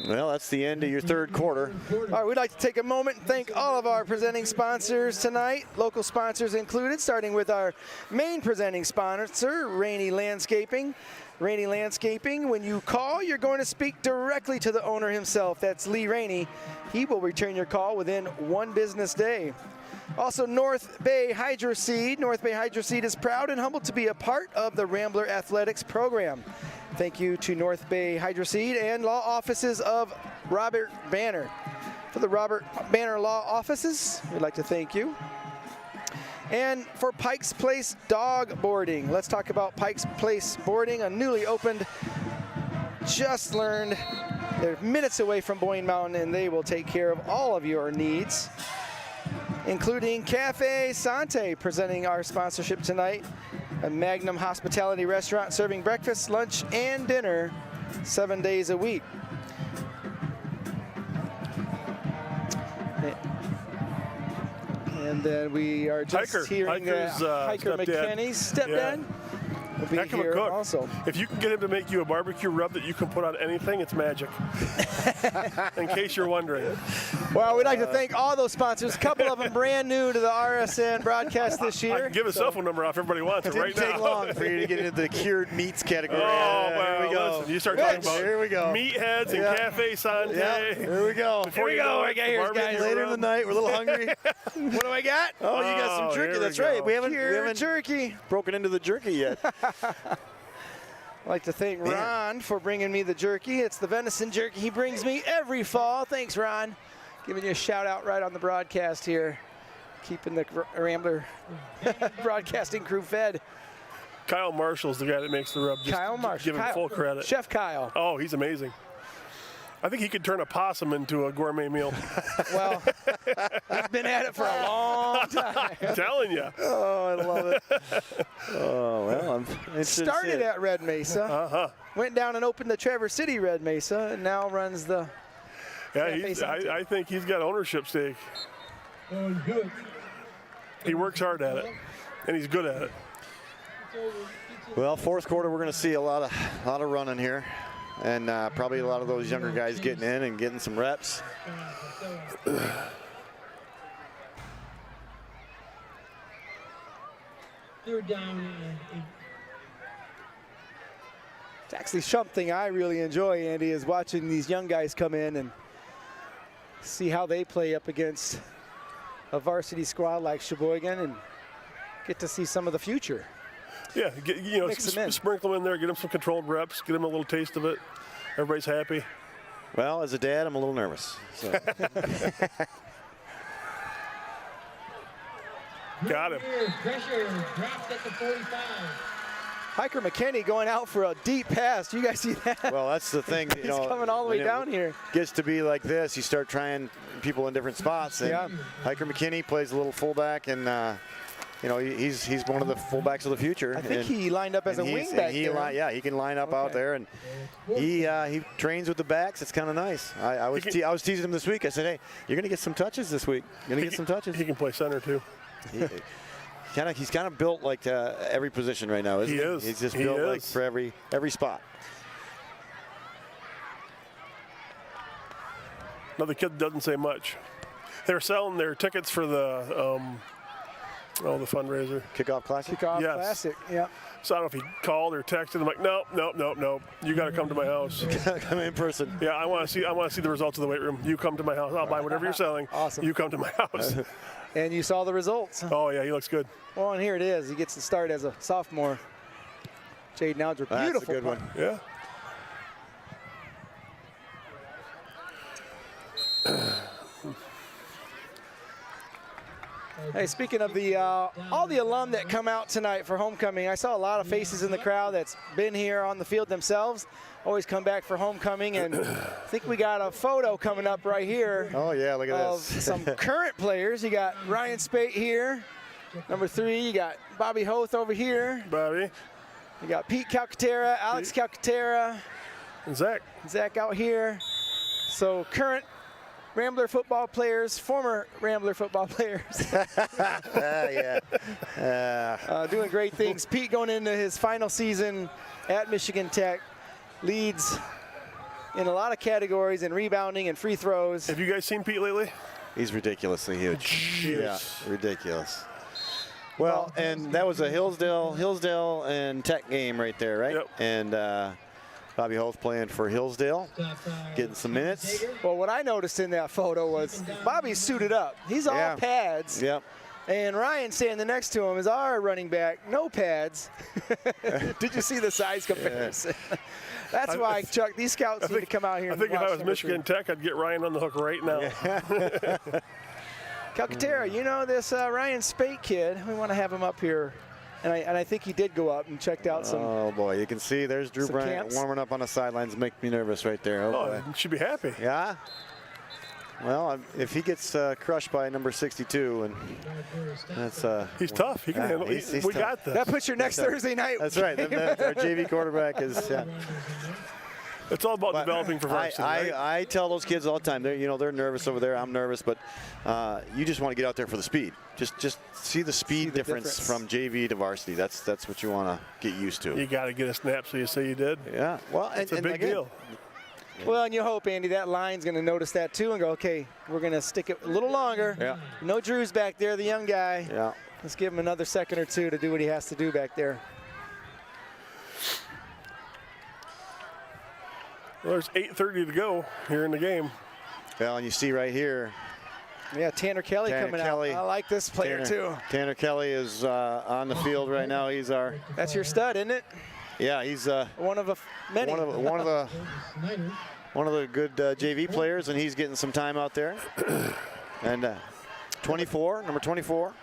Well, that's the end of your 3rd quarter. All right, we'd like to take a moment and thank all of our presenting sponsors tonight, local sponsors included, starting with our main presenting sponsor, Rainey Landscaping. Rainey Landscaping, when you call, you're going to speak directly to the owner himself. That's Lee Rainey. He will return your call within 1 business day. Also, North Bay Hydro Seed. North Bay Hydro Seed is proud and humbled to be a part of the Rambler Athletics program. Thank you to North Bay Hydro Seed and law offices of Robert Banner. For the Robert Banner Law Offices, we'd like to thank you. And for Pike's Place Dog Boarding. Let's talk about Pike's Place Boarding, a newly opened, just learned. They're minutes away from Boyne Mountain, and they will take care of all of your needs, including Cafe Sante presenting our sponsorship tonight. A Magnum hospitality restaurant serving breakfast, lunch, and dinner 7 days a week. And then we are just hearing Hiker McKinney's stepdad. Will be Heck of a here cook. also. If you can get him to make you a barbecue rub that you can put on anything, it's magic. In case you're wondering. Well, we'd like to thank all those sponsors. A couple of them brand new to the RSN broadcast this year. I can give a cell phone number off. Everybody wants it right now. It didn't take long for you to get into the cured meats category. Oh, well, here we go. Listen, you start talking about here we go. meatheads and Cafe Sante. Yeah, here we go. Before you go, guys. Later in the night, we're a little hungry. What do I got? Oh, you got some jerky. That's right. We haven't jerky. Broken into the jerky yet. I'd like to thank Ron for bringing me the jerky. It's the venison jerky he brings me every fall. Thanks, Ron. Giving you a shout out right on the broadcast here. Keeping the Rambler broadcasting crew fed. Kyle Marshall's the guy that makes the rub. Just Kyle Marshall. Give him full credit. Chef Kyle. Oh, he's amazing. I think he could turn a possum into a gourmet meal. Well, he's been at it for a long time. I'm telling you. Oh, I love it. Oh, well, I'm interested. Started at Red Mesa. Went down and opened the Traverse City Red Mesa, and now runs the. Yeah, I think he's got ownership stake. He works hard at it, and he's good at it. Well, 4th quarter, we're going to see a lot of running here. And probably a lot of those younger guys getting in and getting some reps. Third down. It's actually something I really enjoy, Andy, is watching these young guys come in and see how they play up against a varsity squad like Cheboygan and get to see some of the future. Yeah, sprinkle them in there, get them some controlled reps, get them a little taste of it. Everybody's happy. Well, as a dad, I'm a little nervous. So. Got him. Pressure dropped at the 45. Hiker McKinney going out for a deep pass. You guys see that? Well, that's the thing. He's coming all the way down here. Gets to be like this, you start trying people in different spots. And Yeah. Hiker McKinney plays a little fullback, and he's one of the fullbacks of the future. I think he lined up as a wing back there. Yeah, he can line up out there, and he trains with the backs. It's kind of nice. I was teasing him this week. I said, hey, you're going to get some touches this week. You're going to get some touches. He can play center too. He's kind of built like every position right now, isn't he? He is. He's just built like for every spot. Another kid doesn't say much. They're selling their tickets for the the fundraiser. Kickoff Classic? Kickoff Yes. Classic, yeah. So I don't know if he called or texted. I'm like, nope. You got to come to my house. Come in person. Yeah, I want to see the results of the weight room. You come to my house. I'll buy whatever you're selling. Awesome. You come to my house. And you saw the results. Oh yeah, he looks good. Well, and here it is. He gets to start as a sophomore. Jaden Alger, beautiful. That's a good one. Yeah. Hey, speaking of the all the alum that come out tonight for homecoming, I saw a lot of faces in the crowd that's been here on the field themselves. Always come back for homecoming, and I think we got a photo coming up right here. Oh yeah, look at of this. some current players. You got Ryan Spate here, number 3. You got Bobby Hoth over here. Bobby. You got Pete Calcaterra, Alex Calcaterra, and Zach. Zach out here. So current Rambler football players, former Rambler football players. Doing great things. Pete going into his final season at Michigan Tech, leads in a lot of categories in rebounding and free throws. Have you guys seen Pete lately? He's ridiculously huge. Jeez. Yeah, ridiculous. Well, and that was a Hillsdale and Tech game right there, right? Yep. And Bobby Hoth playing for Hillsdale, getting some minutes. Well, what I noticed in that photo was Bobby's suited up. He's all pads. Yep. And Ryan standing next to him is our running back, no pads. Did you see the size comparison? That's why, Chuck, these scouts need to come out here. I think if I was Michigan Tech, I'd get Ryan on the hook right now. Calcaterra, you know this Ryan Spate kid. We want to have him up here. And I think he did go up and checked out some. Oh boy, you can see there's Drew Bryant camps. warming up on the sidelines. Make me nervous right there. Oh, boy. You should be happy. Yeah. Well, if he gets crushed by number 62, and that's he's tough. He can handle. He's we tough. got this. That puts your next Thursday night. That's right. Our JV quarterback is. It's all about developing for varsity. I tell those kids all the time. They're nervous over there. I'm nervous, but you just want to get out there for the speed. Just see the speed difference from JV to varsity. That's what you want to get used to. You got to get a snap, so you say you did. Yeah. Well, it's a big deal. Well, and you hope, Andy, that line's going to notice that too and go, okay, we're going to stick it a little longer. Yeah. No Drew's back there, the young guy. Yeah. Let's give him another second or two to do what he has to do back there. Well, there's 8:30 to go here in the game. Well, and you see right here. Yeah, Tanner Kelly coming out. I like this player too. Tanner Kelly is on the field right now. He's our. That's your stud, isn't it? Yeah, he's one of many. One of the good JV players, and he's getting some time out there. And number 24.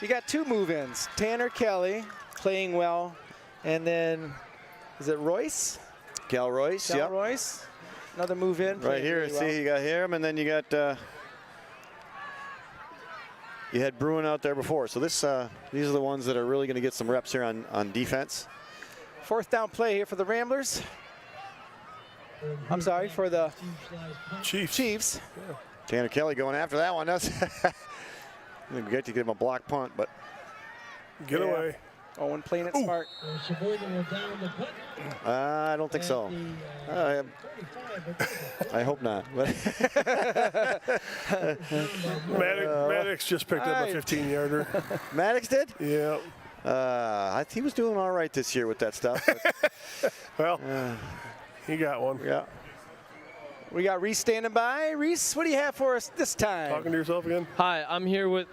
You got 2 move-ins. Tanner Kelly playing well, and then is it Royce? Cal Royce. Cal Royce. Another move-in. Right here, really see, you got him, and then you got. You had Bruin out there before, so these are the ones that are really going to get some reps here on defense. 4th down play here for the Ramblers. I'm sorry, for the Chiefs. Yeah. Tanner Kelly going after that one. That's we get to give him a block punt, but get away. Owen playing it smart. I don't think so. I hope not. Maddox just picked up a 15-yarder. Maddox did? Yeah. He was doing all right this year with that stuff. Well, he got one. Yeah. We got Reese standing by. Reese, what do you have for us this time? Talking to yourself again? Hi, I'm here with...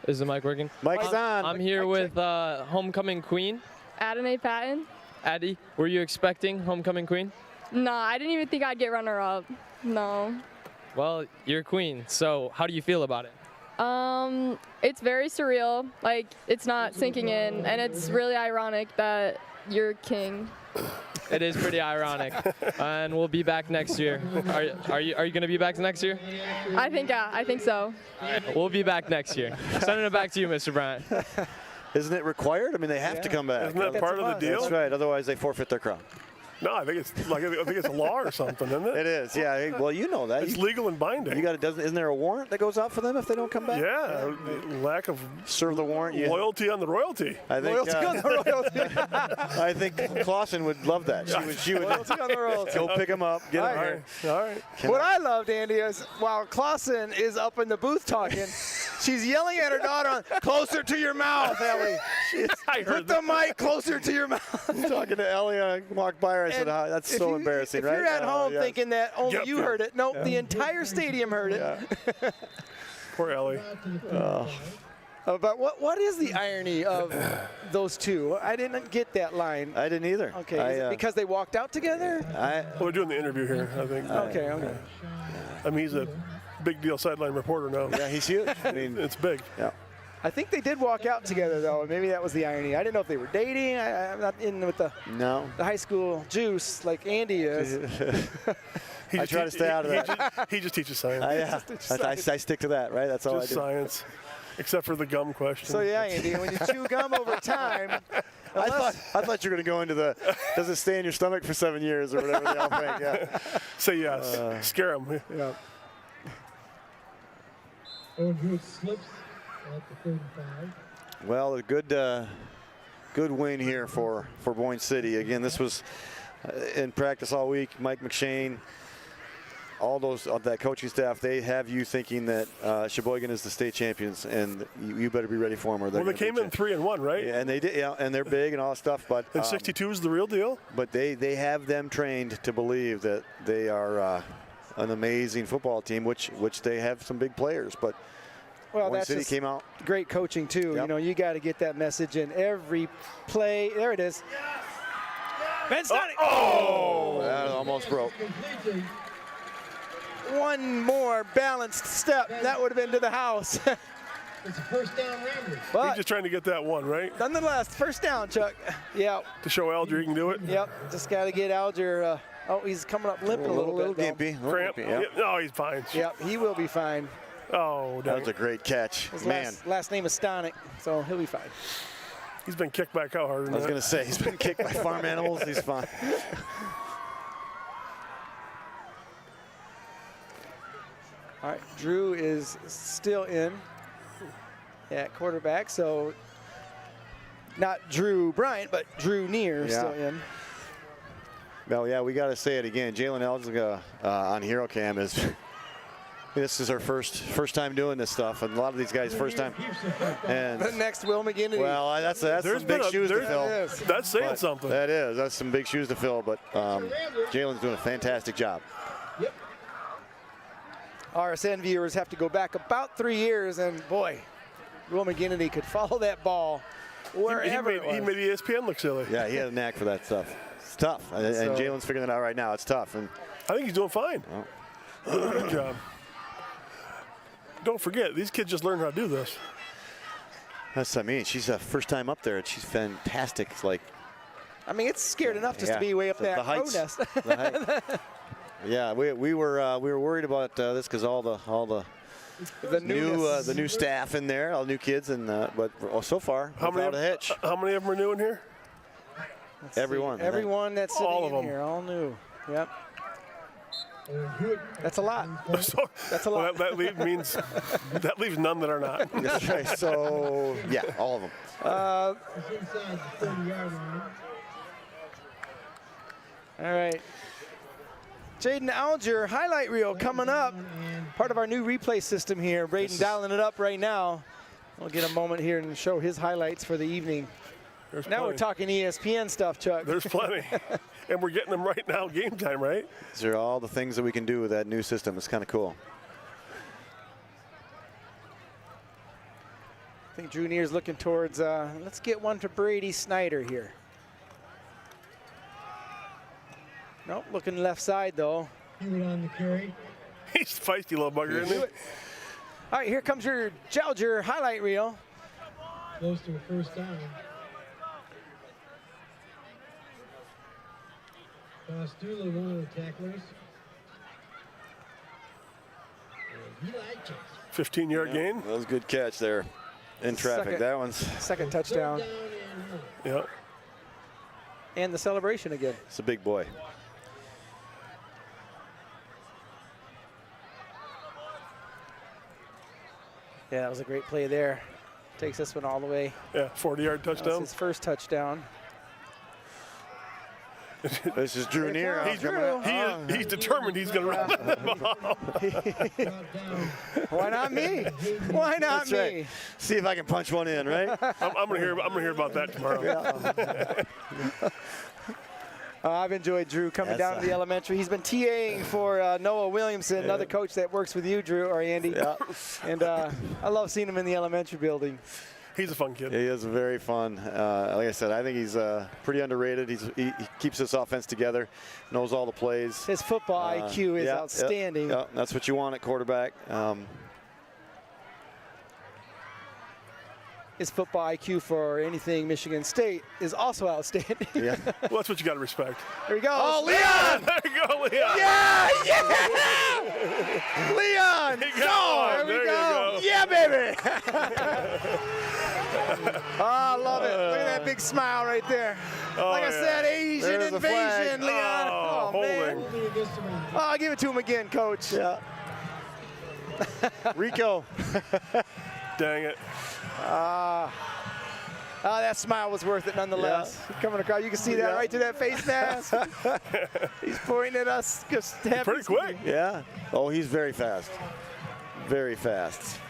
Is the mic working? Mic's on. I'm here with Homecoming Queen. Adonai Patton. Addie, were you expecting Homecoming Queen? No, I didn't even think I'd get runner-up. No. Well, you're queen, so how do you feel about it? It's very surreal. Like, it's not sinking in, and it's really ironic that you're king. It is pretty ironic, and we'll be back next year. Are you going to be back next year? I think so. We'll be back next year. Sending it back to you, Mr. Bryant. Isn't it required? I mean, they have to come back. Isn't that part of the deal? That's right. Otherwise, they forfeit their crown. No, I think it's a law or something, isn't it? It is. Yeah. Well, you know that. It's legal and binding. You got it. Isn't there a warrant that goes out for them if they don't come back? Yeah. Lack of serve the warrant. Yeah. Loyalty on the royalty. I think, Loyalty on the royalty. I think Clausen would love that. She would Loyalty on the royalty. go pick him up, get him here. All right. What I loved, Andy, is while Clausen is up in the booth talking, she's yelling at her daughter, closer to your mouth, Ellie. Put the mic closer to your mouth. Talking to Ellie, I walked by her, I said, that's so embarrassing, right? If you're at home yes. thinking that only you heard it, no, the entire stadium heard it. Poor Ellie. But what is the irony of those two? I didn't get that line. I didn't either. Okay, is it because they walked out together? Well, we're doing the interview here, I think. Okay. I mean, he's a big deal sideline reporter now. Yeah, he's huge. I mean, it's big. Yeah. I think they did walk out together, though. Maybe that was the irony. I didn't know if they were dating. I'm not in with the high school juice like Andy is. I try to stay out of that. He just teaches science. I stick to that, right? That's all just I do. Science, except for the gum question. So yeah, Andy, when you chew gum over time. I thought you were going to go into the does it stay in your stomach for 7 years or whatever they all think. Yeah. Say yes. Scare him. Yeah. Drew slips at the 35. Well, a good win here for Boyne City. Again, this was in practice all week. Mike McShane, all those of that coaching staff, they have you thinking that Cheboygan is the state champions, and you better be ready for them. Or well, they came in 3-1, right? Yeah, and they did. Yeah, and they're big and all that stuff. But and 62 is the real deal. But they have them trained to believe that they are an amazing football team, which they have some big players. But well, Boyne that's City just came out. Great coaching too. Yep. You know, you got to get that message in every play. There it is. Ben Stonic. Oh, that almost broke. One more balanced step, that would have been to the house. It's a first down, Ramblers. He's just trying to get that one, right? Nonetheless, first down, Chuck. Yeah. To show Alger he can do it? Yep, just got to get Alger. He's coming up limping a little bit. Gimpy. Cramp. Yeah. No, he's fine. Yep, he will be fine. Oh, that was a great catch. His Man. last name is Stonic, so he'll be fine. He's been kicked back out harder than I was going to say, he's been kicked by farm animals. He's fine. All right, Drew is still in at quarterback, so not Drew Bryant, but Drew Neer still in. Well, yeah, we got to say it again. Jalen Elziga on Hero Cam is. This is our first time doing this stuff, and a lot of these guys first time. And the next Will McGinnity. Well, that's some big shoes to fill. That's saying something. That is. That's some big shoes to fill. But Jalen's doing a fantastic job. Yep. RSN viewers have to go back about 3 years, and boy, Will McGinnity could follow that ball wherever he made ESPN look silly. Yeah, he had a knack for that stuff. It's tough, and Jalen's figuring it out right now. It's tough, and I think he's doing fine. Good job. Don't forget, these kids just learned how to do this. That's what I mean. She's a first time up there, and she's fantastic. It's like, I mean, it's scared enough just to be way up that heights, nest. Yeah, we were worried about this because all the new staff in there, all new kids, and but so far without a hitch. How many of them are new in here? Everyone. Everyone that's sitting all of them here, all new. Yep. That's a lot. That's a lot. Well, that leaves none that are not. That's right. So yeah, all of them. Inside the 30-yard line. All right. Jaden Alger highlight reel coming up. Part of our new replay system here. Braden dialing it up right now. We'll get a moment here and show his highlights for the evening. Now we're talking ESPN stuff, Chuck. There's plenty. And we're getting them right now, game time, right? These are all the things that we can do with that new system. It's kind of cool. I think Drew Neer's looking towards, let's get one to Brady Snyder here. Nope, looking left side though. He went on the carry. He's a feisty little bugger, isn't he? All right, here comes your Gouger highlight reel. Close to a first down. Pastula, one of the tacklers. And he liked it. 15-yard gain. That was a good catch there in traffic. That one's second touchdown. Yep. And the celebration again. It's a big boy. Yeah, that was a great play there. Takes this one all the way. Yeah, 40-yard touchdown. His first touchdown. This is Drew Neer. He's determined he's going to run that ball. Why not me? Why not That's me? right. See if I can punch one in, right? I'm going to hear about that tomorrow. I've enjoyed Drew coming down to the elementary. He's been TAing for Noah Williamson, another coach that works with you, Drew, or Andy. Yeah. And I love seeing him in the elementary building. He's a fun kid. He is very fun. Like I said, I think he's pretty underrated. He keeps this offense together, knows all the plays. His football IQ is outstanding. Yeah, that's what you want at quarterback. His football IQ for anything Michigan State is also outstanding. Yeah. Well, that's what you got to respect. There he goes. Oh, Leon! There you go, Leon. Yeah! Leon! He got one. There we go. Yeah, baby! Oh, I love it. Look at that big smile right there. Like I said, Asian There's the flag. invasion, Leon. Oh, man. holding. Oh, I'll give it to him again, Coach. Yeah. Rico. Dang it. That smile was worth it nonetheless. Coming across, you can see that right through that face mask. He's pointing at us. Just Pretty quick. Yeah. Oh, he's very fast. Very fast.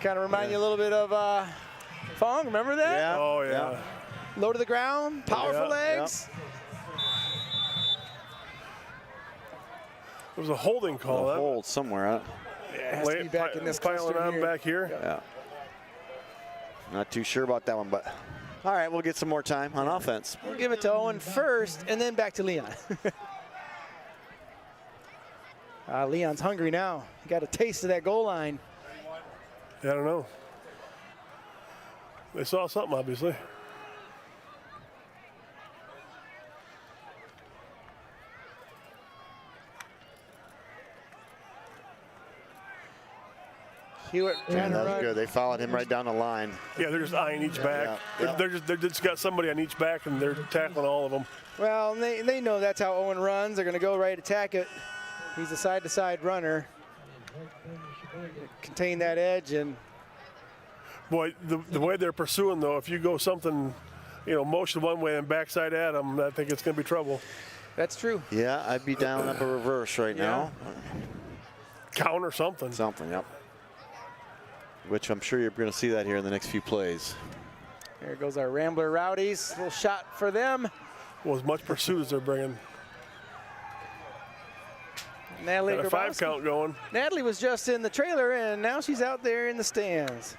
Kind of remind you a little bit of Fong. Remember that? Yeah. Oh, yeah. Low to the ground, powerful legs. It was a holding call. A hold somewhere, huh? It has to be back in this piling cluster on here. back here. Yeah. Not too sure about that one, but all right, we'll get some more time on offense. We'll give it to Owen first, and then back to Leon. Leon's hungry now. He got a taste of that goal line. Yeah, I don't know. They saw something, obviously. Hewitt trying to That was run. good. They followed him right down the line. Yeah, they're just eyeing each back. Yeah. They're just got somebody on each back, and they're tackling all of them. Well, they know that's how Owen runs. They're going to go right attack it. He's a side-to-side runner. Contain that edge and. Boy, the way they're pursuing, though, if you go something, motion one way and backside at them, I think it's going to be trouble. That's true. Yeah, I'd be down up a reverse right now. Counter something. Something, yep. Which I'm sure you're going to see that here in the next few plays. There goes our Rambler Rowdies. Little shot for them. Well, as much pursuit as they're bringing. Natalie Got a 5 count going. Natalie was just in the trailer, and now she's out there in the stands.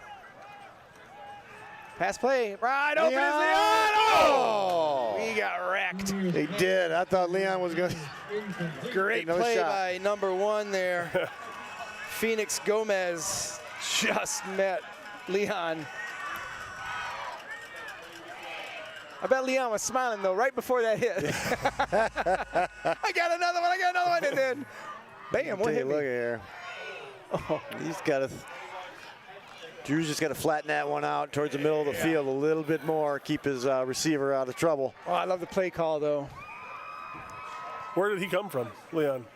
Pass play. Right open is Leon. Oh! He got wrecked. He did. I thought Leon was going to. Great play by number 1 there. Phoenix Gomez just met Leon. I bet Leon was smiling, though, right before that hit. I got another one, and then bam, what hit me? Look here. Oh, he's got to. Drew's just got to flatten that one out towards the middle of the field a little bit more, keep his receiver out of trouble. Oh, I love the play call, though. Where did he come from, Leon?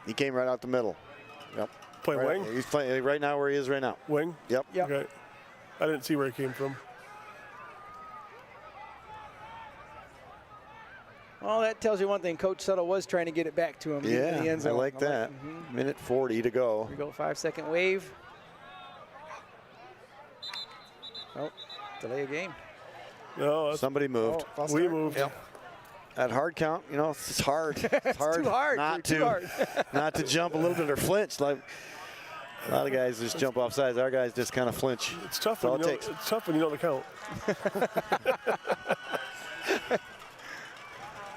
He came right out the middle. Yep. Play wing? He's playing right now where he is right now. Wing? Yep. Okay. I didn't see where he came from. Well, that tells you one thing. Coach Suttle was trying to get it back to him. Yeah, in the end zone. I like that. Minute 40 to go. Here we go, 5-second wave. Oh, delay a game. No, somebody moved. We moved. Yep. At hard count, it's hard. It's hard, too hard. Not to jump a little bit or flinch. Like a lot of guys just jump off sides. Our guys just kind of flinch. It's tough. That's when you know the count.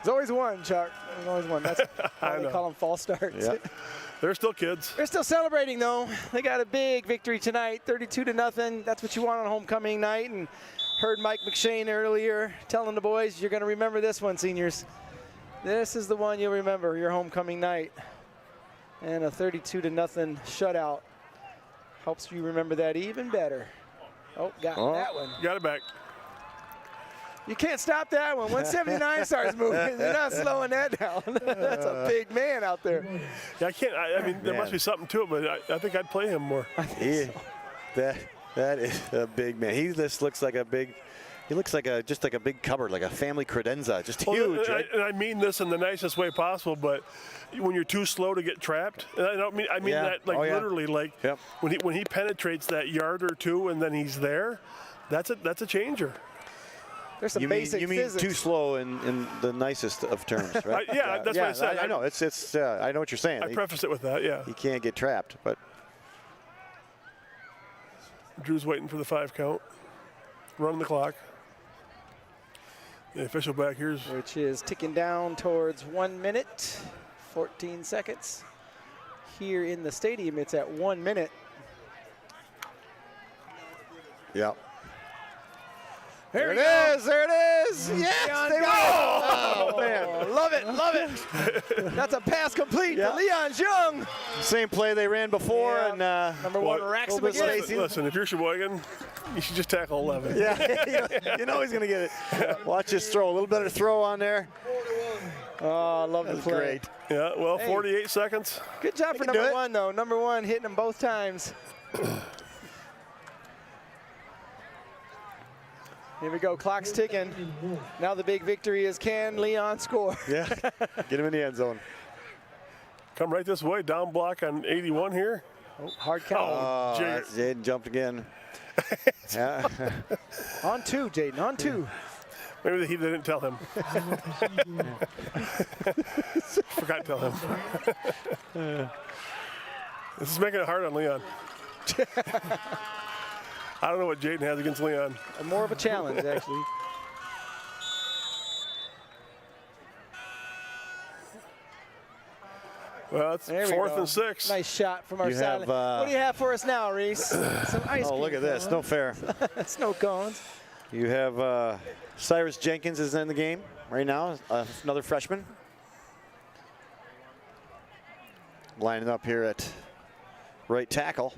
There's always one, Chuck. There's always one. That's why they call them false starts. Yeah. They're still kids. They're still celebrating, though. They got a big victory tonight, 32-0. That's what you want on homecoming night. And heard Mike McShane earlier telling the boys, you're going to remember this one, seniors. This is the one you'll remember, your homecoming night. And a 32-0 shutout helps you remember that even better. Oh, got that one. Got it back. You can't stop that one. 179 starts moving. You're not slowing that down. That's a big man out there. Yeah, I can't. I mean, there must be something to it, but I think I'd play him more. That is a big man. He just looks like a big. He looks like just like a big cupboard, like a family credenza, just huge. And I mean this in the nicest way possible, but when you're too slow to get trapped, and I mean that like literally, like when he penetrates that yard or two and then he's there, that's a changer. There's some basic you mean physics. too slow in the nicest of terms, right? That's what I said. I know. It's. I know what you're saying. I preface it with that. Yeah. He can't get trapped, but Drew's waiting for the 5 count. Running the clock. The official back here's. Which is ticking down towards 1 minute, 14 seconds. Here in the stadium, it's at 1 minute. Yeah. There it is. There it is. Yes, they go. Oh, man. Love it. Love it. That's a pass complete to Leon Jung. Same play they ran before. And number one racks him again. Listen, if you're Cheboygan, you should just tackle 11. Yeah, you know he's going to get it. Watch his throw. A little better throw on there. Oh, I love the play. Great. Yeah, well, 48 seconds. Good job for number one, though. Number one hitting them both times. Here we go, clock's ticking. Now the big victory is, can Leon score? Yeah, get him in the end zone. Come right this way, down block on 81 here. Oh, hard count. Oh, Jaden jumped again. Yeah. On 2, Jaden, on 2. Maybe he didn't tell him. Forgot to tell him. This is making it hard on Leon. I don't know what Jaden has against Leon. More of a challenge, actually. Well, it's 4th and 6. Nice shot from our side. What do you have for us now, Reese? Some ice cream. Look at this. No fair. Snow cones. You have Cyrus Jenkins is in the game right now, another freshman. Lining up here at right tackle.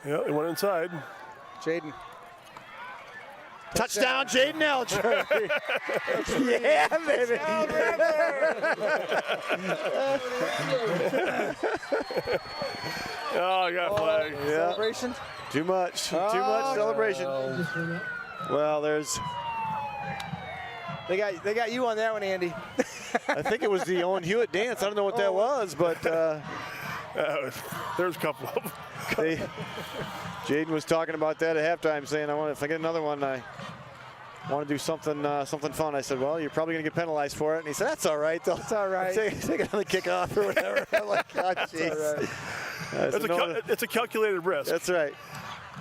Yeah, they went inside. Jaden. Touchdown, Jaden Elger. Yeah, baby. Oh, I got a flag. Yeah. Celebration? Too much. Too much celebration. Well, there's. They got you on that one, Andy. I think it was the Owen Hewitt dance. I don't know what that was, but there's a couple of them. Jaden was talking about that at halftime, saying, if I get another one, I want to do something fun. I said, well, you're probably going to get penalized for it. And he said, that's all right. That's all right. Take it on the kickoff or whatever. I'm like, God, jeez. It's a calculated risk. That's right.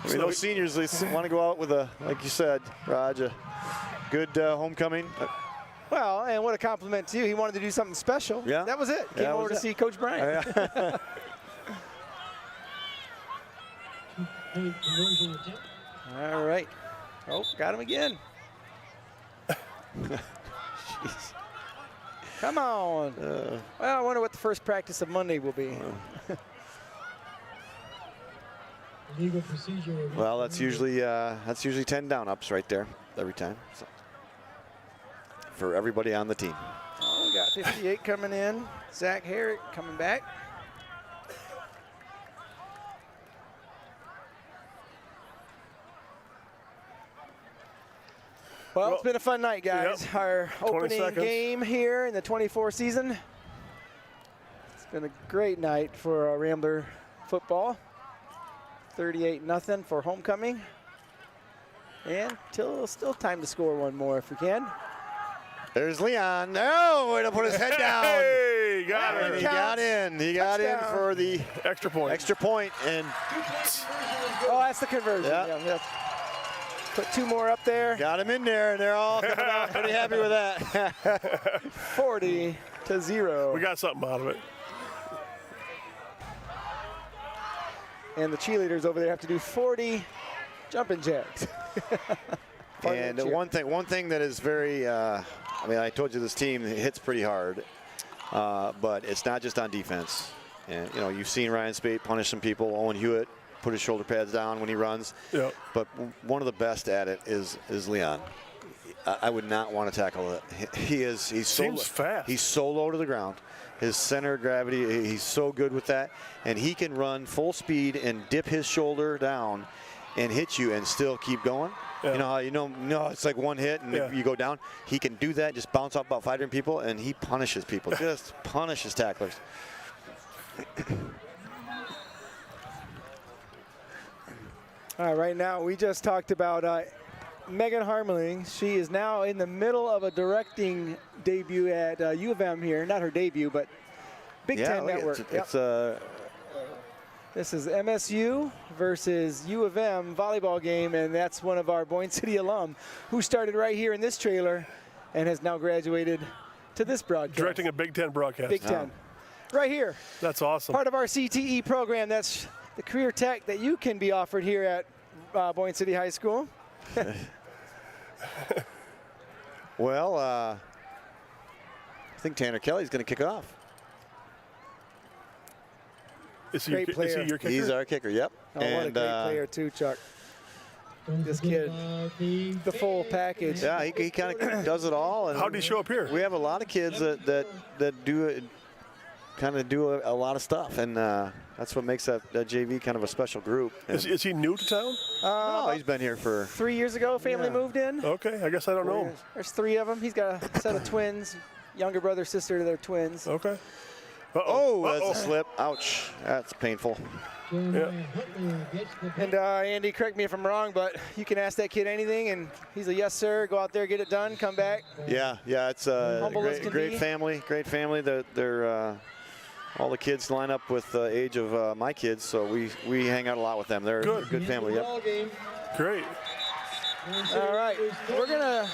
I mean, those seniors, they want to go out with like you said, Raj, a good homecoming. Well, and what a compliment to you. He wanted to do something special. Yeah. That was it. Came over to see Coach Bryant. Yeah. All right. Oh, got him again. Come on. Well, I wonder what the first practice of Monday will be. Legal procedure. Well, that's usually 10 down ups right there every time. So, for everybody on the team. Oh, we got 58 coming in. Zach Herrick coming back. Well, it's been a fun night, guys. Yep. Our opening game here in the 24 season. It's been a great night for Rambler football. 38-0 for homecoming. And still time to score one more if we can. There's Leon. No, way to put his head down. Hey, got it. And he got in. He got in for the extra point. And oh, that's the conversion. Yeah. Put 2 more up there. Got him in there, and they're all coming out pretty happy with that. 40-0. We got something out of it. And the cheerleaders over there have to do 40 jumping jacks. And one thing that is very, I mean, I told you this team hits pretty hard, but it's not just on defense. And you know, you've seen Ryan Spate punish some people. Owen Hewitt put his shoulder pads down when he runs. Yep. But one of the best at it is Leon. I would not want to tackle it. He's so fast. He's so low to the ground. His center of gravity, he's so good with that, and he can run full speed and dip his shoulder down and hit you and still keep going. Yeah. You know how no, it's like one hit and you go down. He can do that, just bounce off about 5 different people, and he punishes people, just punishes tacklers. All right, right now we just talked about Megan Harmeling. She is now in the middle of a directing debut at U of M here. Not her debut, but Big Ten Network. This is MSU versus U of M volleyball game, and that's one of our Boyne City alum who started right here in this trailer and has now graduated to this broadcast. Directing a Big Ten broadcast. Big Ten. Right here. That's awesome. Part of our CTE program. That's the career tech that you can be offered here at Boyne City High School. Well, I think Tanner Kelly's going to kick off. Is he your kicker? He's our kicker, yep. Oh, what a great player too, Chuck. This kid, the full package. Yeah, he kind of does it all. And how did he show up here? We have a lot of kids that do it, kind of do a lot of stuff, and that's what makes that JV kind of a special group. Is he new to town? No, he's been here for 3 years ago. Family moved in. Okay, I guess I don't know. There's 3 of them. He's got a set of twins, younger brother, sister. They're twins. Okay. That's a slip. Ouch. That's painful. Yeah. And Andy, correct me if I'm wrong, but you can ask that kid anything, and he's a yes, sir. Go out there, get it done, come back. Yeah, it's a great family. Great family. They're all the kids line up with the age of my kids, so we hang out a lot with them. They're a good family. Yep. Great. All right, we're gonna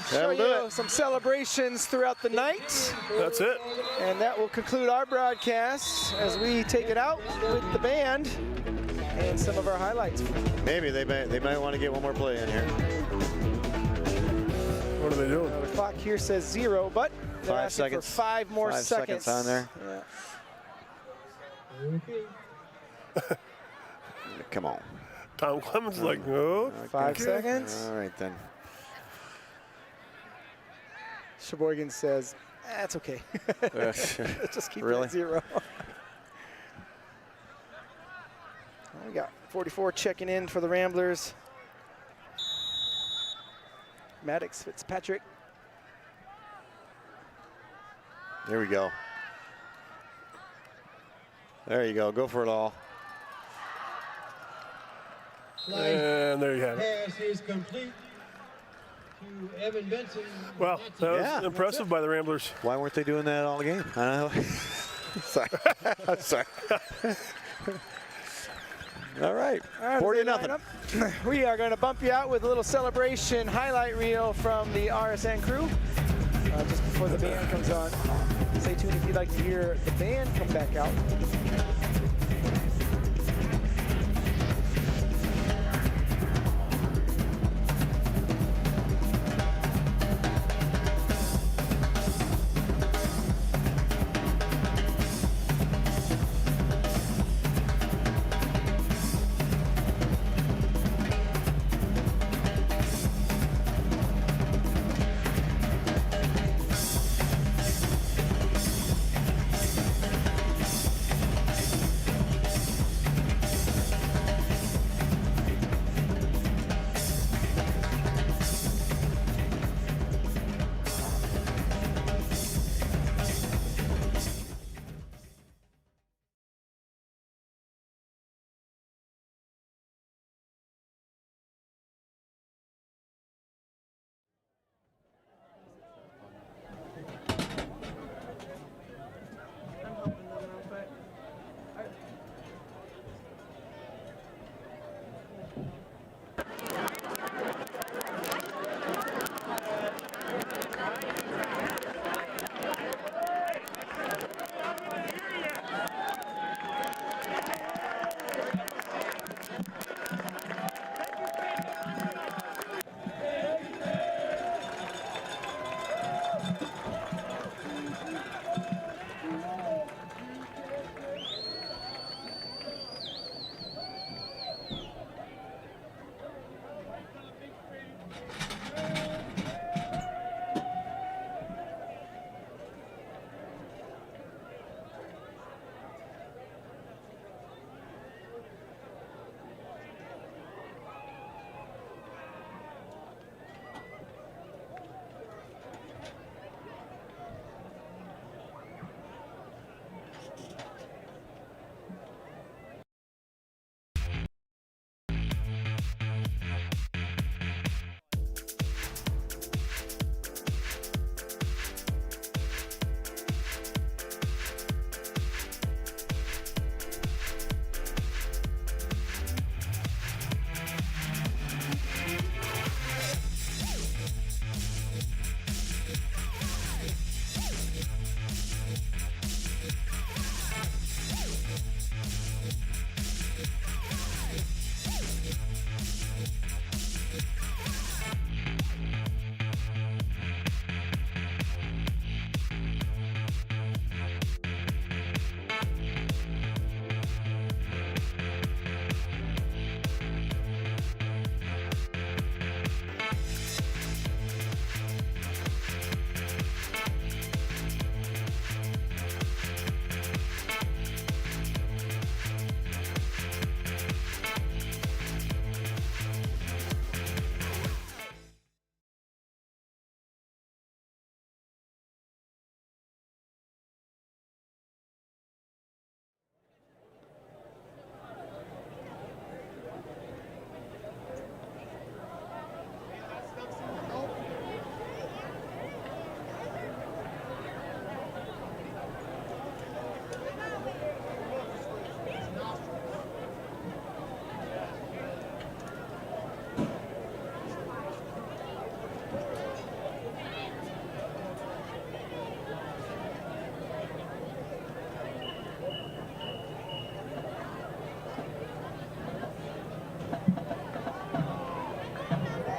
show you some celebrations throughout the night. That's it. And that will conclude our broadcast as we take it out with the band and some of our highlights. Maybe they might want to get one more play in here. What are they doing? The clock here says 0, but they're 5 asking seconds. for 5 more 5 seconds on there. Yeah. Come on. Tom Clemens like, oh. 5 seconds. All right, then. Cheboygan says, that's okay. Let's just keep it at 0. We got 44 checking in for the Ramblers. Maddox Fitzpatrick. There we go. There you go. Go for it all. And there you have it. Pass is complete to Evan Benson. Wow, that was impressive by the Ramblers. Why weren't they doing that all game? I don't know. Sorry. I'm sorry. All right. 40-0. We are going to bump you out with a little celebration highlight reel from the RSN crew just before the band comes on. Stay tuned if you'd like to hear the band come back out.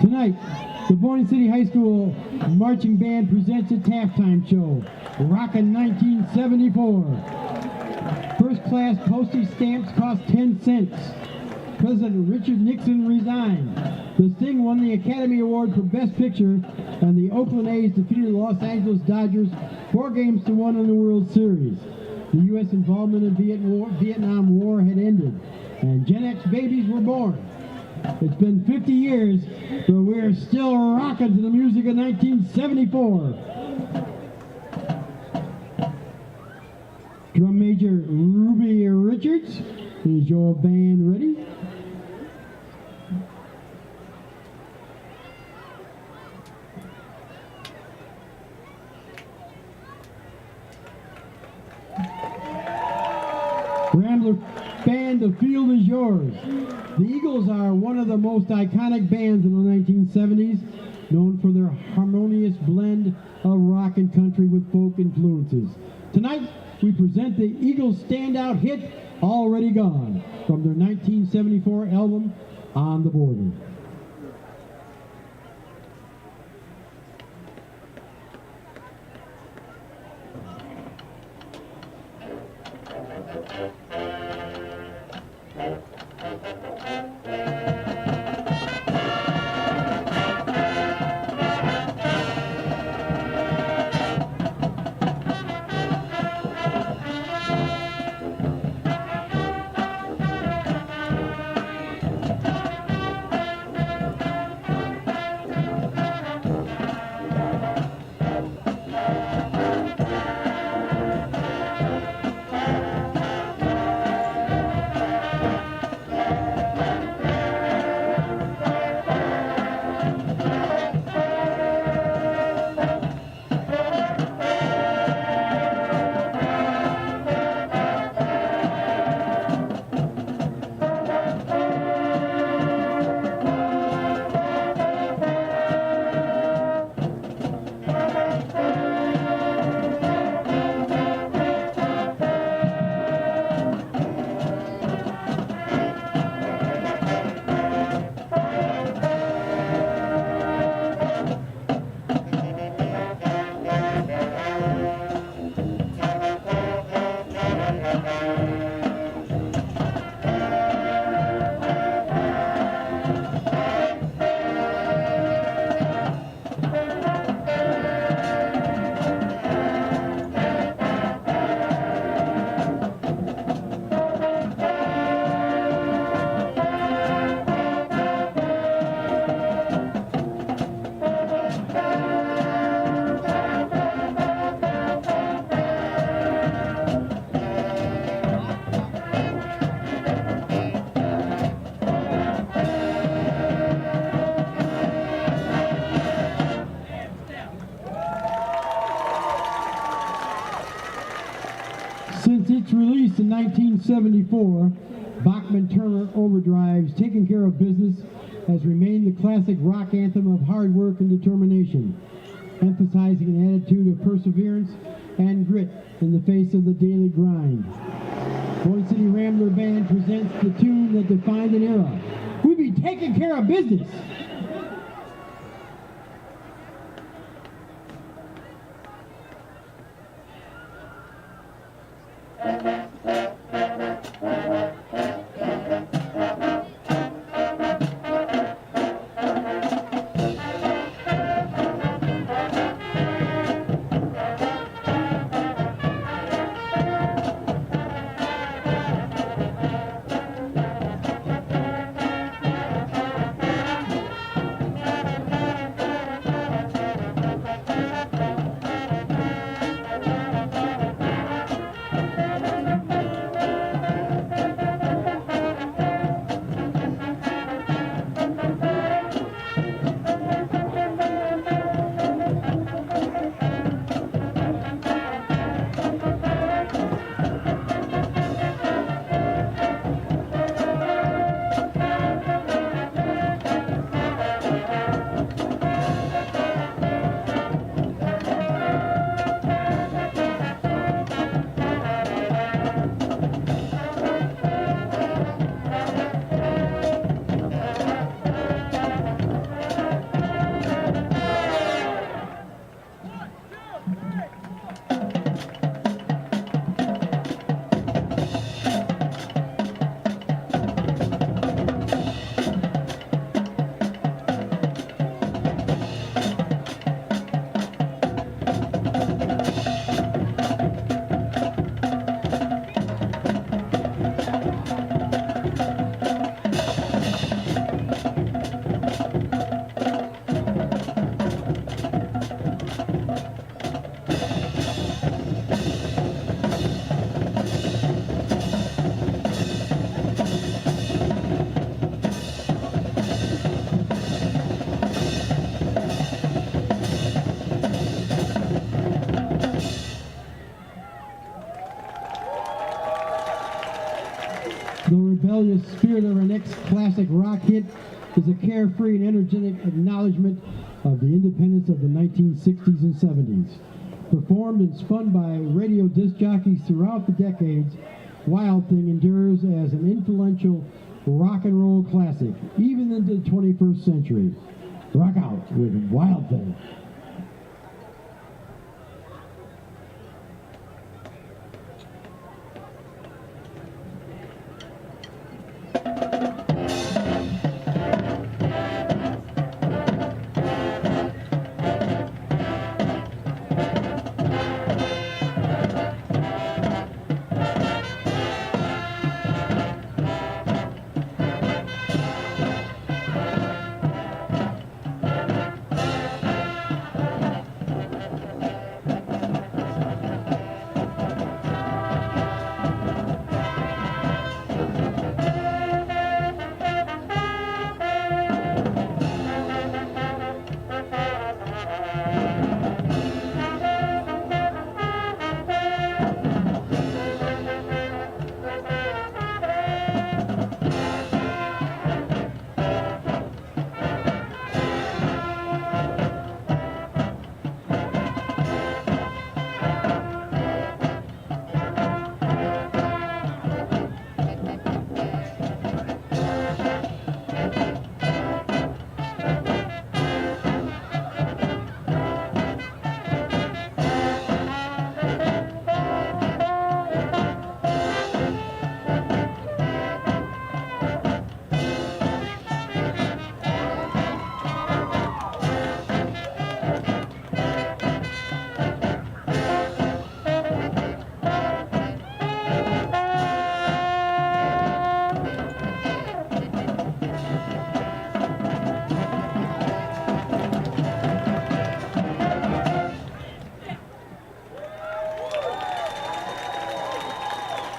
Tonight, the Boyne City High School Marching Band presents its halftime show, Rockin' 1974. First class postage stamps cost 10 cents. President Richard Nixon resigned. The Sting won the Academy Award for Best Picture, and the Oakland A's defeated the Los Angeles Dodgers 4-1 in the World Series. The U.S. involvement in Vietnam War had ended, and Gen X babies were born. It's been 50 years, but we're still rocking to the music of 1974. Drum Major Ruby Richards, is your band ready? Rambler Band, the field is yours. The Eagles are one of the most iconic bands in the 1970s, known for their harmonious blend of rock and country with folk influences. Tonight, we present the Eagles' standout hit, Already Gone, from their 1974 album, On the Border. Since its release in 1974, Bachman-Turner Overdrive's Taking Care of Business has remained the classic rock anthem of hard work and determination, emphasizing an attitude of perseverance and grit in the face of the daily grind. Boyne City Rambler Band presents the tune that defined an era. We be taking care of business. The rebellious spirit of our next classic rock hit is a carefree and energetic acknowledgement of the independence of the 1960s and 70s. Performed and spun by radio disc jockeys throughout the decades, Wild Thing endures as an influential rock and roll classic, even into the 21st century. Rock out with Wild Thing.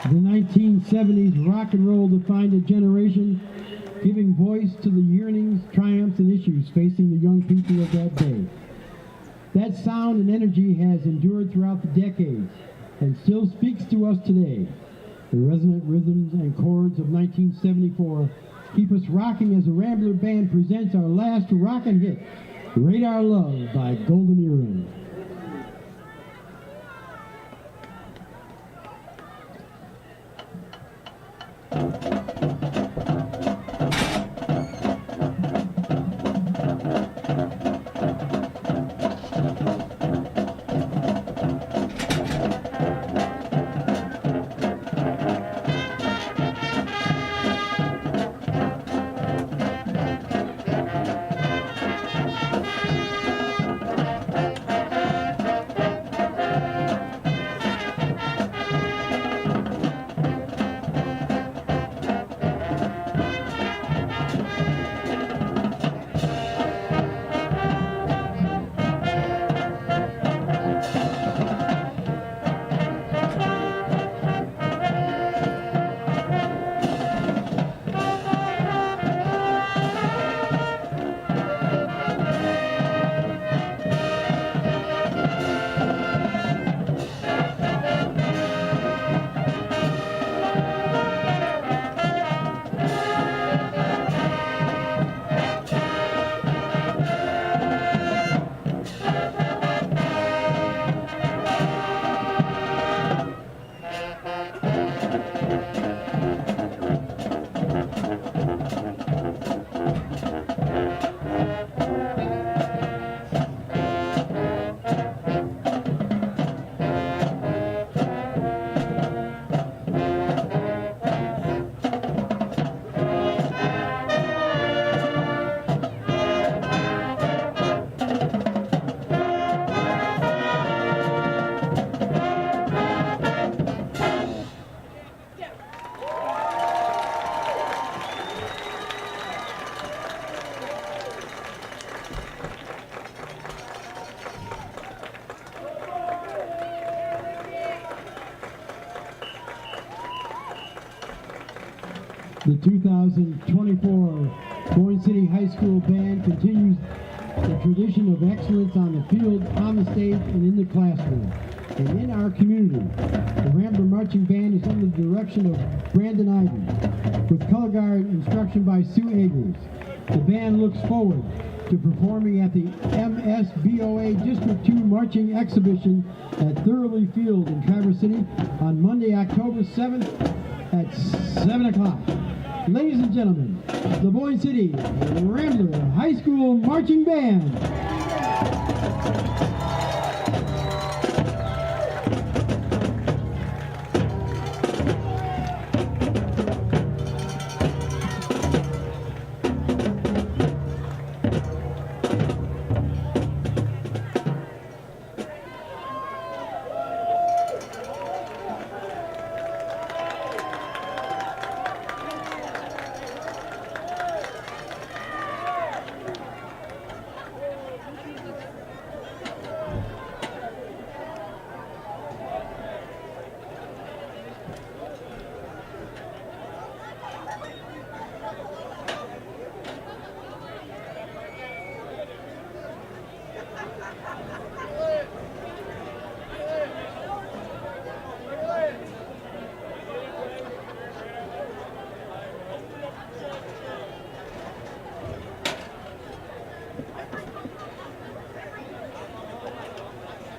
The 1970s rock and roll defined a generation, giving voice to the yearnings, triumphs, and issues facing the young people of that day. That sound and energy has endured throughout the decades and still speaks to us today. The resonant rhythms and chords of 1974 keep us rocking as the Rambler Band presents our last rockin' hit, Radar Love by Golden Earring. The 2024 Boyne City High School Band continues the tradition of excellence on the field, on the stage, and in the classroom. and in our community. The Rambler Marching Band is under the direction of Brandon Iden, with color guard instruction by Sue Agers. The band looks forward to performing at the MSBOA District 2 Marching Exhibition at Thurley Field in Traverse City on Monday, October 7th at 7 o'clock. Ladies and gentlemen, the Boyne City Rambler High School Marching Band.